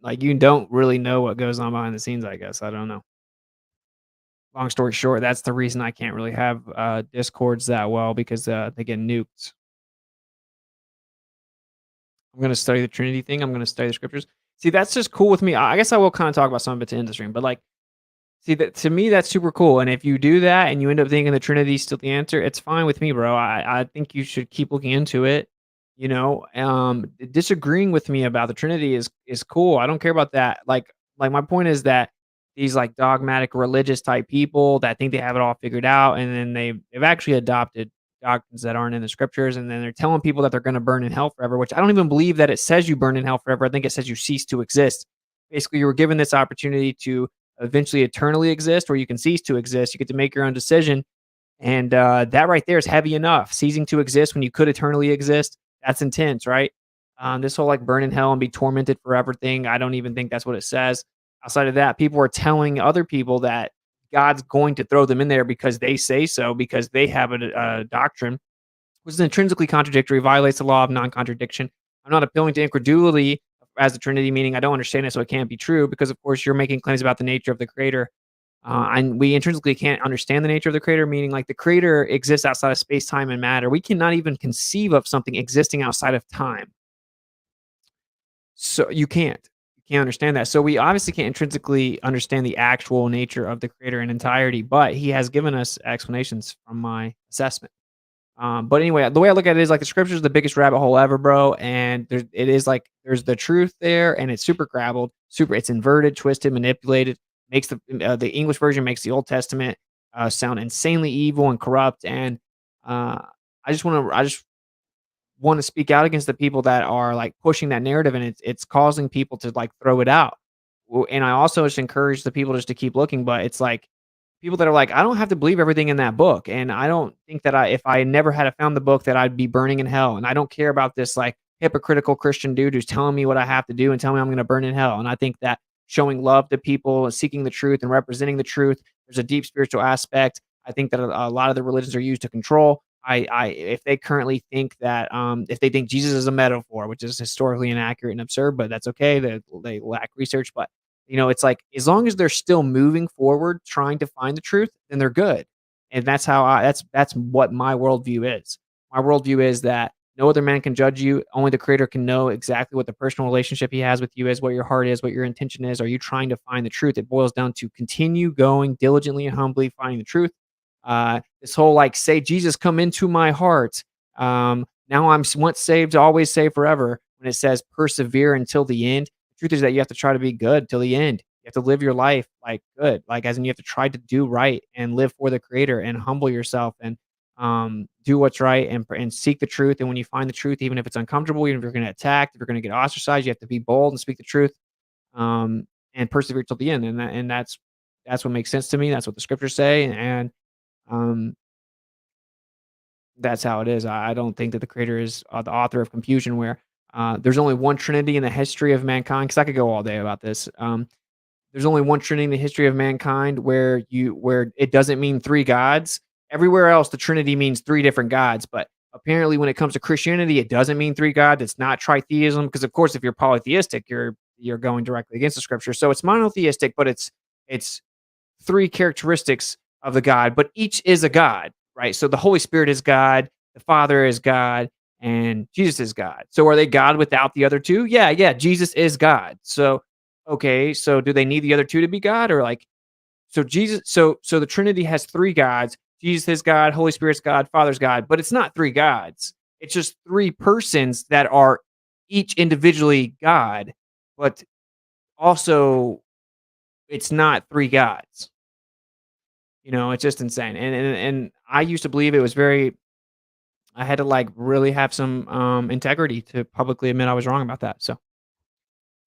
like you don't really know what goes on behind the scenes, I guess. I don't know. Long story short, that's the reason I can't really have Discords that well, because they get nuked. I'm going to study the Trinity thing. I'm going to study the scriptures. See, that's just cool with me. I guess I will kind of talk about some of it to end the stream, but like, see, that to me, that's super cool. And if you do that and you end up thinking the Trinity is still the answer, it's fine with me, bro. I think you should keep looking into it. Disagreeing with me about the Trinity is cool. I don't care about that. Like my point is that these like dogmatic religious type people that think they have it all figured out, and then they've actually adopted doctrines that aren't in the scriptures, and then they're telling people that they're going to burn in hell forever, which I don't even believe that it says you burn in hell forever. I think it says you cease to exist. Basically, you were given this opportunity to eventually eternally exist, or you can cease to exist. You get to make your own decision, and that right there is heavy enough. Ceasing to exist when you could eternally exist, that's intense, right? This whole like burn in hell and be tormented forever thing, I don't even think that's what it says. Outside of that, people are telling other people that God's going to throw them in there because they say so, because they have a doctrine, which is intrinsically contradictory, violates the law of non-contradiction. I'm not appealing to incredulity as the Trinity, meaning I don't understand it, so it can't be true, because of course you're making claims about the nature of the Creator. And we intrinsically can't understand the nature of the Creator, meaning like the Creator exists outside of space, time, and matter. We cannot even conceive of something existing outside of time. So you can't understand that. So we obviously can't intrinsically understand the actual nature of the creator in entirety, but he has given us explanations from my assessment. But anyway, the way I look at it is like the scripture is the biggest rabbit hole ever, bro. And it is like there's the truth there, and it's super grabbled, it's inverted, twisted, manipulated. Makes the English version makes the Old Testament sound insanely evil and corrupt. And I just want to speak out against the people that are like pushing that narrative, and it's causing people to like throw it out. And I also just encourage the people just to keep looking, but it's like people that are like, I don't have to believe everything in that book, and I don't think that if I never had found the book, that I'd be burning in hell, and I don't care about this like hypocritical Christian dude who's telling me what I have to do and telling me I'm going to burn in hell. And I think that showing love to people and seeking the truth and representing the truth, there's a deep spiritual aspect. I think that a lot of the religions are used to control. If they currently think that, if they think Jesus is a metaphor, which is historically inaccurate and absurd, but that's okay. They lack research. But it's like as long as they're still moving forward, trying to find the truth, then they're good. And that's how that's what my worldview is. My worldview is that no other man can judge you. Only the creator can know exactly what the personal relationship he has with you is, what your heart is, what your intention is. Are you trying to find the truth? It boils down to continue going diligently and humbly, finding the truth. This whole like, say, Jesus, come into my heart. Now I'm once saved, always saved forever. When it says persevere until the end, the truth is that you have to try to be good till the end. You have to live your life like good, like as in you have to try to do right and live for the creator and humble yourself and do what's right and seek the truth. And when you find the truth, even if it's uncomfortable, even if you're going to attack, if you're going to get ostracized, you have to be bold and speak the truth, and persevere till the end. And that's what makes sense to me. That's what the scriptures say. And that's how it is. I don't think that the creator is the author of confusion where there's only one Trinity in the history of mankind. Because I could go all day about this. There's only one Trinity in the history of mankind where it doesn't mean three gods. Everywhere else, the Trinity means three different gods. But apparently, when it comes to Christianity, it doesn't mean three gods. It's not tritheism. Because of course, if you're polytheistic, you're going directly against the scripture. So it's monotheistic, but it's three characteristics of the God, but each is a God, right? So the Holy Spirit is God, the Father is God, and Jesus is God. So are they God without the other two? Yeah, Jesus is God. So okay, so do they need the other two to be God, or like so the Trinity has three gods. Jesus is God, Holy Spirit's God, Father's God, but it's not three gods. It's just three persons that are each individually God, but also it's not three gods. It's just insane. And I used to believe it was I had to like really have some integrity to publicly admit I was wrong about that. So,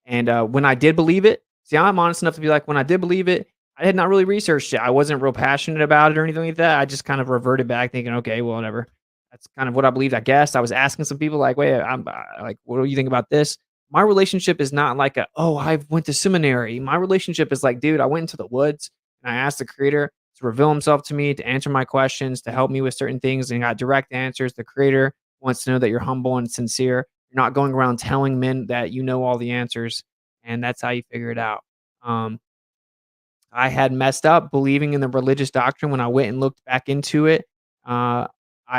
and when I did believe it, see, I'm honest enough to be like, when I did believe it, I had not really researched it. I wasn't real passionate about it or anything like that. I just kind of reverted back thinking, okay, well, whatever. That's kind of what I believed, I guess. I was asking some people like, wait, I'm like, what do you think about this? My relationship is not like I went to seminary. My relationship is like, dude, I went into the woods and I asked the creator to reveal himself to me, to answer my questions, to help me with certain things, and got direct answers. The creator wants to know that you're humble and sincere. You're not going around telling men that you know all the answers, and that's how you figure it out. I had messed up believing in the religious doctrine when I went and looked back into it. I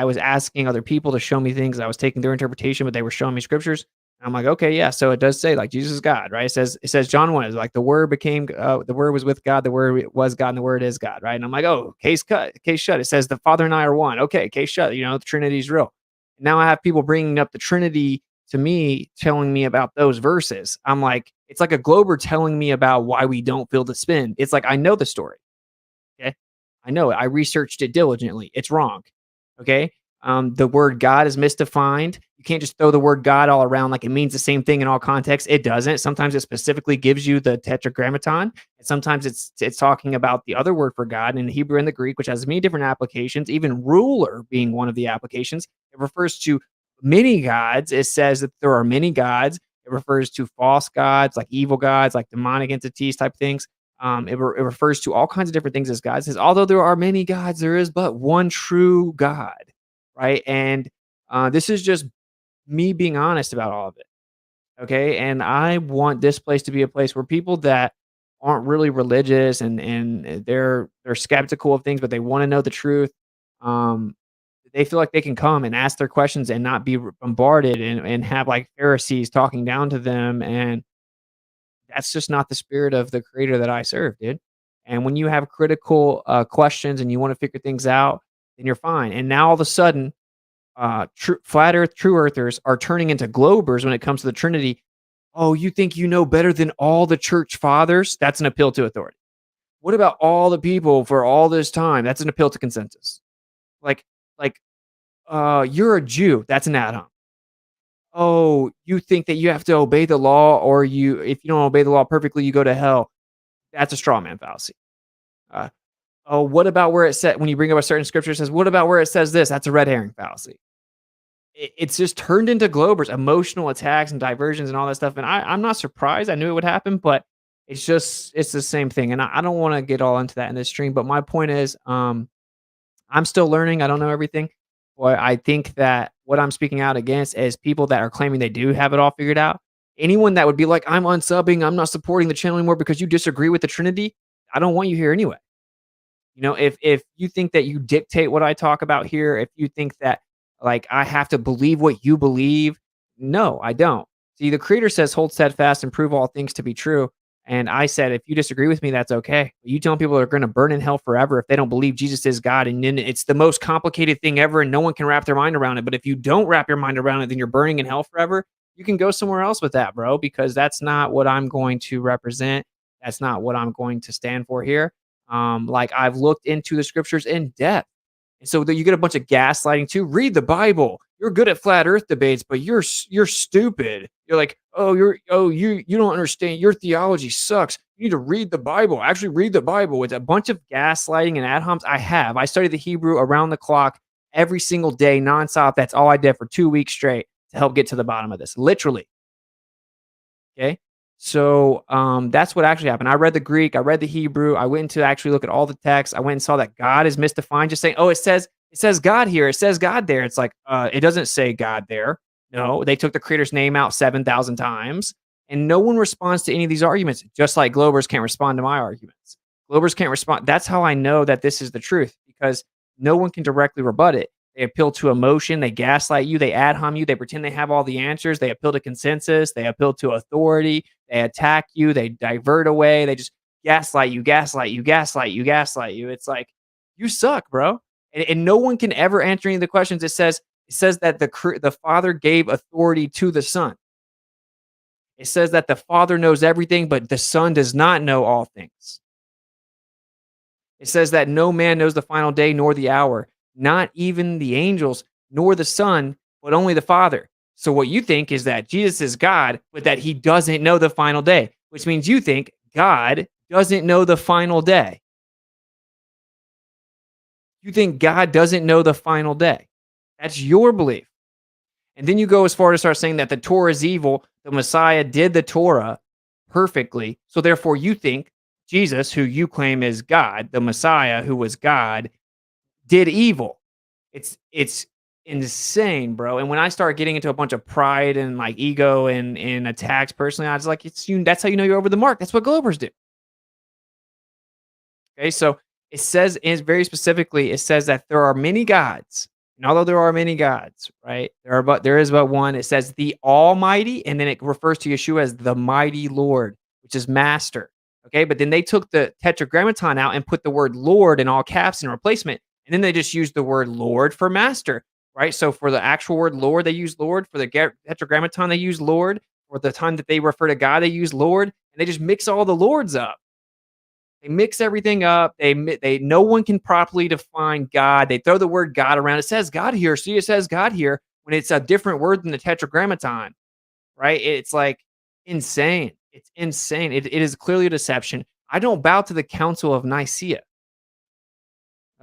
was asking other people to show me things. I was taking their interpretation, but they were showing me scriptures. I'm like, okay, yeah. So it does say like Jesus is God, right? It says John 1 is like the word became, the word was with God, the word was God, and the word is God, right? And I'm like, oh, case shut. It says the Father and I are one. Okay, case shut. The Trinity is real. And now I have people bringing up the Trinity to me, telling me about those verses. I'm like, it's like a Glober telling me about why we don't feel the spin. It's like, I know the story. Okay. I know it. I researched it diligently. It's wrong. Okay. The word God is misdefined. You can't just throw the word God all around like it means the same thing in all contexts. It doesn't. Sometimes it specifically gives you the tetragrammaton, and sometimes it's talking about the other word for God in the Hebrew and the Greek, which has many different applications, even ruler being one of the applications. It refers to many gods. It says that there are many gods. It refers to false gods, like evil gods, like demonic entities type things. It refers to all kinds of different things as gods. It says, although there are many gods, there is but one true God, right? And this is just me being honest about all of it, okay? And I want this place to be a place where people that aren't really religious and they're skeptical of things, but they want to know the truth. they feel like they can come and ask their questions and not be bombarded and have like Pharisees talking down to them. And that's just not the spirit of the creator that I serve, dude. And when you have critical questions and you want to figure things out, then you're fine. And now all of a sudden, flat earth true earthers are turning into globers when it comes to the Trinity. Oh, you think you know better than all the church fathers? That's an appeal to authority. What about all the people for all this time? That's an appeal to consensus. Like, you're a Jew. That's an ad hom. Oh, you think that you have to obey the law, or if you don't obey the law perfectly, you go to hell. That's a straw man fallacy. Oh, what about where it said, when you bring up a certain scripture, it says, what about where it says this? That's a red herring fallacy. It's just turned into globers, emotional attacks and diversions and all that stuff. And I'm not surprised. I knew it would happen, but it's the same thing. And I don't want to get all into that in this stream. But my point is, I'm still learning. I don't know everything. But I think that what I'm speaking out against is people that are claiming they do have it all figured out. Anyone that would be like, I'm unsubbing, I'm not supporting the channel anymore because you disagree with the Trinity, I don't want you here anyway. You know, if you think that you dictate what I talk about here, if you think that like I have to believe what you believe, no, I don't. See, the creator says, hold steadfast and prove all things to be true. And I said, if you disagree with me, that's okay. But you telling people they're going to burn in hell forever if they don't believe Jesus is God. And then it's the most complicated thing ever and no one can wrap their mind around it. But if you don't wrap your mind around it, then you're burning in hell forever. You can go somewhere else with that, bro, because that's not what I'm going to represent. That's not what I'm going to stand for here. Like I've looked into the scriptures in depth. And so that you get a bunch of gaslighting too. Read the Bible. You're good at flat earth debates, but you're stupid. You're like, you don't understand. Your theology sucks. You need to read the Bible. Actually read the Bible. It's a bunch of gaslighting and ad homs. I studied the Hebrew around the clock every single day, nonstop. That's all I did for 2 weeks straight to help get to the bottom of this. Literally. Okay. So that's what actually happened. I read the Greek, I read the Hebrew, I went to actually look at all the text. I went and saw that God is misdefined, just saying, oh, it says God here, it says God there. It's like, it doesn't say God there. No, they took the creator's name out 7,000 times, and no one responds to any of these arguments, just like Globers can't respond to my arguments. Globers can't respond. That's how I know that this is the truth, because no one can directly rebut it. They appeal to emotion. They gaslight you. They ad hom you. They pretend they have all the answers. They appeal to consensus. They appeal to authority. They attack you. They divert away. They just gaslight you, gaslight you, gaslight you, gaslight you. It's like, you suck, bro. And no one can ever answer any of the questions. It says that the Father gave authority to the Son. It says that the Father knows everything, but the Son does not know all things. It says that no man knows the final day nor the hour, not even the angels nor the Son, but only the Father. So what you think is that Jesus is God, but that he doesn't know the final day, which means you think God doesn't know the final day. You think God doesn't know the final day. That's your belief. And then you go as far to start saying that the Torah is evil. The Messiah did the Torah perfectly. So therefore you think Jesus, who you claim is God, the Messiah who was God, did evil. It's insane, bro. And when I start getting into a bunch of pride and like ego and attacks personally, I was like, that's how you know you're over the mark. That's what Globers do. Okay, so it says, very specifically, it says that there are many gods. And although there are many gods, right, there is but one. It says the Almighty, and then it refers to Yeshua as the Mighty Lord, which is Master. Okay, but then they took the Tetragrammaton out and put the word Lord in all caps in replacement, and then they just used the word Lord for Master, right? So for the actual word Lord, they use Lord. For the Tetragrammaton, they use Lord. For the time that they refer to God, they use Lord, and they just mix all the Lords up. They mix everything up. No one can properly define God. They throw the word God around. It says God here. See, it says God here when it's a different word than the Tetragrammaton, right? It's like insane. It's insane. It is clearly a deception. I don't bow to the Council of Nicaea.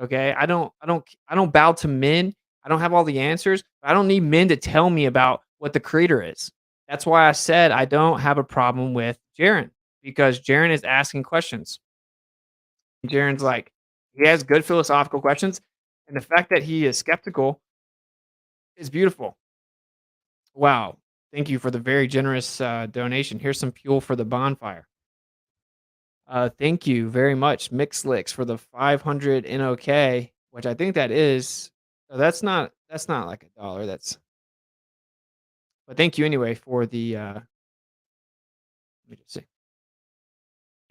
Okay, I don't bow to men. I don't have all the answers. I don't need men to tell me about what the creator is. That's why I said I don't have a problem with Jaron, because Jaron is asking questions. Jaron's like, he has good philosophical questions, and the fact that he is skeptical is beautiful. Wow. Thank you for the very generous donation. Here's some fuel for the bonfire. Thank you very much, Mixlix, for the 500 NOK, which I think that is So that's not like $1. But thank you anyway for the let me just see.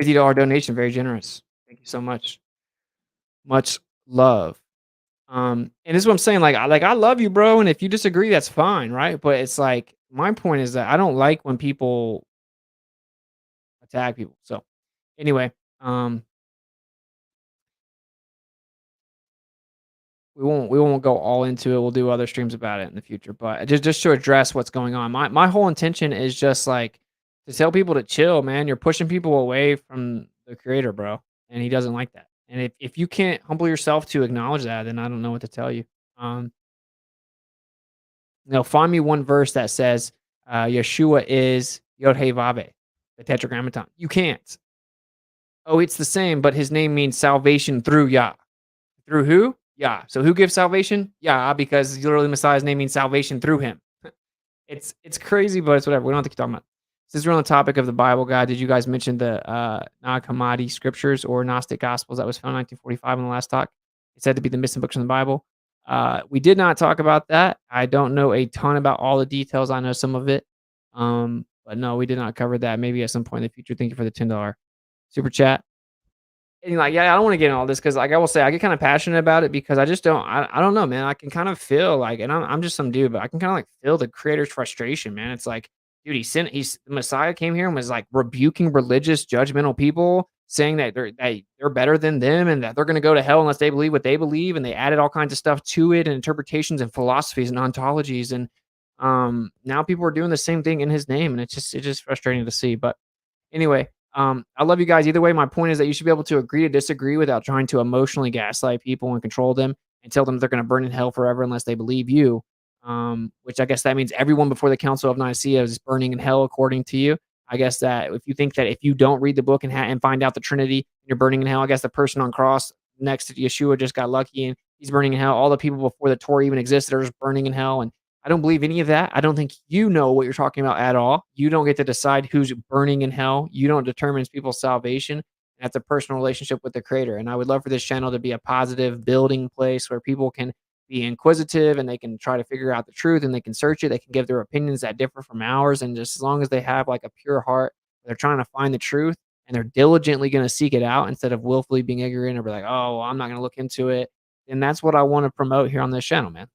$50 donation, very generous. Thank you so much. Much love. And this is what I'm saying, I love you, bro, and if you disagree, that's fine, right? But it's like, my point is that I don't like when people attack people. So, anyway, we won't go all into it. We'll do other streams about it in the future, but just to address what's going on. My whole intention is just, like, to tell people to chill, man. You're pushing people away from the creator, bro, and he doesn't like that. And if you can't humble yourself to acknowledge that, then I don't know what to tell you. Um find me one verse that says, Yeshua is Yod He Vav, the Tetragrammaton. You can't. Oh, it's the same, but his name means salvation through Yah. Through who? Yah. So who gives salvation? Yah, because literally Messiah's name means salvation through him. It's crazy, but it's whatever. We don't have to keep talking about it. Since we're on the topic of the Bible, God, did you guys mention the Nag Hammadi scriptures or Gnostic Gospels that was found in 1945 in the last talk? It's said to be the missing books in the Bible. We did not talk about that. I don't know a ton about all the details. I know some of it. But no, we did not cover that. Maybe at some point in the future. Thank you for the $10 super chat. And yeah, I don't want to get into all this because, like I will say, I get kind of passionate about it because I just don't. I don't know, man. I can kind of feel like, and I'm just some dude, but I can kind of like feel the creator's frustration, man. It's like, dude, the Messiah came here and was like rebuking religious, judgmental people, saying that they're better than them and that they're going to go to hell unless they believe what they believe, and they added all kinds of stuff to it and interpretations and philosophies and ontologies, and now people are doing the same thing in his name, and it's just frustrating to see. But anyway, I love you guys either way. My point is that you should be able to agree to disagree without trying to emotionally gaslight people and control them and tell them they're going to burn in hell forever unless they believe you. Which I guess that means everyone before the Council of Nicaea is burning in hell according to you. I guess that if you think that if you don't read the book and find out the Trinity, you're burning in hell. I guess the person on cross next to Yeshua just got lucky and he's burning in hell. All the people before the Torah even existed are just burning in hell. And I don't believe any of that. I don't think you know what you're talking about at all. You don't get to decide who's burning in hell. You don't determine people's salvation. That's a personal relationship with the Creator. And I would love for this channel to be a positive building place where people can be inquisitive and they can try to figure out the truth and they can search it. They can give their opinions that differ from ours. And just as long as they have like a pure heart, they're trying to find the truth and they're diligently going to seek it out instead of willfully being ignorant or be like, oh, well, I'm not going to look into it. And that's what I want to promote here on this channel, man.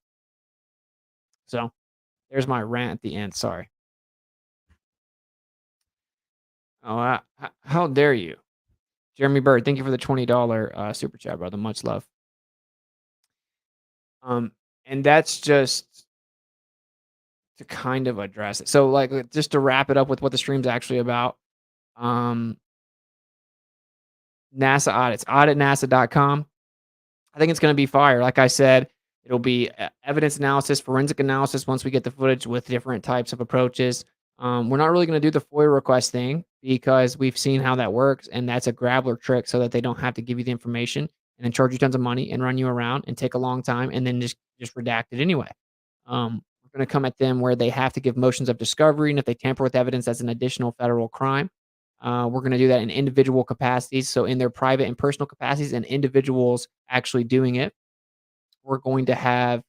So there's my rant at the end. Sorry. Oh, how dare you? Jeremy Bird, thank you for the $20 super chat, brother. Much love. And that's just to kind of address it. So, like, just to wrap it up with what the stream's actually about. NASA audits, auditnasa.com. I think it's going to be fire. Like I said, it'll be evidence analysis, forensic analysis once we get the footage with different types of approaches. We're not really going to do the FOIA request thing because we've seen how that works, and that's a grabbler trick so that they don't have to give you the information and then charge you tons of money and run you around and take a long time and then just redact it anyway. We're going to come at them where they have to give motions of discovery, and if they tamper with evidence, that's an additional federal crime. We're going to do that in individual capacities, so in their private and personal capacities and individuals actually doing it. We're going to have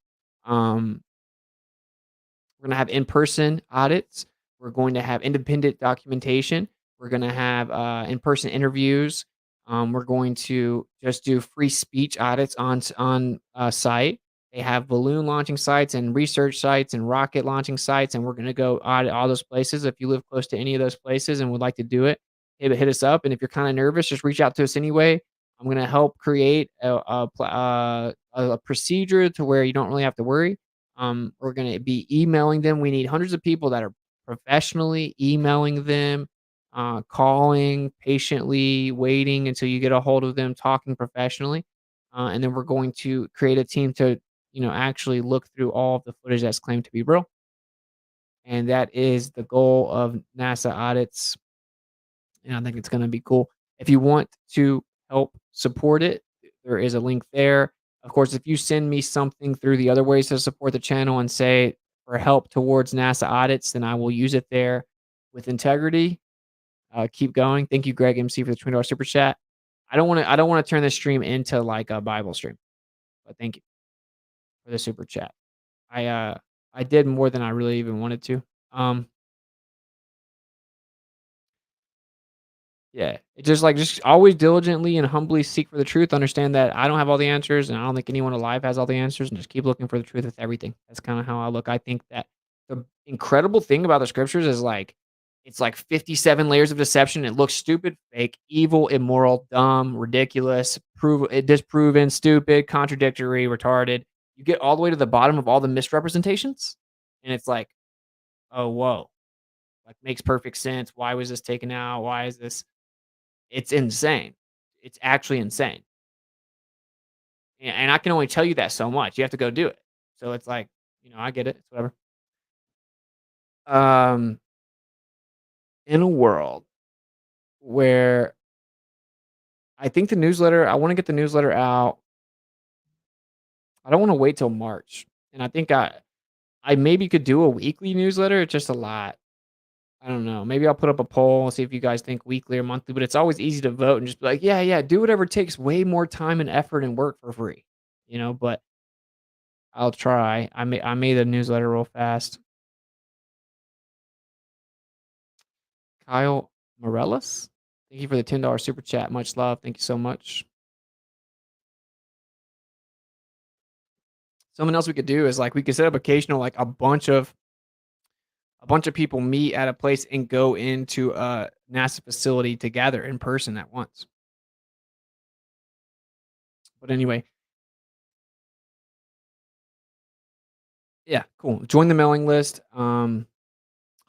in-person audits. We're going to have independent documentation. We're going to have in-person interviews. We're going to just do free speech audits on site. They have balloon launching sites and research sites and rocket launching sites, and we're going to go audit all those places. If you live close to any of those places and would like to do it, hit us up. And if you're kind of nervous, just reach out to us anyway. I'm going to help create a procedure to where you don't really have to worry. We're going to be emailing them. We need hundreds of people that are professionally emailing them, calling, patiently waiting until you get a hold of them, talking professionally. And then we're going to create a team to, actually look through all of the footage that's claimed to be real. And that is the goal of NASA audits. And I think it's going to be cool. If you want to help support it, there is a link there. Of course, if you send me something through the other ways to support the channel and say for help towards NASA audits, then I will use it there with integrity. Keep going. Thank you, Greg MC, for the $20 super chat. I don't want to turn this stream into like a Bible stream, but thank you. for the super chat. I did more than I really even wanted to. Yeah, it's just like just always diligently and humbly seek for the truth. Understand that I don't have all the answers, and I don't think anyone alive has all the answers, and just keep looking for the truth with everything. That's kind of how I look. I think that the incredible thing about the scriptures is like it's like 57 layers of deception. It looks stupid, fake, evil, immoral, dumb, ridiculous, disproven, stupid, contradictory, retarded. You get all the way to the bottom of all the misrepresentations, and it's like, oh, whoa, like makes perfect sense. Why was this taken out? Why is this? It's insane. It's actually insane. And I can only tell you that so much. You have to go do it. So it's like, I get it. It's whatever. Um, in a world where I think I want to get the newsletter out. I don't want to wait till March. And I think I maybe could do a weekly newsletter. It's just a lot. I don't know. Maybe I'll put up a poll and see if you guys think weekly or monthly, but it's always easy to vote and just be like, yeah, do whatever it takes, way more time and effort and work for free. But I'll try. I made a newsletter real fast. Kyle Morellis, thank you for the $10 super chat. Much love. Thank you so much. Something else we could do is like we could set up occasional like a bunch of people meet at a place and go into a NASA facility together in person at once. But anyway, yeah, cool. Join the mailing list. I'll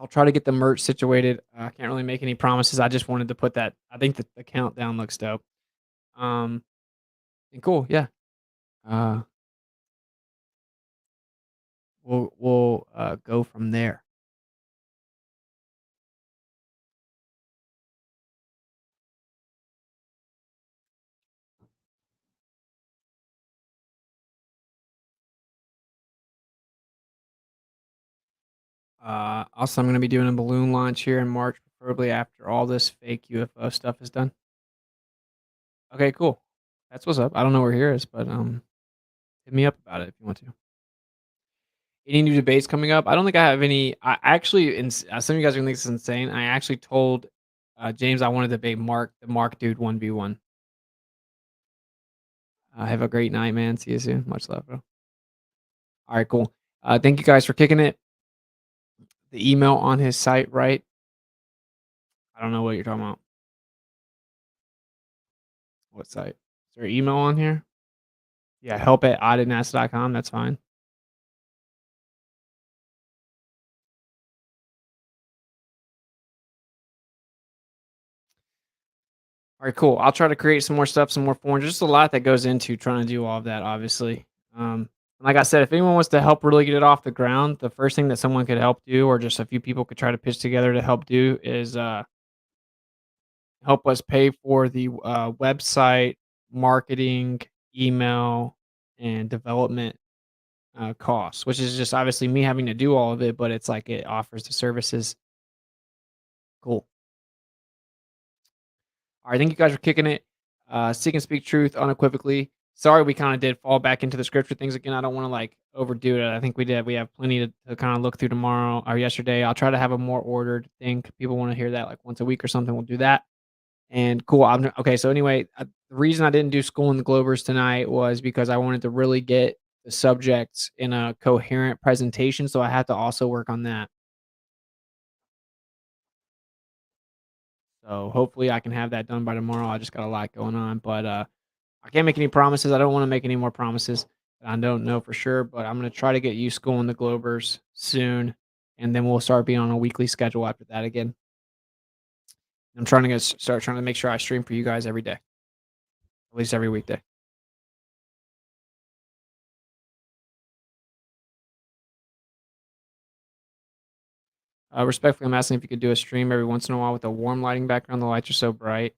try to get the merch situated. I can't really make any promises. I just wanted to put that. I think that the countdown looks dope. And cool, yeah. We'll go from there. Also, I'm going to be doing a balloon launch here in March, preferably after all this fake UFO stuff is done. Okay, cool. That's what's up. I don't know where here is, but hit me up about it if you want to. Any new debates coming up? I don't think I have any. I actually, some of you guys are going to think this is insane. I actually told James I want to debate Mark, the Mark dude 1v1. Have a great night, man. See you soon. Much love, bro. All right, cool. Thank you guys for kicking it. The email on his site, right? I don't know what you're talking about. What site? Is there email on here? Yeah, help@auditnasa.com. That's fine. All right, cool. I'll try to create some more stuff, some more forms. Just a lot that goes into trying to do all of that, obviously. Like I said, if anyone wants to help really get it off the ground, the first thing that someone could help do, or just a few people could try to pitch together to help do, is help us pay for the website, marketing, email, and development costs, which is just obviously me having to do all of it, but it's like it offers the services. Cool. All right, thank you guys for kicking it. Seek and speak truth unequivocally. Sorry, we kind of did fall back into the scripture things again. I don't want to like overdo it. I think we did. We have plenty to kind of look through tomorrow or yesterday. I'll try to have a more ordered thing. People want to hear that like once a week or something. We'll do that. And cool. Okay. So anyway, the reason I didn't do school in the Globers tonight was because I wanted to really get the subjects in a coherent presentation. So I had to also work on that. So hopefully I can have that done by tomorrow. I just got a lot going on, but I can't make any promises. I don't want to make any more promises. I don't know for sure, but I'm going to try to get you schooling the Globers soon, and then we'll start being on a weekly schedule after that again. I'm trying to start trying to make sure I stream for you guys every day, at least every weekday. Respectfully, I'm asking if you could do a stream every once in a while with a warm lighting background. The lights are so bright,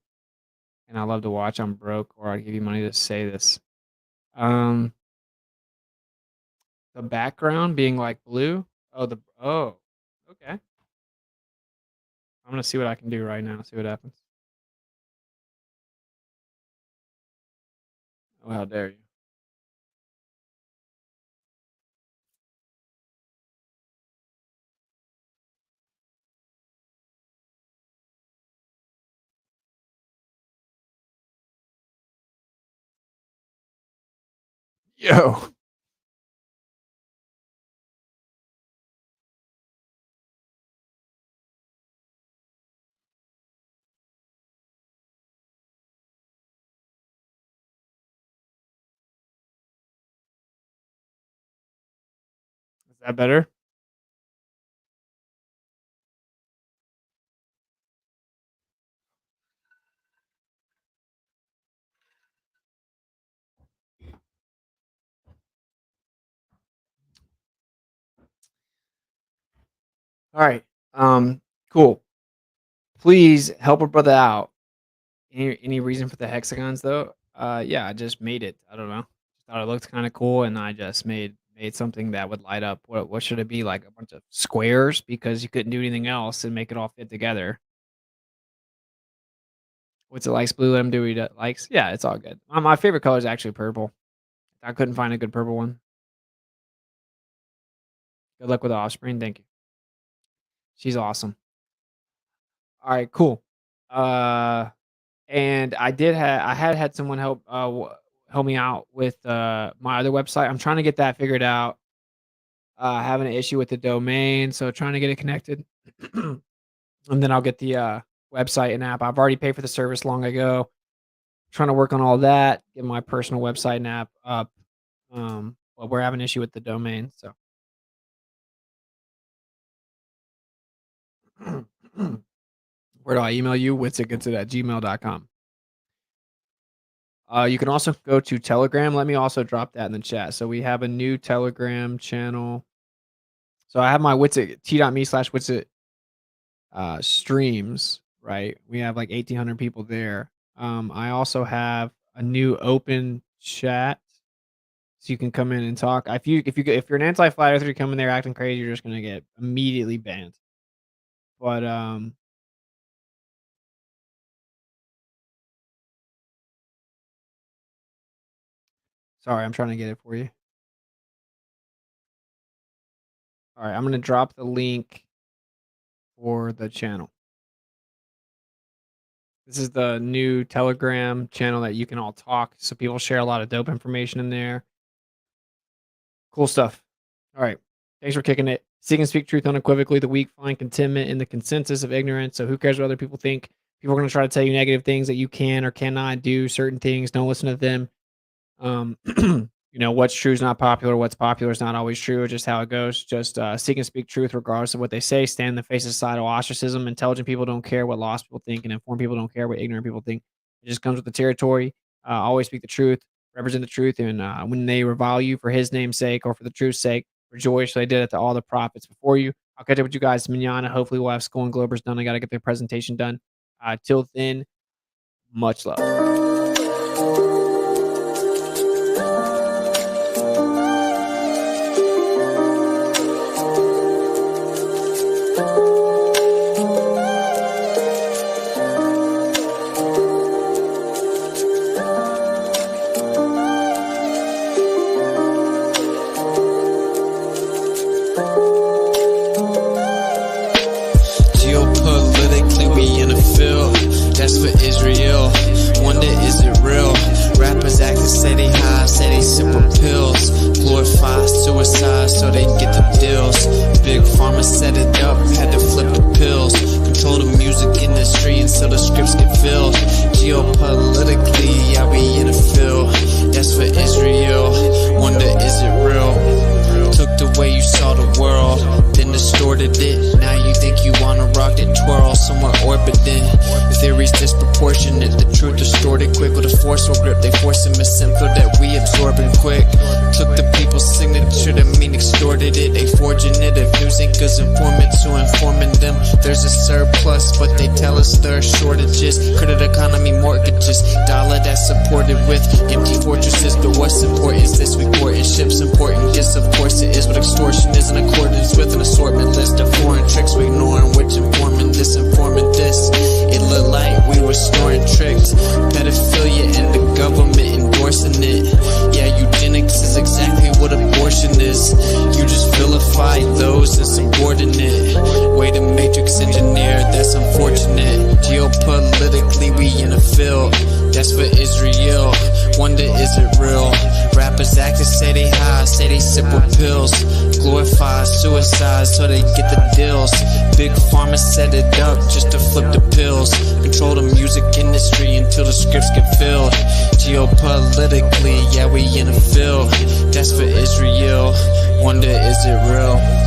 and I love to watch. I'm broke, or I'd give you money to say this. The background being like blue. Oh, okay. I'm gonna see what I can do right now. See what happens. Oh, how dare you? Yo. Is that better? All right. Cool. Please help a brother out. Any reason for the hexagons though? Yeah, I just made it. I don't know. Thought it looked kind of cool, and I just made something that would light up. What should it be, like a bunch of squares? Because you couldn't do anything else and make it all fit together. What's it likes blue? Let him do what he likes. Yeah, it's all good. My favorite color is actually purple. I couldn't find a good purple one. Good luck with the offspring. Thank you. She's awesome. All right, cool. And I had someone help me out with my other website. I'm trying to get that figured out. Having an issue with the domain, so trying to get it connected. And then I'll get the website and app. I've already paid for the service long ago. Trying to work on all that, get my personal website and app up. But we're having an issue with the domain, so. Where do I email you? WitsitGetsIt@gmail.com. You can also go to Telegram. Let me also drop that in the chat. So we have a new Telegram channel. So I have my Witsit, t.me/Witsit streams, right? We have like 1,800 people there. I also have a new open chat. So you can come in and talk. If you're an anti-flat earther, you come in there acting crazy, you're just gonna get immediately banned. But sorry, I'm trying to get it for you. All right, I'm gonna drop the link for the channel. This is the new Telegram channel that you can all talk. So people share a lot of dope information in there. Cool stuff. All right. Thanks for kicking it. Seek and speak truth unequivocally. The weak find contentment in the consensus of ignorance. So who cares what other people think? People are going to try to tell you negative things that you can or cannot do certain things. Don't listen to them. You know, what's true is not popular. What's popular is not always true. It's just how it goes. Just seek and speak truth regardless of what they say. Stand in the face of societal ostracism. Intelligent people don't care what lost people think, and informed people don't care what ignorant people think. It just comes with the territory. Always speak the truth, represent the truth, and when they revile you for his name's sake or for the truth's sake, rejoice. So they did it to all the prophets before you. I'll catch up with you guys manana. Hopefully we'll have Skull and Globers done. I got to get their presentation done. Till then, much love. Geopolitically, we in a field that's for Israel. Wonder, is it real? Rappers acting steady high, steady simple pills. Glorify suicide so they get the deals. Big pharma set it up, had to flip the pills. Control the music industry until the scripts get filled. Geopolitically, yeah, we in a field that's for Israel. Wonder, is it real? Took the way you saw the world, then distorted it. Now you think you wanna rock that twirl, somewhere orbiting. Theories disproportionate, the truth distorted quick with a forceful grip. They force a misinfo that we absorbing quick. Took the people's signature to mean extorted it. They forging it if news anchors informants who informing them. There's a surplus, but they tell us there are shortages. Credit economy mortgages, dollar that's supported with empty fortresses. But what's important is this report and ships important. Yes, of course it is, but extortion is in accordance with an assortment list of foreign tricks we ignoring, which informing this, informing this. It looked like we were snoring tricks. Pedophilia and the government endorsing it. Yeah, eugenics is exactly what abortion is. You just vilify those insubordinate. Way to matrix engineer, that's unfortunate. Geopolitically, we in a field that's for Israel. Wonder, is it real? Rappers acting sip with pills. Glorify suicide so they get the deals. Big pharma set it up just to flip the pills. Control the music industry until the scripts get filled. Geopolitically, yeah, we in the field. That's for Israel. Wonder, is it real?